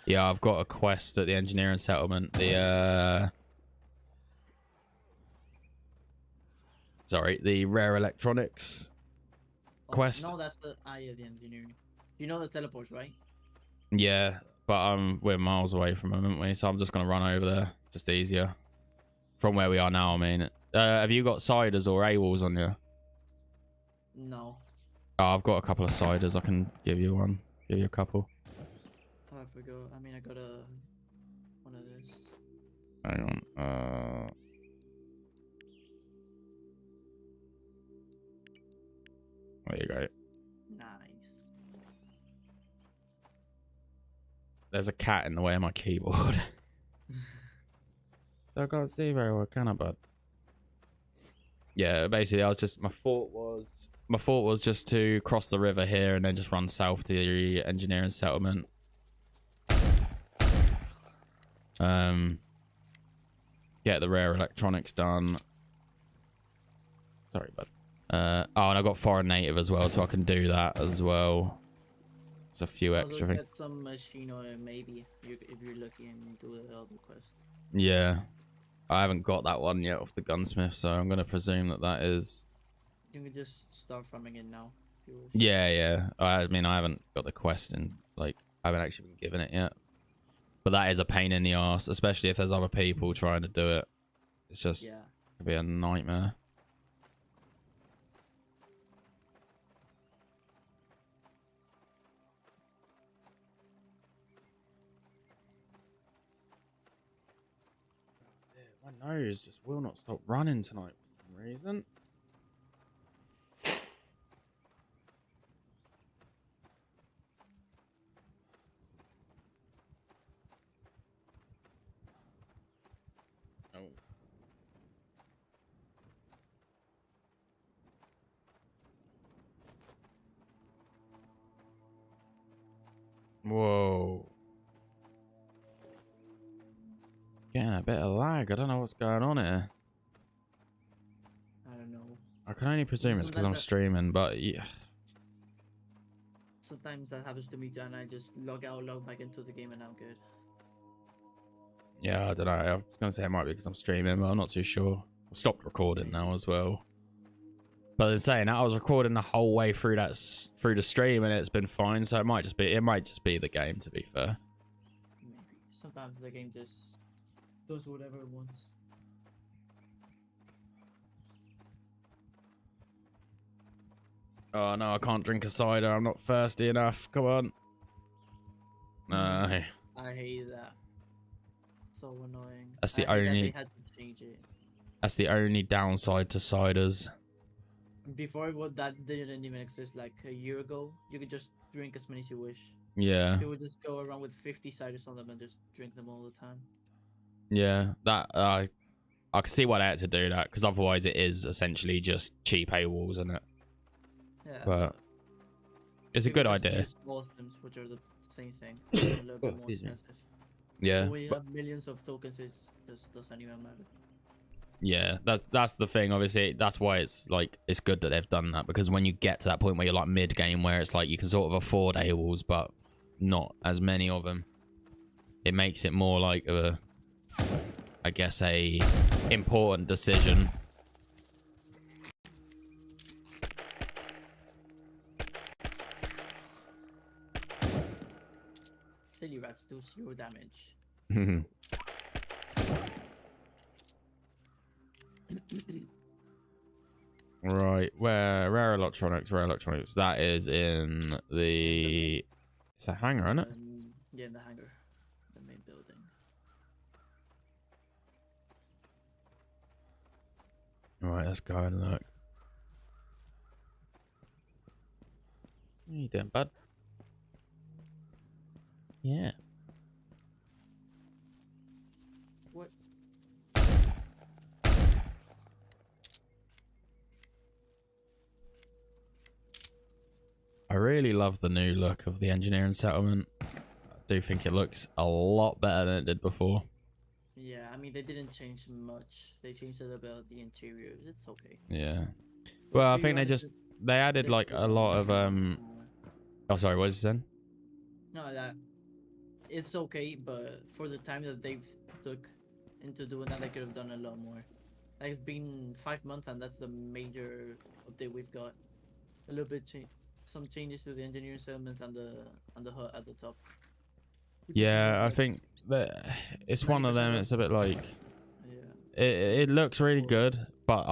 Yeah, I've got a quest at the engineering settlement. The rare electronics quest. No, that's the the engineering. You know the teleports, right? Yeah, but we're miles away from them, aren't we? So I'm just gonna run over there. It's just easier from where we are now. I mean, have you got ciders or AWOLs on you? No. Oh, I've got a couple of ciders. I can give you one. Give you a couple. Oh, I forgot. I mean, I got one of this. Hang on. There you go. Nice. There's a cat in the way of my keyboard. I can't see very well, can I, bud? Yeah, basically, my thought was just to cross the river here and then just run south to the engineering settlement. Get the rare electronics done. Sorry, bud. Oh, and I got foreign native as well, so I can do that as well. It's a few extra things. Get some machine oil, maybe, if you're lucky, and do the other quest. Yeah. I haven't got that one yet off the gunsmith, so I'm going to presume that that is... You can just start farming it now, if you wish. Yeah, yeah. I mean, I haven't got the quest in, like, I haven't actually been given it yet. But that is a pain in the ass, especially if there's other people trying to do it. It's just, Yeah. it'd be a nightmare. My nose just will not stop running tonight for some reason. Oh. Whoa. Getting a bit of lag. I don't know what's going on here. I don't know. I can only presume it's because I'm streaming, but yeah. Sometimes that happens to me too, and I just log out, log back into the game, and I'm good. Yeah, I don't know. I was going to say it might be because I'm streaming, but I'm not too sure. I've stopped recording now as well. But in saying that, I was recording the whole way through through the stream, and it's been fine. So it might just be the game, to be fair. Maybe. Sometimes the game just does whatever it wants. Oh no, I can't drink a cider. I'm not thirsty enough. Come on. No. I hate that. So annoying. That's the I hate that only. they had to change it. That's the only downside to ciders. Before that didn't even exist. Like a year ago, you could just drink as many as you wish. Yeah. People would just go around with 50 ciders on them and just drink them all the time. Yeah. That I can see why they had to do that, because otherwise it is essentially just cheap AWOLs, isn't it? Yeah. But it's a good idea. Use systems, which are the same thing, a little bit more expensive. Yeah. When we have millions of tokens, it just doesn't even matter. Yeah, that's the thing. Obviously, that's why it's like it's good that they've done that, because when you get to that point where you're like mid game, where it's like you can sort of afford AWOLs, but not as many of them, it makes it more like a, I guess, a important decision. Silly rats do 0 damage. Right, rare electronics. That is in the. It's a hangar, isn't it? Yeah, in the hangar, the main building. Right, let's go and look. What are you doing, bud? Yeah. What? I really love the new look of the engineering settlement. I do think it looks a lot better than it did before. Yeah, I mean, they didn't change much. They changed a little bit of the interior. It's okay. Yeah. Well, I think they added like a lot of Oh, sorry, what did you say? No, that it's okay, but for the time that they've took into doing that, they could have done a lot more. Like, it's been 5 months, and that's the major update we've got. A little bit some changes to the engineering settlement and the hut at the top. Yeah, I think that it's one of them. It's a bit like it looks really good, but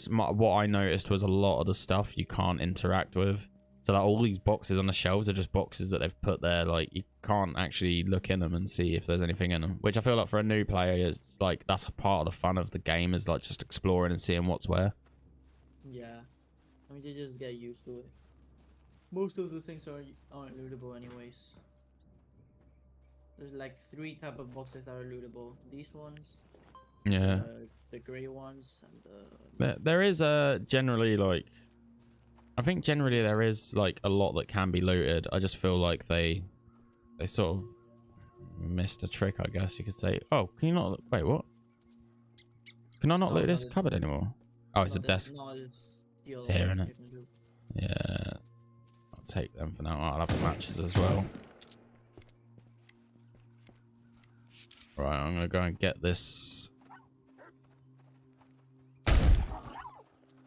what I noticed was a lot of the stuff you can't interact with. So like all these boxes on the shelves are just boxes that they've put there. Like you can't actually look in them and see if there's anything in them. Which I feel like for a new player, it's like that's a part of the fun of the game, is like just exploring and seeing what's where. Yeah, I mean, you just get used to it. Most of the things aren't lootable anyways. There's like 3 type of boxes that are lootable. These ones. Yeah. The gray ones and there is generally like. I think generally there is like a lot that can be looted. I just feel like they sort of missed a trick, I guess you could say. Oh, can you not? Wait, what? Can I not No, loot not this this cupboard one. anymore? Oh, it's a Not this. desk. No, it's the It's other here, one. innit? You can do. Yeah. I'll take them for now. I'll have the matches as well. Right, I'm gonna go and get this.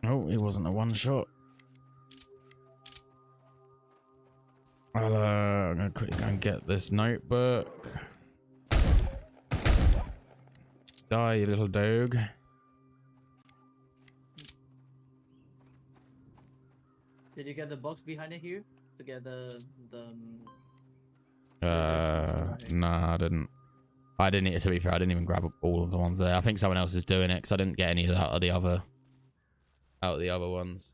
Oh, it wasn't a one shot. I'm gonna quickly go and get this notebook. Die, you little dog. Did you get the box behind it here to get the? Nah, I didn't. I didn't. To be fair, I didn't even grab all of the ones there. I think someone else is doing it because I didn't get any of that out of the other. Out of the other ones.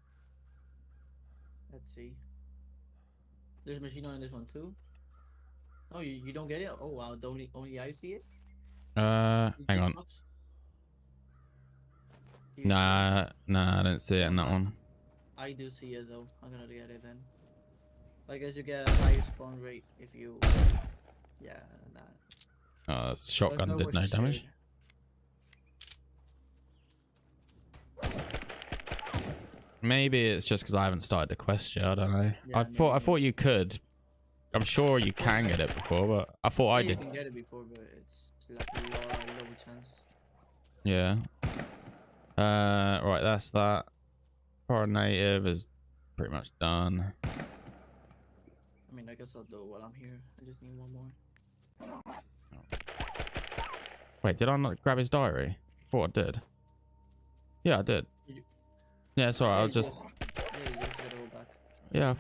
Let's see. There's machine on this one too. Oh, you don't get it? Oh wow, the only I see it. Hang on. Nah, I didn't see it in that one. I do see it though. I'm gonna get it then. I guess you get a higher spawn rate if you. Yeah, that. Oh, shotgun did no damage. Maybe it's just because I haven't started the quest yet. I don't know. Yeah, I thought you could. I'm sure you can get it before, but I thought I did. You can get it before, but it's like a low chance. Yeah. Right, that's that. Foreign native is pretty much done. I mean, I guess I'll do it while I'm here. I just need one more. Wait, did I not grab his diary? I thought I did. Yeah, I did. Yeah, sorry, Yeah, I'll just. Yeah, you just gotta go back. Yeah, I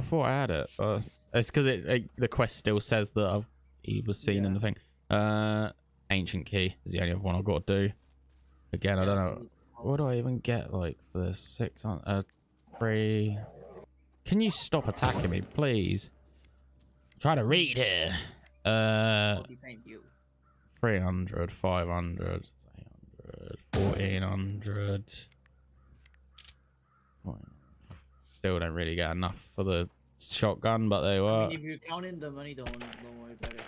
thought I had it. It's because the quest still says that he was seen in the thing. Ancient key is the only other one I've got to do. Again, I don't know. What do I even get like for this 6 on 3? Can you stop attacking me, please? I'm trying to read here. 300, 500, 800, 1400. Still don't really get enough for the shotgun, but they were. I mean, if you're counting the money, don't worry about it.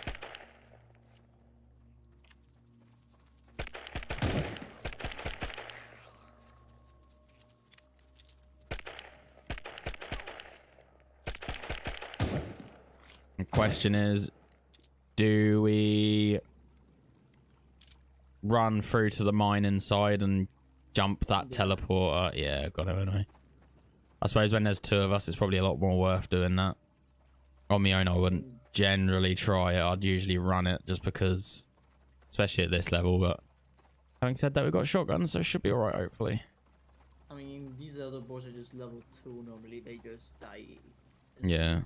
The question is, do we run through to the mine inside and jump that teleporter? Yeah, got it anyway. I suppose when there's 2 of us, it's probably a lot more worth doing that. On my own, I wouldn't generally try it. I'd usually run it just because, especially at this level. But having said that, we've got shotguns, so it should be alright, hopefully. I mean, these other boys are just level 2 normally. They just die. Yeah.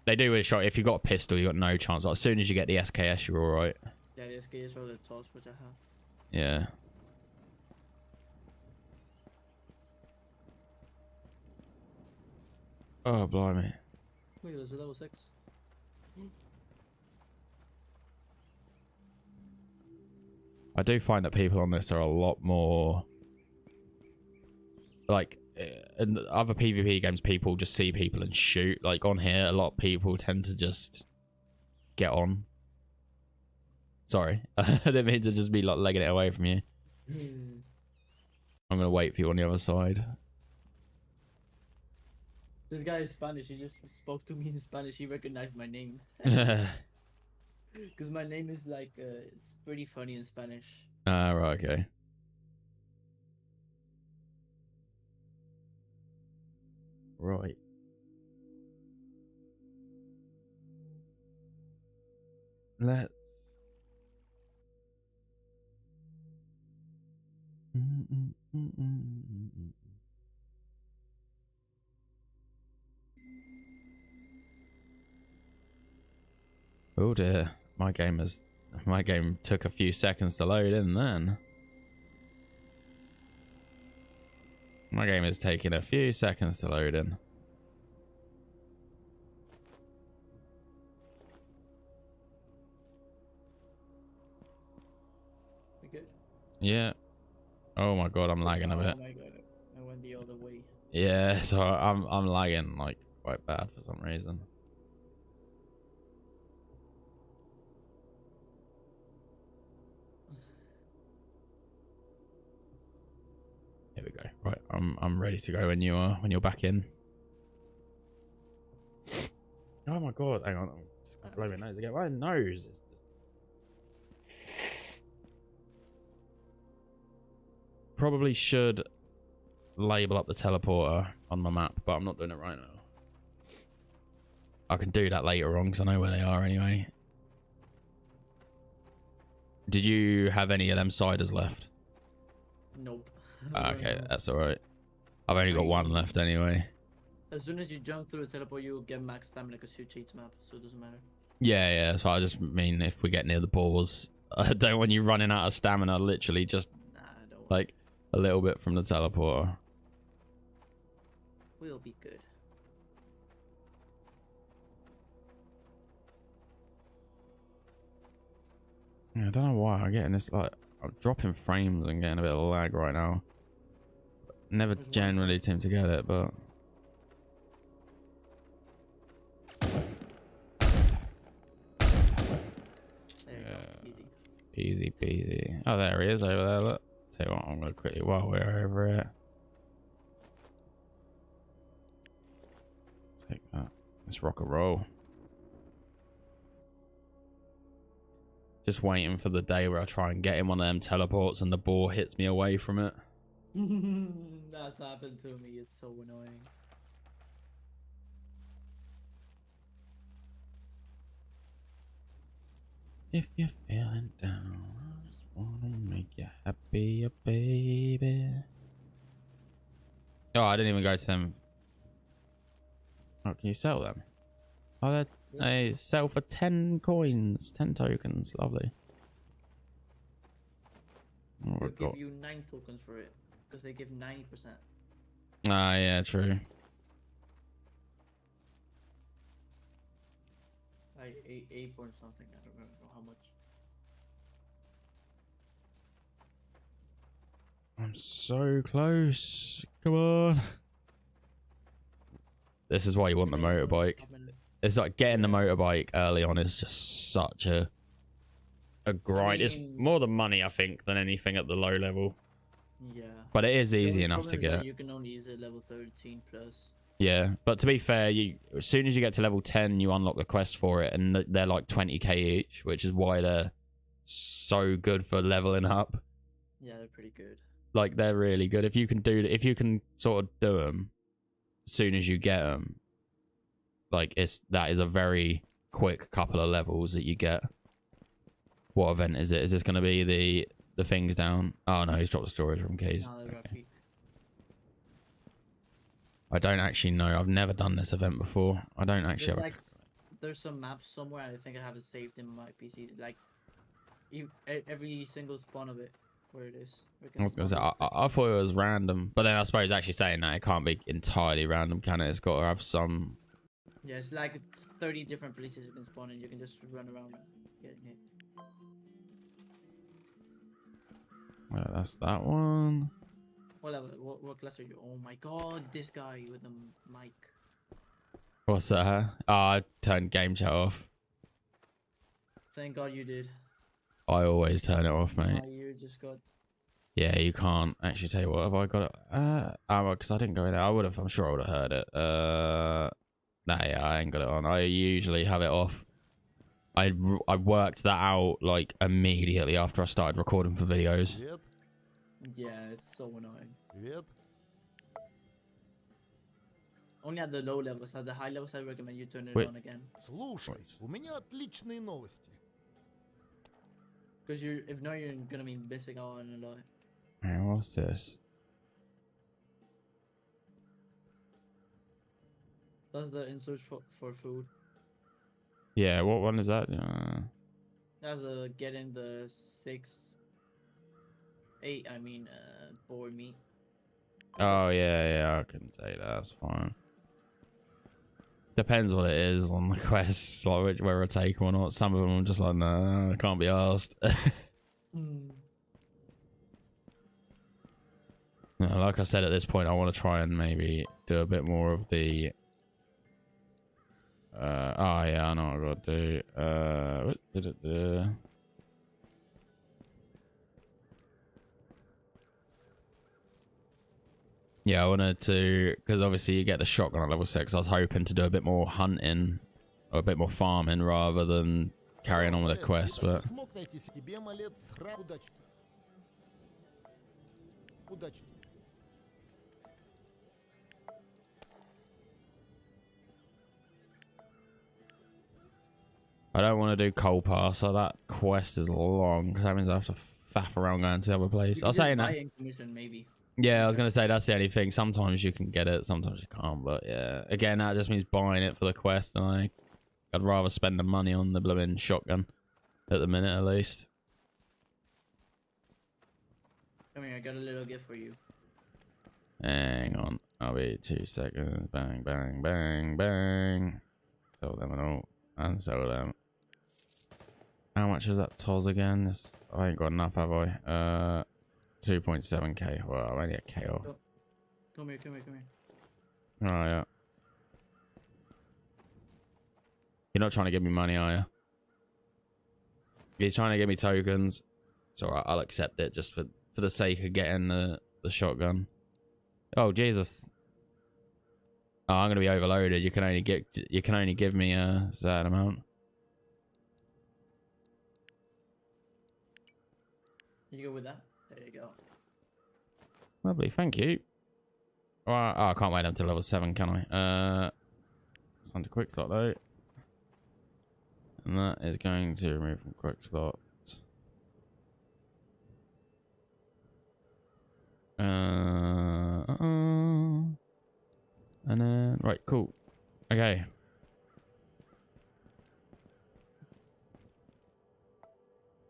They do with a shot. If you've got a pistol, you've got no chance. But as soon as you get the SKS, you're alright. Yeah, the SKS or the toss, which I have. Yeah. Oh, blimey. Look at this, a level 6. I do find that people on this are a lot more... Like, in other PvP games, people just see people and shoot. Like, on here, a lot of people tend to just get on. Sorry. I didn't mean to just be, like, legging it away from you. I'm going to wait for you on the other side. This guy is Spanish. He just spoke to me in Spanish. He recognized my name. Because my name is like, it's pretty funny in Spanish. Right, okay. Right. Let's... Oh dear, my game took a few seconds to load in then. My game is taking a few seconds to load in. You good? Yeah. Oh my god, I'm lagging a bit. Oh my god, I went the other way. Yeah, so I'm lagging like quite bad for some reason. we go. Right, I'm ready to go when you are, when you're back in. Oh my god, hang on. I'm just gonna blow my nose again. My nose is just... Probably should label up the teleporter on my map, but I'm not doing it right now. I can do that later on because I know where they are anyway. Did you have any of them ciders left? Nope. Okay, that's alright. I've only got one left anyway. As soon as you jump through the teleport, you'll get max stamina because you cheats map, so it doesn't matter. Yeah, so I just mean if we get near the pause, I don't want you running out of stamina literally just Nah, don't worry. like a little bit from the teleporter. We'll be good. Yeah, I don't know why I'm getting this, like, I'm dropping frames and getting a bit of lag right now. Never There's one generally seem to get it, but... There you go. Easy. Easy peasy. Oh, there he is over there, look. Tell you what, I'm going to quickly, while we're over it. Take that. Let's rock and roll. Just waiting for the day where I try and get in one of them teleports and the ball hits me away from it. That's happened to me. It's so annoying. If you're feeling down, I just wanna make you happy, baby. Oh, I didn't even go to them. Oh, can you sell them? Oh, they sell for 10 coins, 10 tokens. Lovely. Oh, They'll we've got... give you 9 tokens for it because they give 90%. Ah, yeah, true. Like 8 point something. I don't remember how much. I'm so close. Come on. This is why you want the motorbike. It's like getting the motorbike early on is just such a grind. It's more the money, I think, than anything at the low level. Yeah. But it is The easy only enough to problem is that get. You can only use it level 13 plus. Yeah, but to be fair, you as soon as you get to level 10, you unlock the quest for it, and they're like 20k each, which is why they're so good for leveling up. Yeah, they're pretty good. Like, they're really good. If you can sort of do them as soon as you get them, like, that is a very quick couple of levels that you get. What event is it? Is this going to be the things down? Oh no, he's dropped the storage room keys. No, they're Okay. okay. I don't actually know. I've never done this event before. I don't actually have There's some maps somewhere. I think I have it saved in my PC. Like, every single spawn of it, where it is. I was going to say, I thought it was random. But then I suppose actually saying that, it can't be entirely random, can it? It's got to have some... Yeah, it's like 30 different places you can spawn in. You can just run around getting it. Well, that's that one. What class are you? Oh my god, this guy with the mic. What's that? Oh, I turned game chat off. Thank god you did. I always turn it off, mate. You just got... Yeah, you can't actually. Tell you what, have I got it? Because I didn't go in there. I would have. I'm sure I would have heard it. Nah, yeah, I ain't got it on. I usually have it off. I worked that out like immediately after I started recording for videos. Привет. Yeah, it's so annoying. Привет. Only at the low levels. At the high levels, I recommend you turn it Wait. on again. Слушай, у меня отличные новости. Because if not, you're gonna be missing out on a lot. Hey, what's this? That's the in search for food. Yeah, what one is that? That's getting the 8. I mean, boar meat. Oh yeah, I can say that. That's fine. Depends what it is on the quests, like whether I take them or not. Some of them I'm just like, nah, I can't be asked. No, like I said, at this point, I want to try and maybe do a bit more of the. Oh yeah, I know what I got to do. What did it do? Yeah, I wanted to, because obviously you get the shotgun at level 6. I was hoping to do a bit more hunting or a bit more farming rather than carrying on with the quest, Ты but смог найти себе, малец, удачи тебе. Удачи тебе. I don't want to do coal pass, so that quest is long, because that means I have to faff around going to the other place. You I'll can say just that. buy in commission, maybe. Yeah, I was going to say that's the only thing. Sometimes you can get it, sometimes you can't, but yeah. Again, that just means buying it for the quest, and I'd rather spend the money on the blooming shotgun at the minute, at least. Come here, I got a little gift for you. Hang on. I'll be 2 seconds. Bang, bang, bang, bang. Sell them and all. And sell them. How much is that Toz again? I ain't got enough, have I? 2.7k. Well, I'm only a K off. Oh, come here, come here, come here. Oh, yeah. You're not trying to give me money, are you? He's trying to give me tokens. It's alright, I'll accept it just for the sake of getting the shotgun. Oh, Jesus. Oh, I'm gonna be overloaded. You can only give me a certain amount. You go with that? There you go. Lovely, thank you. Oh, I can't wait until level 7, can I? It's on to quick slot though. And that is going to remove from quick slot. And then right, cool. Okay.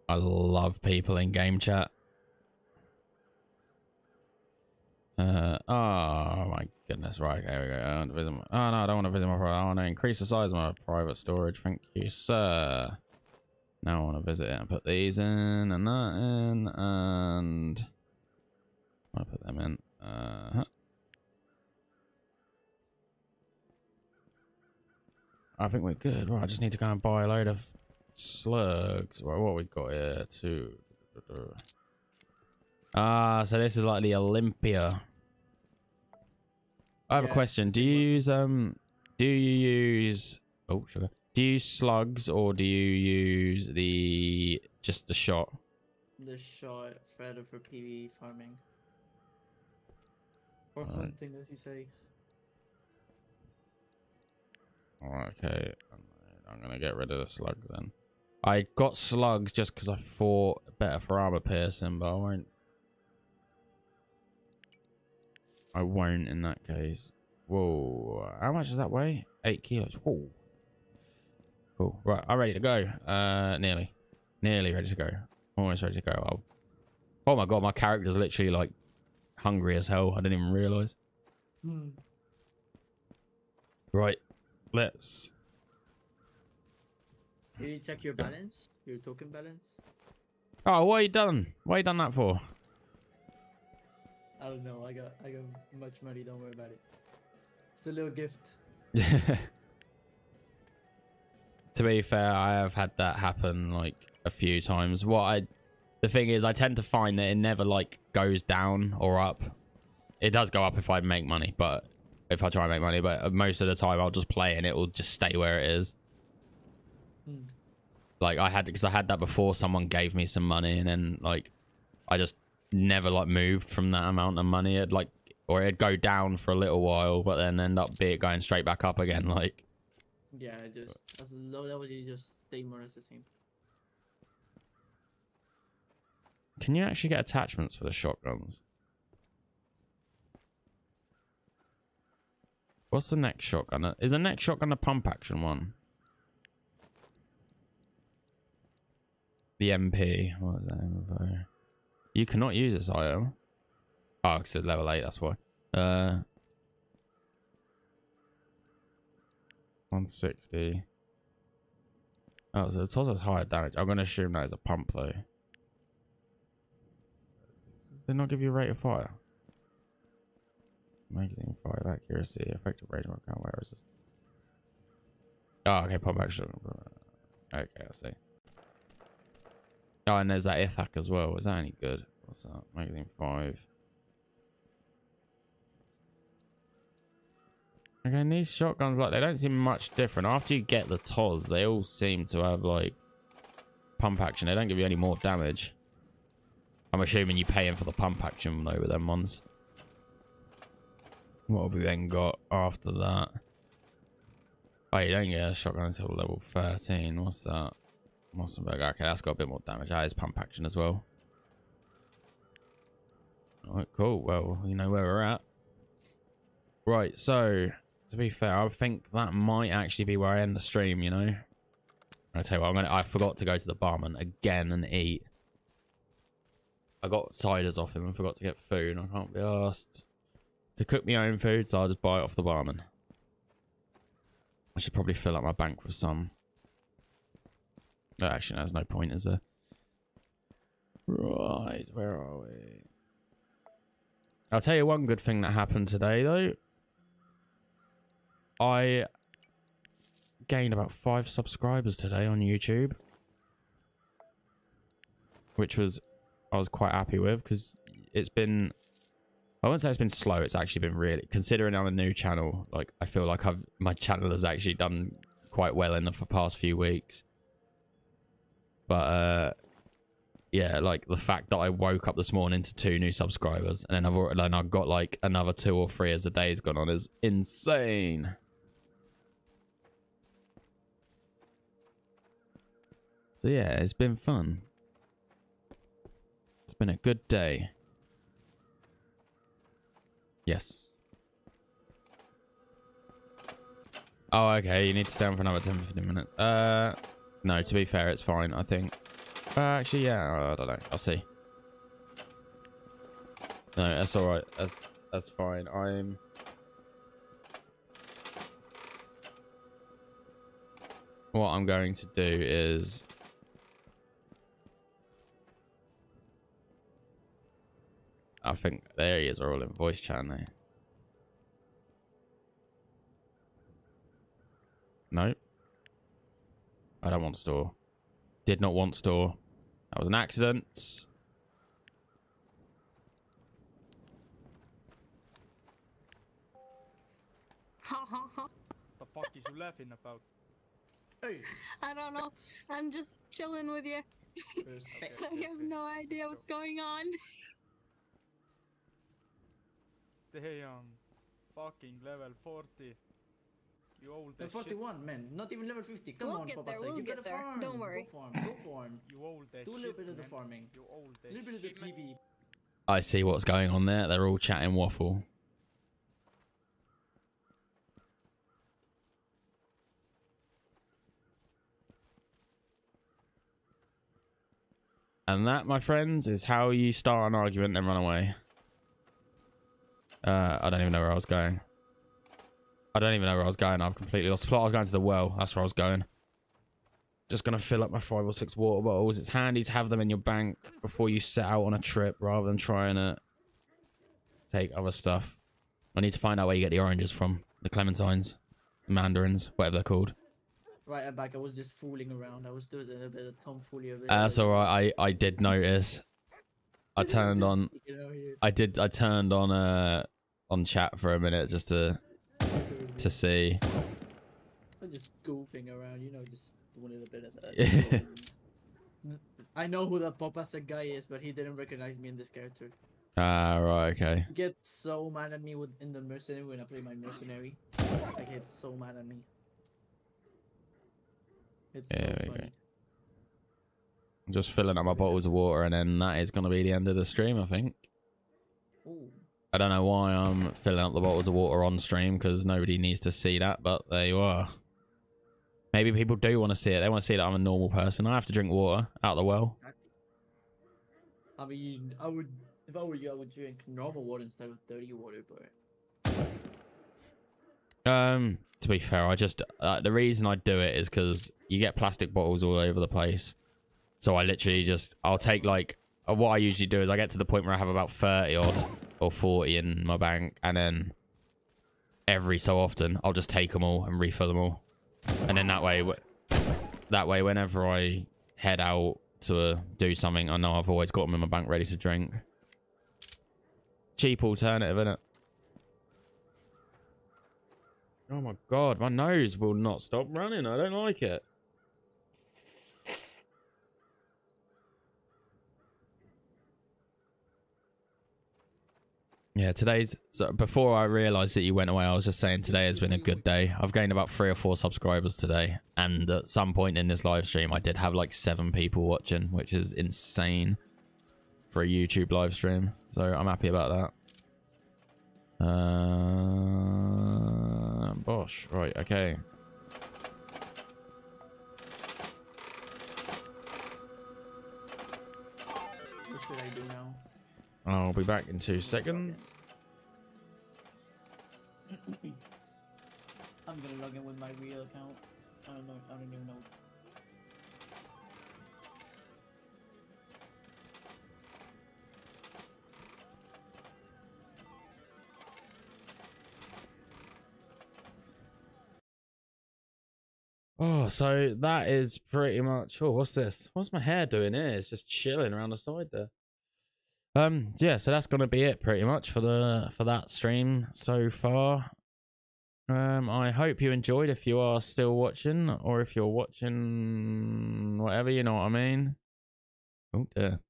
I love people in game chat. Oh my goodness, right, here we go. I want to visit oh no, I don't want to visit my private. I want to increase the size of my private storage. Thank you, sir. Now I want to visit it and put these in and that in, and I want to put them in. I think we're good. Right, I just need to go and buy a load of slugs. Right, what we got here? So this is like the Olympia. I have a question. Do you use oh sugar. Do you use slugs or do you use just the shot? The shot further for PV farming. Or hunting, as you say. Okay, I'm gonna get rid of the slugs then. I got slugs just because I thought better for armor piercing, but I won't in that case. Whoa, how much does that weigh? 8 kilos. Whoa. Cool. Right, I'm ready to go. Nearly ready to go. Almost ready to go. Oh my god, my character's literally like hungry as hell. I didn't even realize. Right, let's. Did you check your balance? Your token balance? Oh, what you done? What you done that for? I don't know. I got much money. Don't worry about it. It's a little gift. To be fair, I have had that happen like a few times. The thing is, I tend to find that it never like goes down or up. It does go up if I make money, but if I try and make money, but most of the time I'll just play and it will just stay where it is. Like because I had that before. Someone gave me some money and then like I just never like moved from that amount of money. It'd go down for a little while, but then end up going straight back up again. Like. Yeah, just as low level, you just stay more or less the same. Can you actually get attachments for the shotguns? What's the next shotgun? Is the next shotgun a pump action one? The MP. What is that info? You cannot use this item. Oh, because it's level 8, that's why. 160. Oh, so it tells us higher damage. I'm going to assume that is a pump, though. Does it not give you a rate of fire? Magazine fire, accuracy, effective range, count, where is this? Oh, okay, pump action. Okay, I see. Oh, and there's that IFAC as well. Is that any good? What's that? Magazine 5. Again, these shotguns, like, they don't seem much different. After you get the TOS, they all seem to have, like, pump action. They don't give you any more damage. I'm assuming you pay in for the pump action, though, with them ones. What have we then got after that? Oh, you don't get a shotgun until level 13. What's that? Mossberg. Okay, that's got a bit more damage. That is pump action as well. Alright, cool. Well, you know where we're at. Right, so, to be fair, I think that might actually be where I end the stream, you know? I'll tell you what, I forgot to go to the barman again and eat. I got ciders off him and forgot to get food. I can't be asked to cook my own food, so I'll just buy it off the barman. I should probably fill up my bank with some. No, actually, there's no point, is there? Right, where are we? I'll tell you one good thing that happened today, though. I gained about 5 subscribers today on YouTube. Which was, I was quite happy with, because it's been... I wouldn't say it's been slow, it's actually been really... Considering I'm a new channel, like, I feel like my channel has actually done quite well in the past few weeks. But, yeah, like, the fact that I woke up this morning to 2 new subscribers, and then I've got, like, another 2 or 3 as the day's gone on is insane. So, yeah, it's been fun. It's been a good day. Yes. Oh, okay. You need to stay on for another 10-15 minutes. No, to be fair, it's fine, I think. Actually, yeah, I don't know. I'll see. No, that's all right. That's fine. What I'm going to do is... I think the areas are all in voice chat now. No. I don't want store. Did not want store. That was an accident. The fuck is you laughing about? Hey. I don't know. I'm just chilling with you. I have no idea what's going on. Damn. Fucking level 40. You old as 41, shit. Man. Not even level 50. Come we'll on, get Papa. there. We'll you get gotta there. farm. Don't worry. Go farm. Go farm. You old as Do a little bit of the farming. You old A little bit of the PV. I see what's going on there. They're all chatting waffle. And that, my friends, is how you start an argument and run away. I don't even know where I was going. I've completely lost the plot. I was going to the well. That's where I was going. Just going to fill up my 5 or 6 water bottles. It's handy to have them in your bank before you set out on a trip rather than trying to take other stuff. I need to find out where you get the oranges from. The clementines, the mandarins, whatever they're called. Right, I'm back. I was just fooling around. I was doing a bit of tomfoolery over there. That's alright. I did notice. I turned on... I turned on chat for a minute just to see. I'm just goofing around, you know, just doing a little bit of that. I know who that Popasa guy is, but he didn't recognize me in this character. Ah, right, okay. He gets so mad at me in the mercenary when I play my mercenary. I get so mad at me. It's so funny. I'm just filling up my bottles of water, and then that is going to be the end of the stream, I think. Ooh. I don't know why I'm filling up the bottles of water on stream, because nobody needs to see that, but there you are. Maybe people do want to see it. They want to see that I'm a normal person. I have to drink water out of the well. Exactly. I mean, if I were you, I would drink normal water instead of dirty water, but... To be fair, I just... the reason I do it is because you get plastic bottles all over the place. So I literally just... I'll take, like... what I usually do is I get to the point where I have about 30 odd or 40 in my bank, and then every so often I'll just take them all and refill them all. And then that way whenever I head out to do something, I know I've always got them in my bank ready to drink. Cheap alternative, innit? Oh my god, my nose will not stop running. I don't like it. Yeah, today's... So before I realised that you went away, I was just saying today has been a good day. I've gained about 3 or 4 subscribers today. And at some point in this live stream, I did have like 7 people watching, which is insane for a YouTube live stream. So I'm happy about that. Bosh. Right, okay. What should I do now? I'll be back in 2 seconds. I'm gonna log in with my real account. I don't know. I don't even know. Oh, so that is pretty much... Oh, what's this? What's my hair doing here? It's just chilling around the side there. Yeah, so that's gonna be it pretty much for that stream so far. I hope you enjoyed if you are still watching, or if you're watching whatever, you know what I mean. Oh dear.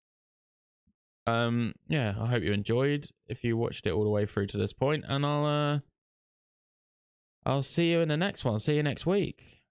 Yeah, I hope you enjoyed if you watched it all the way through to this point, and I'll see you in the next one. See you next week.